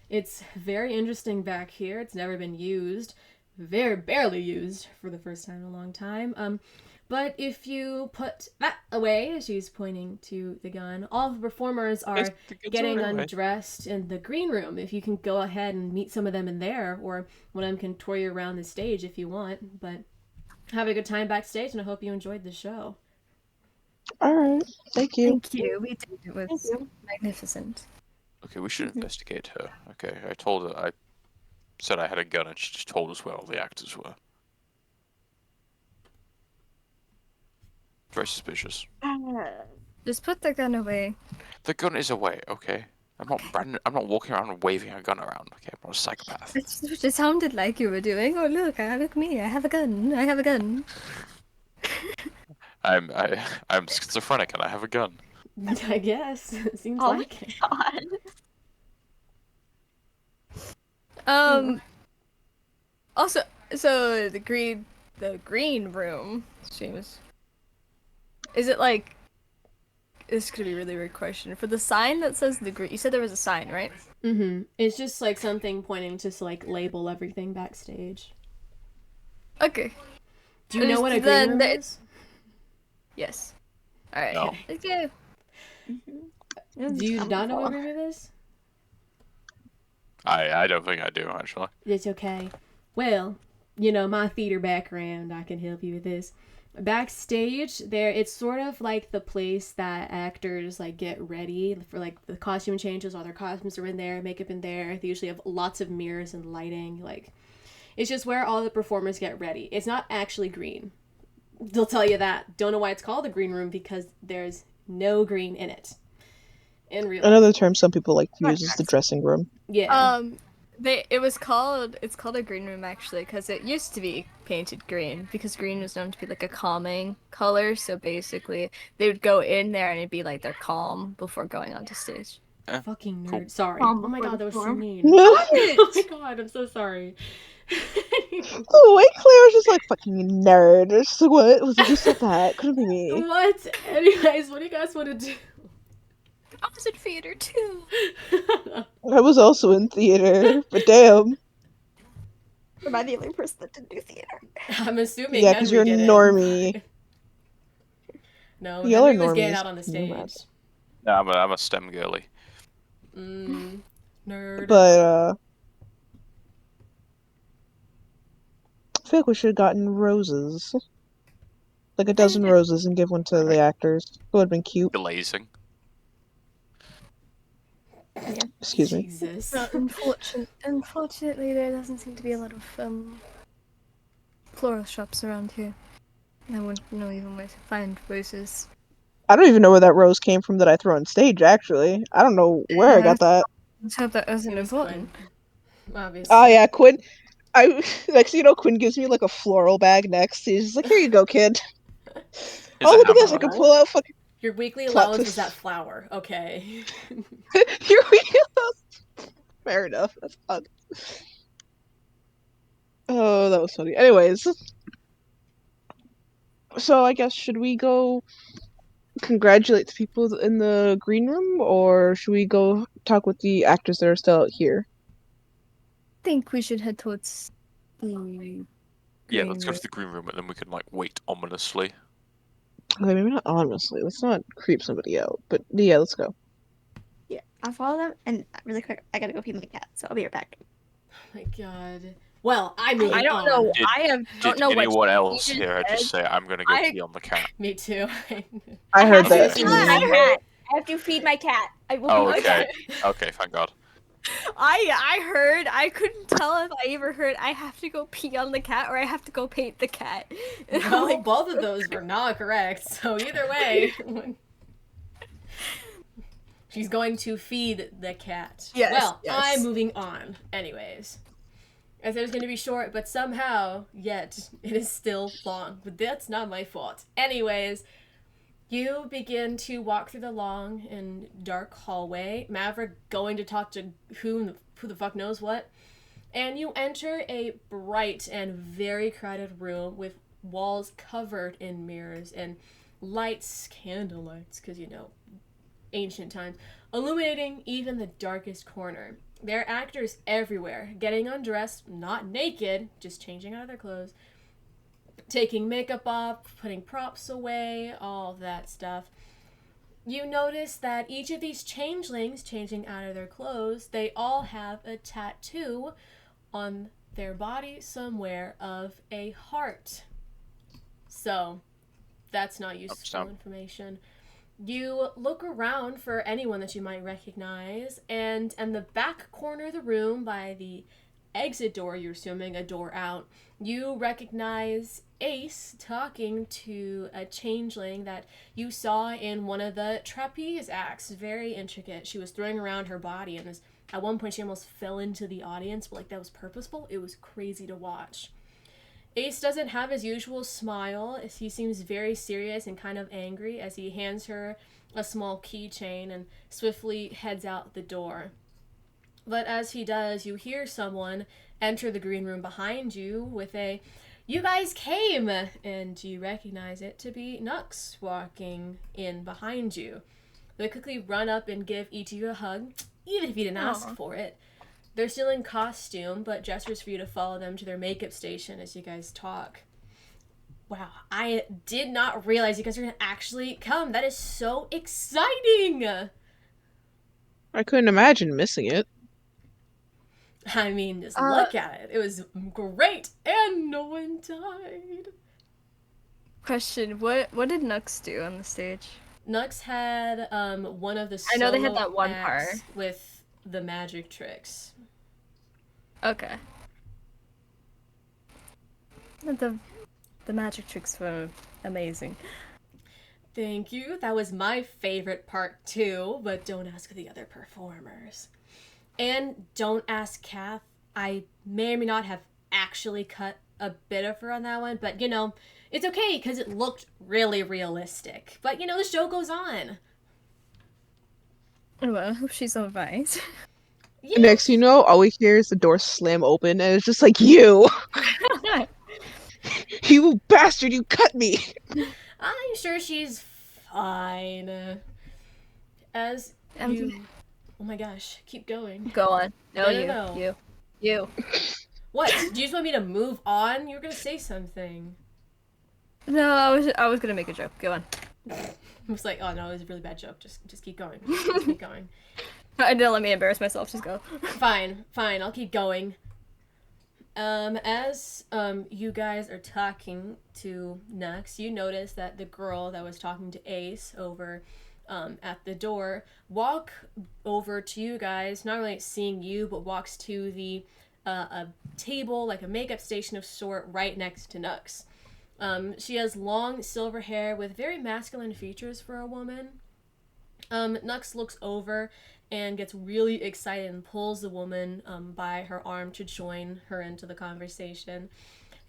it's very interesting back here. It's never been used. Very barely used for the first time in a long time. But if you put that away, she's pointing to the gun, all the performers are Yes, the gun's getting already away. undressed in the green room. If you can go ahead and meet some of them in there, or one of them can tour you around the stage if you want. But have a good time backstage, and I hope you enjoyed the show. Alright, thank you. Thank you. We did. It was magnificent. Okay, we should investigate her. Okay, I told her. I said I had a gun, and she just told us where all the actors were. Very suspicious. Just put the gun away. The gun is away. Okay. I'm not walking around and waving a gun around. Okay, I'm not a psychopath. It's what it sounded like you were doing. Oh look at me! I have a gun. I have a gun. I'm schizophrenic and I have a gun. I guess. Seems Oh like it. God. Also, so the green room seems. Is it like? this could be a really weird question. For the sign that says the green, you said there was a sign, right? Mm-hmm. It's just like something pointing to like label everything backstage. Okay. Do you know what a green Then room the- is? Yes. All right. No. Let's go. Do you not know what a green room is? I don't think I do, actually. It's okay. Well, you know, my theater background, I can help you with this. Backstage, there, it's sort of like the place that actors like get ready for like the costume changes. All their costumes are in there, makeup in there. They usually have lots of mirrors and lighting. Like, it's just where all the performers get ready. It's not actually green. They'll tell you that. Don't know why it's called the green room because there's no green in it. In real life. Another term some people like to use is the dressing room. Yeah. It's called a green room actually because it used to be painted green because green was known to be like a calming color. So basically, they would go in there and it'd be like they're calm before going onto stage. Fucking nerd. Cool. Sorry. Calm Oh my before god, the that was so storm. mean. The Oh my god, I'm so sorry. way Claire was just like, fucking nerd. It's just like, what? Who said that? Couldn't be me. What? Anyways, what do you guys want to do? I was in theater too. I was also in theater, but damn. Am I the only person that didn't do theater? I'm assuming Yeah, 'cause Henry you're a didn't. normie. No, Y'all are Henry was getting normies. out on the No matter. stage. No, I'm a STEM girly. Nerd. But, I feel like we should have gotten roses. Like a dozen roses and give one to the actors. It would have been cute. Glazing. Excuse me. Jesus. Unfortunately, there doesn't seem to be a lot of floral shops around here. I wouldn't know even where to find roses. I don't even know where that rose came from that I threw on stage, actually. I don't know where I got that. Let's hope that wasn't It was important. Quinn. Obviously. Oh, yeah, Quinn. Next thing you know, Quinn gives me like a floral bag next. He's just like, here you go, kid. Is Oh, it look at this. I hammer? can pull out fucking. Your weekly Plot allowance was twist. that flower. Okay. Here we go. Fair enough. That's fun. Oh, that was funny. Anyways. So I guess, should we go congratulate the people in the green room, or should we go talk with the actors that are still out here? I think we should head towards the Yeah, green let's go room. to the green room and then we can like wait ominously. Okay, maybe not honestly. Let's not creep somebody out. But yeah, let's go. Yeah, I'll follow them. And really quick, I gotta go feed my cat, so I'll be right back. Oh my god. Well, I'm moving I don't on. know. Did- Don't Did know what anyone you else just here just said. say I'm gonna go I- pee on the cat? Me too. I heard have that. to Feed my too. cat. I have to feed my cat. I will Oh, feed my cat. okay. Okay, thank God. I heard. I couldn't tell if I ever heard. I have to go pee on the cat or I have to go paint the cat. And I'm Well, like, both of those were not correct. So either way, she's going to feed the cat. Yes, Well, yes. I'm moving on. Anyways, I said it was going to be short, but somehow, yet it is still long. But that's not my fault. Anyways, you begin to walk through the long and dark hallway. Maverick going to talk to who the fuck knows what. And you enter a bright and very crowded room with walls covered in mirrors and lights, candle lights, because you know, ancient times, illuminating even the darkest corner. There are actors everywhere, getting undressed, not naked, just changing out of their clothes, taking makeup off, putting props away, all that stuff. You notice that each of these changelings changing out of their clothes, they all have a tattoo on their body somewhere of a heart. So, that's not useful Upstart. information. You look around for anyone that you might recognize, and in the back corner of the room by the exit door, you're assuming a door out, you recognize Ace talking to a changeling that you saw in one of the trapeze acts. Very intricate. She was throwing around her body, and at one point she almost fell into the audience, but like that was purposeful. It was crazy to watch. Ace doesn't have his usual smile. He seems very serious and kind of angry as he hands her a small keychain and swiftly heads out the door. But as he does, you hear someone enter the green room behind you with a, "You guys came!" And you recognize it to be Nux walking in behind you. They quickly run up and give each of you a hug, even if you didn't ask Aw. for it. They're still in costume, but gestures for you to follow them to their makeup station as you guys talk. Wow, I did not realize you guys are gonna actually come. That is so exciting! I couldn't imagine missing it. I mean, just look at it. It was great, and no one died. Question: What did Nux do on the stage? Nux had one of the I know they had solo that one acts part. with the magic tricks. Okay. The magic tricks were amazing. Thank you. That was my favorite part too, but don't ask the other performers. And don't ask Kath. I may or may not have actually cut a bit of her on that one, but you know, it's okay because it looked really realistic. But you know, the show goes on. Well, I hope she's alright. Yeah. Next, you know, all we hear is the door slam open, and it's just like, you! You bastard, you cut me! I'm sure she's fine. As you... Oh my gosh, keep going. Go on. No, No. You. What? Do you just want me to move on? You were gonna say something. No, I was gonna make a joke. Go on. I was like, oh no, it was a really bad joke. Just keep going. Just keep going. Don't let me embarrass myself. Just go. Fine, I'll keep going. As you guys are talking to Nux, you notice that the girl that was talking to Ace over at the door walk over to you guys, not really seeing you, but walks to the a table, like a makeup station of sort, right next to Nux. She has long silver hair with very masculine features for a woman. Nux looks over and gets really excited and pulls the woman by her arm to join her into the conversation.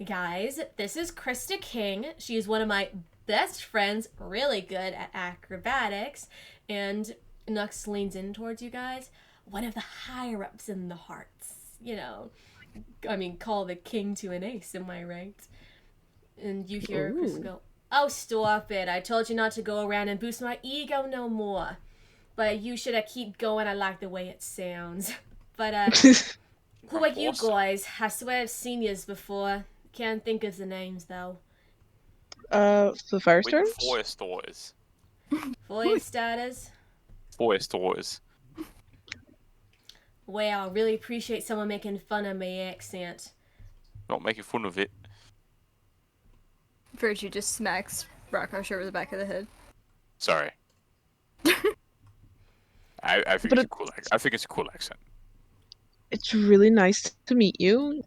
Guys, this is Krista King. She is one of my best friends, really good at acrobatics. And Nux leans in towards you guys. One of the higher-ups in the Hearts. You know, I mean, call the king to an ace, am I right? And you hear Krista go, oh, stop it. I told you not to go around and boost my ego no more. But you should keep going. I like the way it sounds. But, who are you guys? I swear I've seen yous before. Can't think of the names, though. The With Firestarters? the Forest Daughters. Voice status? Forest Daughters. Well, I really appreciate someone making fun of my accent. Not making fun of it. Virtue just smacks Rockrush over the back of the head. Sorry. I think But it's a cool. I think it's a cool accent. It's really nice to meet you.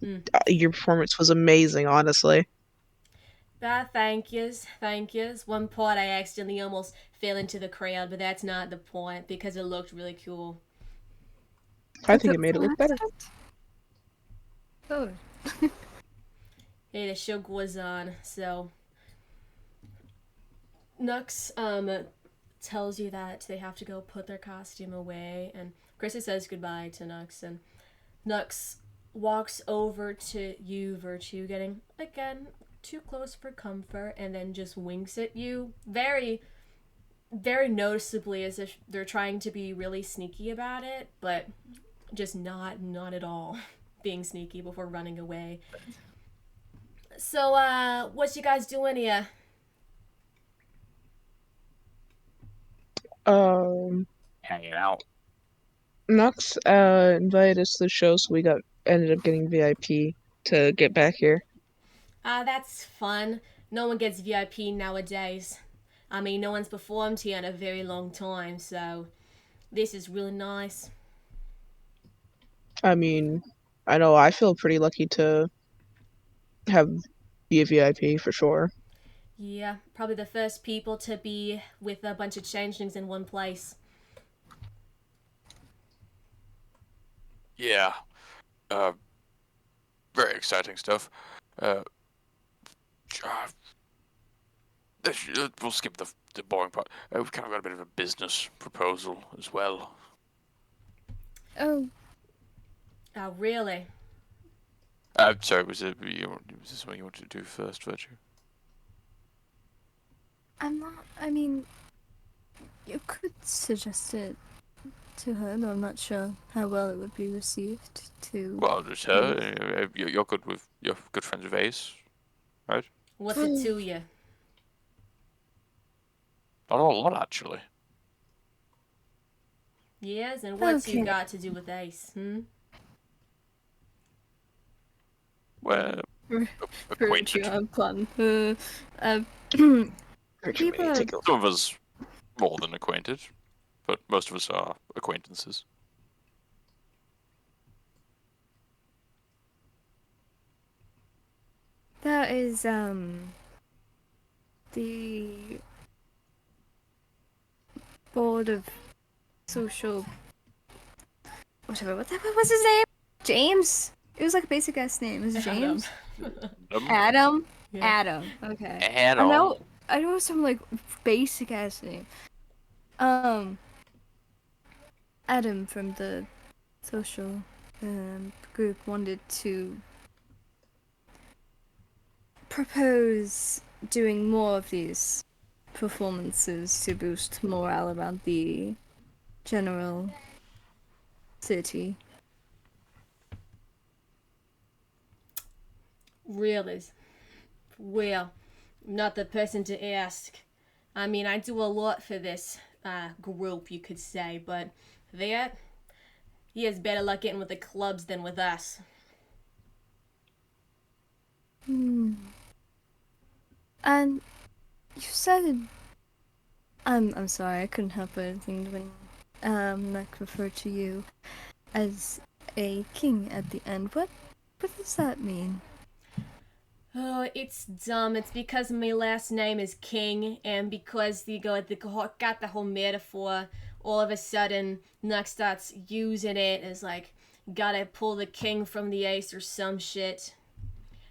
Your performance was amazing, honestly. Thank yous. One part I accidentally almost fell into the crowd, but that's not the point because it looked really cool. I think it made it look better. Oh. Hey, the show goes on, so Nux tells you that they have to go put their costume away, and Krista says goodbye to Nux, and Nux walks over to you, Virtue, getting again too close for comfort, and then just winks at you very, very noticeably, as if they're trying to be really sneaky about it, but just not at all being sneaky before running away. So, what you guys doing here? Hanging out. Nux invited us to the show, so we ended up getting VIP to get back here. That's fun. No one gets VIP nowadays. I mean, no one's performed here in a very long time, so this is really nice. I mean, I know I feel pretty lucky to be a VIP for sure. Yeah, probably the first people to be with a bunch of changelings in one place. Yeah. Very exciting stuff. We'll skip the boring part. We've kind of got a bit of a business proposal as well. Oh. Oh, really? Sorry, was this something you wanted to do first, Virtue? I'm not. I mean, You could suggest it to her, though I'm not sure how well it would be received to... Well, just her. You're good friends with Ace, right? What's it to you? Not a lot, actually. Yes, and what's you Okay. got to do with Ace? We're acquainted. Pun. People Some of us more than acquainted, but most of us are acquaintances. There is, the board of social... Whatever, what was his name? James? It was like a basic ass name. Is it James? Adam? Yeah. Adam. Okay. Adam. I know some like basic ass name. Adam from the social group wanted to propose doing more of these performances to boost morale around the general city. Really? Well, I'm not the person to ask. I mean, I do a lot for this group, you could say, but he has better luck getting with the clubs than with us. And you said, I'm sorry, I couldn't help but think when Nick referred to you as a king at the end. What does that mean? Oh, it's dumb. It's because my last name is King, and because got the whole metaphor. All of a sudden, Nuck starts using it as like, gotta pull the king from the ace or some shit.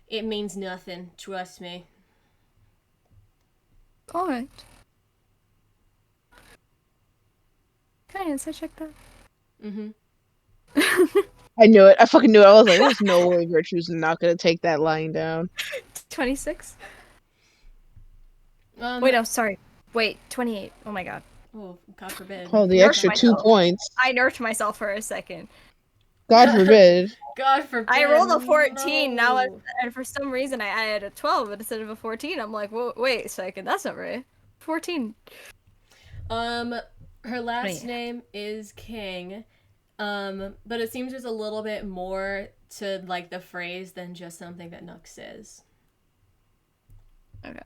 It means nothing. Trust me. All right. Can I answer check that? Mm-hmm. I knew it. I fucking knew it. I was like, there's no way Virtue's not gonna take that lying down. 26. Um, Wait, no, sorry. Wait, 28. Oh my god. Oh, God forbid. Oh, the Nerfed extra 2 myself. points. I nerfed myself for a second. God forbid. God forbid. I rolled a 14. No. Now, and for some reason, I added a 12 instead of a 14. I'm like, wait a second, that's not right. 14. Her last Yeah. name is King. But it seems there's a little bit more to like the phrase than just something that Nook says. Okay.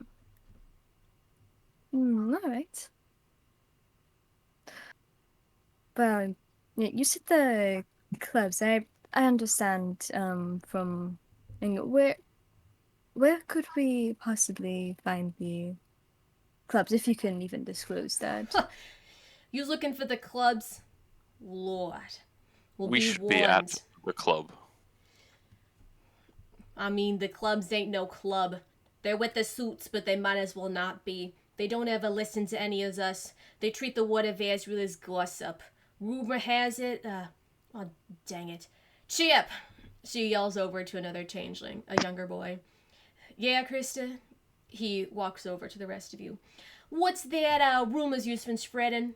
Alright. Well, you said the clubs. I understand from where could we possibly find the clubs, if you can even disclose that? You looking for the clubs? Lord. We'll We be should warned. be at the club. I mean, the clubs ain't no club. They're with the suits, but they might as well not be. They don't ever listen to any of us. They treat the word of Azrael as gossip. Rumor has it, oh, dang it. Chip! She yells over to another changeling, a younger boy. Yeah, Krista? He walks over to the rest of you. What's that, rumors you've been spreading?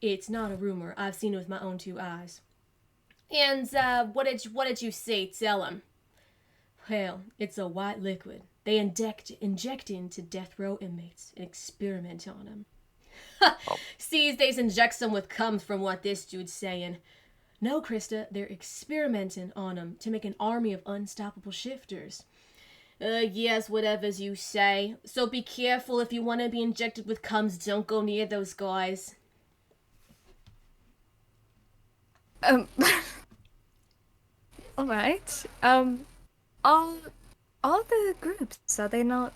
It's not a rumor. I've seen it with my own 2 eyes. And, what did you say? Tell him. Well, it's a white liquid. They inject into death row inmates and experiment on them. These days inject them with cum from what this dude's saying. No, Krista, they're experimenting on them to make an army of unstoppable shifters. Yes, whatever's you say. So be careful if you want to be injected with cums. Don't go near those guys. Alright. All the groups, are they not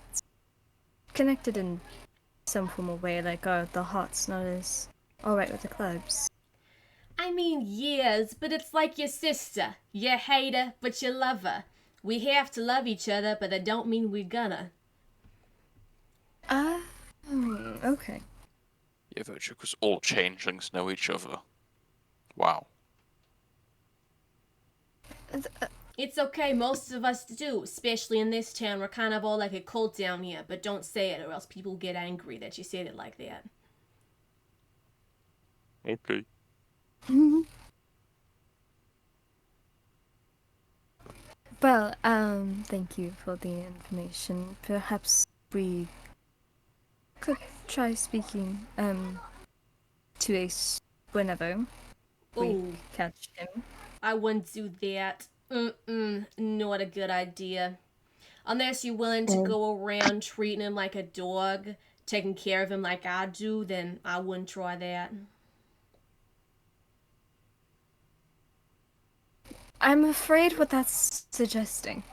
connected in some form of way? Like, are the Hots not as alright with the clubs? I mean, yes, but it's like your sister. You hate her, but you love her. We have to love each other, but that don't mean we're gonna. Okay. Yeah, Virtue, because all changelings know each other. Wow. It's okay, most of us do, especially in this town. We're kind of all like a cult down here, but don't say it or else people get angry that you said it like that. Okay. Well, thank you for the information. Perhaps we could try speaking, to Ace whenever we Ooh, catch him. I wouldn't do that. Not a good idea. Unless you're willing to Oh. go around treating him like a dog, taking care of him like I do, then I wouldn't try that. I'm afraid what that's suggesting.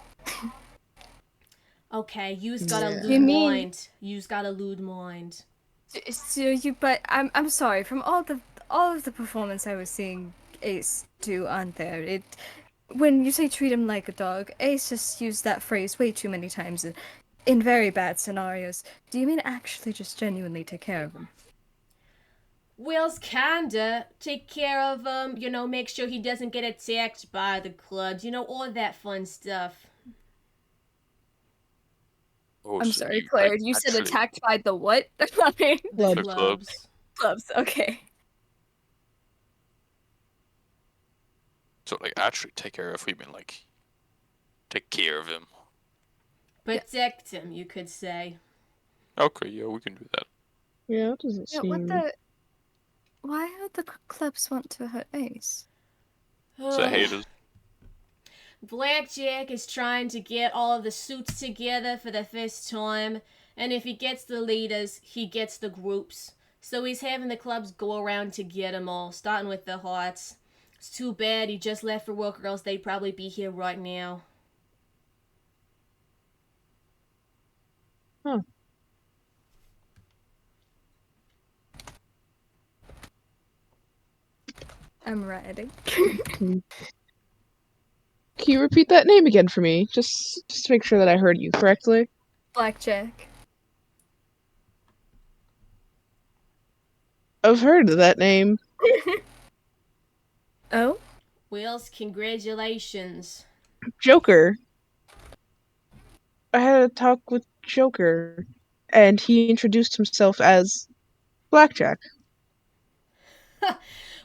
Okay, you's got a Yeah. lewd You mean- mind. You's got a lewd mind. So but I'm sorry. From all of the performance I was seeing Ace do on there, when you say treat him like a dog, Ace just used that phrase way too many times in very bad scenarios. Do you mean actually just genuinely take care of him? Will's kinda take care of him, make sure he doesn't get attacked by the clubs, all that fun stuff. Oh, I'm so sorry, you, Claire. like, You said actually- attacked by the what? I mean, The The clubs. clubs. Okay. So, like, actually take care of him and, like, take care of him. Protect him, you could say. Okay, yeah, we can do that. Yeah, that doesn't Yeah. seem. Why would the clubs want to hurt Ace? So haters. Blackjack is trying to get all of the suits together for the first time, and if he gets the leaders, he gets the groups. So he's having the clubs go around to get them all, starting with the Hearts. It's too bad he just left for work, or else they'd probably be here right now. I'm ready. Can you repeat that name again for me? Just to make sure that I heard you correctly. Blackjack. I've heard of that name. Oh? Wills, congratulations. Joker. I had a talk with Joker, and he introduced himself as Blackjack.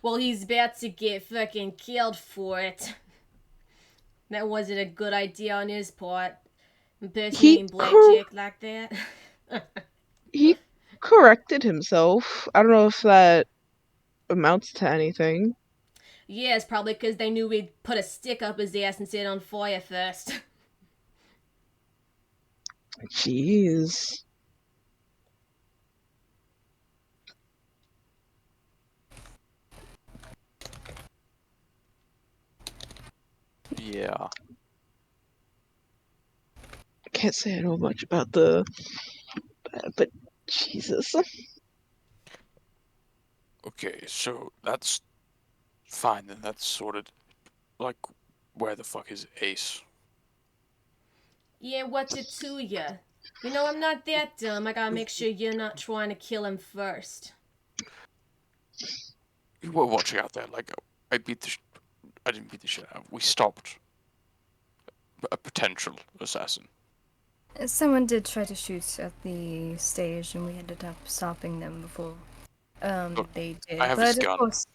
Well, he's about to get fucking killed for it. That wasn't a good idea on his part. Impersonating Blackjack like that. He corrected himself. I don't know if that amounts to anything. Yeah, it's probably because they knew we'd put a stick up his ass and set it on fire first. Jeez. Yeah. I can't say I know much about the. But Jesus. Okay, so that's fine then. That's sorted. Like, where the fuck is Ace? Yeah, what's it to ya? I'm not that dumb. I gotta make sure you're not trying to kill him first. You were watching out there. Like, I didn't beat the shit out. We stopped a potential assassin. Someone did try to shoot at the stage, and we ended up stopping them before Look, they did. I have but his of gun. course,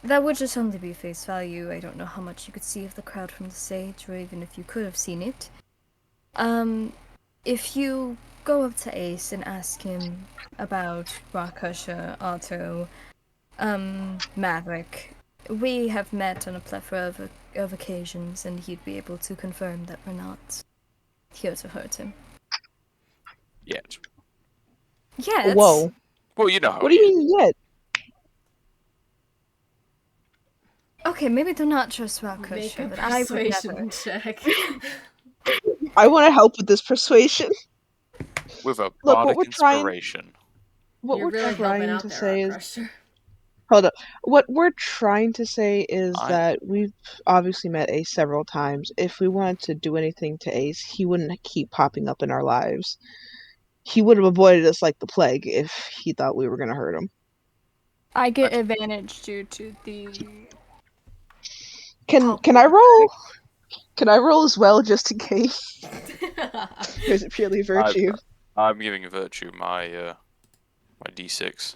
that would just only be face value. I don't know how much you could see of the crowd from the stage, or even if you could have seen it. If you go up to Ace and ask him about Rakasha, Otto, Maverick, we have met on a plethora of occasions, and he'd be able to confirm that we're not here to hurt him. Yet. Yes. Whoa. Well, you know how What do he you is. mean yet? Okay, maybe do not trust Make a Rakasha, but I would never. persuasion check. I want to help with this persuasion. With a Look, what bardic we're trying- inspiration. What You're we're really helping trying out to there, say is. Crusher. Hold up. What we're trying to say is I- that we've obviously met Ace several times. If we wanted to do anything to Ace, he wouldn't keep popping up in our lives. He would have avoided us like the plague if he thought we were going to hurt him. I get advantage due to the. Can I roll? Can I roll as well, just in case? Or is it purely virtue? I'm giving Virtue my my D6.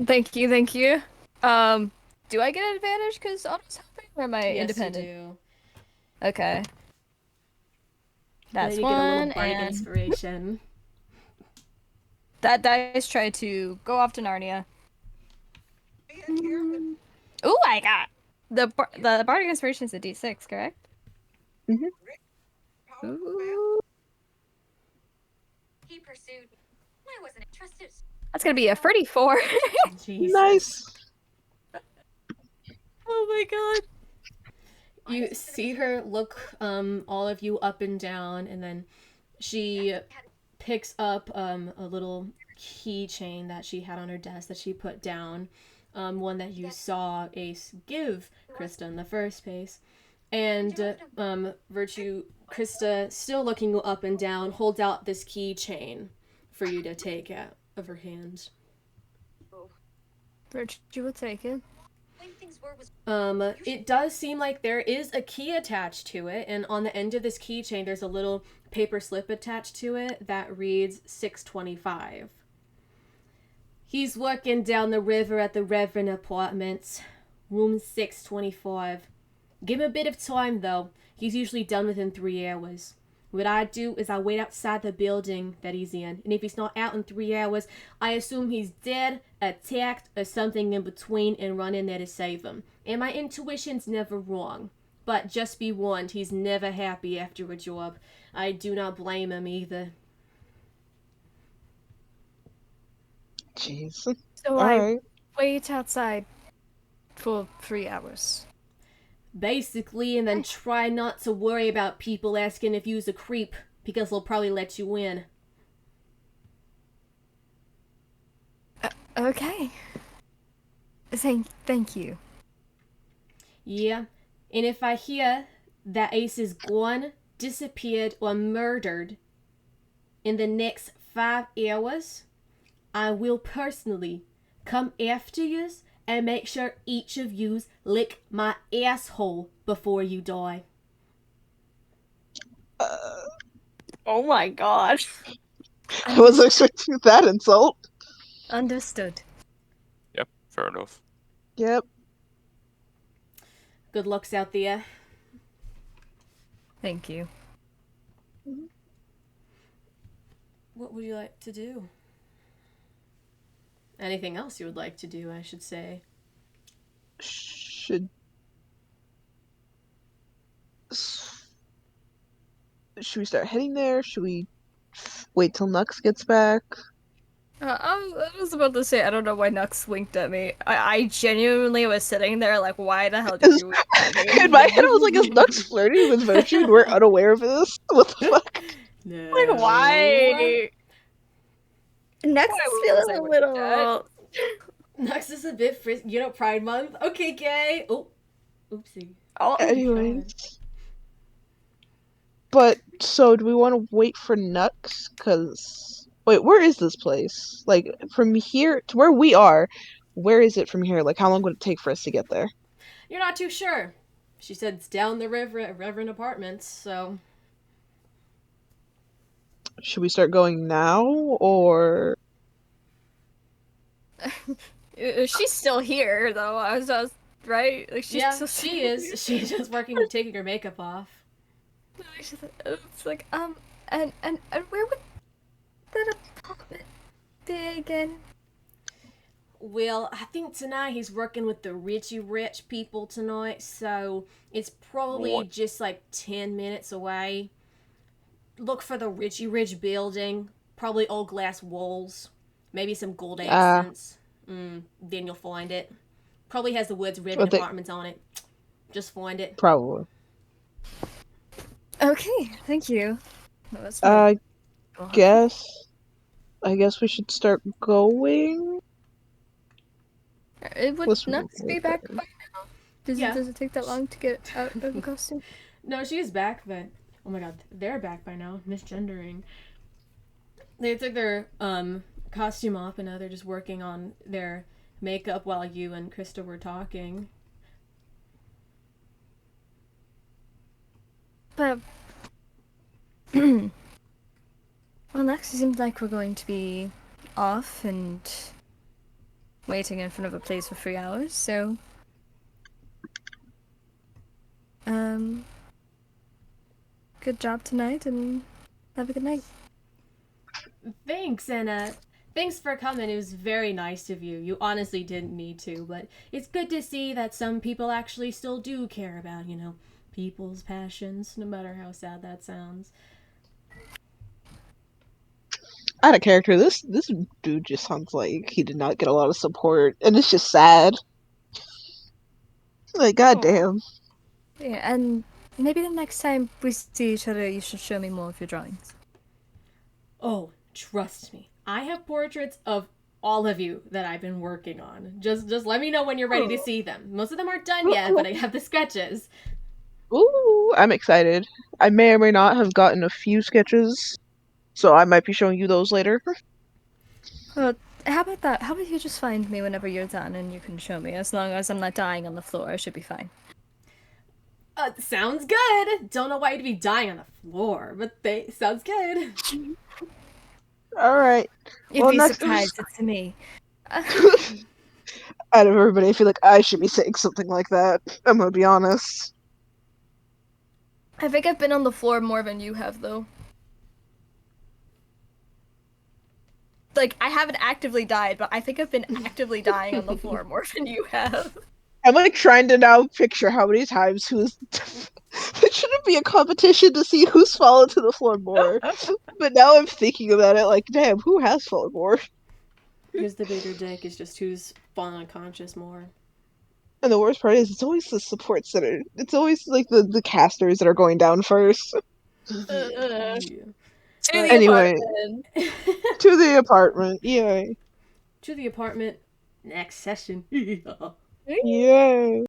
Thank you, thank you. Do I get an advantage because Otto's helping, or am I Yes, independent? you Okay. do. That's Then you get a little one, bardic and inspiration. that dice tried to go off to Narnia. Ooh, I got the bardic inspiration is a D6, correct? Mhm. Ooh, He pursued me. I wasn't interested. that's gonna be a 34. Jesus. Nice. Oh my god. You see her look all of you up and down, and then she picks up a little keychain that she had on her desk that she put down, one that you saw Ace give Krista in the first place. And Virtue, Krista, still looking up and down, holds out this keychain for you to take out of her hand. Virtue will take it. It does seem like there is a key attached to it, and on the end of this keychain, there's a little paper slip attached to it that reads 625. He's working down the river at the Reverend Apartments, room 625. Give him a bit of time, though. He's usually done within 3 hours. What I do is I wait outside the building that he's in, and if he's not out in 3 hours, I assume he's dead, attacked, or something in between and run in there to save him. And my intuition's never wrong. But just be warned, he's never happy after a job. I do not blame him either. Jeez. So I Alright. wait outside for 3 hours. Basically, and then try not to worry about people asking if you's a creep, because they'll probably let you in. Okay. Thank you. Yeah, and if I hear that Ace is gone, disappeared, or murdered in the next 5 hours, I will personally come after yous and make sure each of yous lick my asshole before you die. Oh my god. I wasn't expecting that insult. Understood. Yep, fair enough. Yep. Good lucks out there. Thank you. What would you like to do? Anything else you would like to do, I should say. Should we start heading there? Should we wait till Nux gets back? I was about to say, I don't know why Nux winked at me. I genuinely was sitting there like, why the hell did you wink at me? In my head, I was like, is Nux flirting with Virtue and we're unaware of this? What the fuck? No. Like, why? Next Why is was feeling I a with little. Nux is a bit frizzy. You know, Pride Month. Okay, gay. Oh, oopsie. Oh, Anyways. But, so, do we want to wait for Nux? Because, wait, where is this place? Like, from here to where we are, where is it from here? Like, how long would it take for us to get there? You're not too sure. She said it's down the river at Reverend Apartments, so. Should we start going now, or... she's still here though. I was right. Like she's Yeah, still she is. She's just working on taking her makeup off. It's like and where would that apartment be again? Well, I think tonight he's working with the rich people tonight, so it's probably What? just like 10 minutes away. Look for the Rich building. Probably old glass walls. Maybe some gold accents. Then you'll find it. Probably has the words Reverend But they- Apartments on it. Just find it. Probably. Okay, thank you. No, that's I guess we should start going. It would Let's Nux move be with back it. by now? Does Yeah. it take that long to get out of the costume? No, she is back, but oh my god, they're back by now. Misgendering. They took their costume off, and now they're just working on their makeup while you and Krista were talking. But well, next it seems like we're going to be off, and waiting in front of a place for 3 hours, so good job tonight and have a good night. Thanks, and thanks for coming. It was very nice of you. You honestly didn't need to, but it's good to see that some people actually still do care about, people's passions, no matter how sad that sounds. Out of character, this dude just sounds like he did not get a lot of support, and it's just sad. Like, goddamn. Yeah, and maybe the next time we see each other, you should show me more of your drawings. Oh, trust me. I have portraits of all of you that I've been working on. Just let me know when you're ready to see them. Most of them aren't done yet, but I have the sketches. Ooh, I'm excited. I may or may not have gotten a few sketches, so I might be showing you those later. Well, how about that? How about you just find me whenever you're done and you can show me? As long as I'm not dying on the floor, I should be fine. Sounds good. Don't know why you'd be dying on the floor, but sounds good. Alright. You'd Well, be next- surprised it's me. Out of everybody, I feel like I should be saying something like that. I'm gonna be honest. I think I've been on the floor more than you have, though. Like, I haven't actively died, but I think I've been actively dying on the floor more than you have. I'm like trying to now picture how many times who's. It shouldn't be a competition to see who's fallen to the floor more. But now I'm thinking about it like, damn, who has fallen more? Here's the bigger dick, is just who's fallen unconscious more. And the worst part is, it's always the support center. It's always like the casters that are going down first. Yeah. To the Anyway. apartment. To the apartment, yay. To the apartment. Next session. Yay.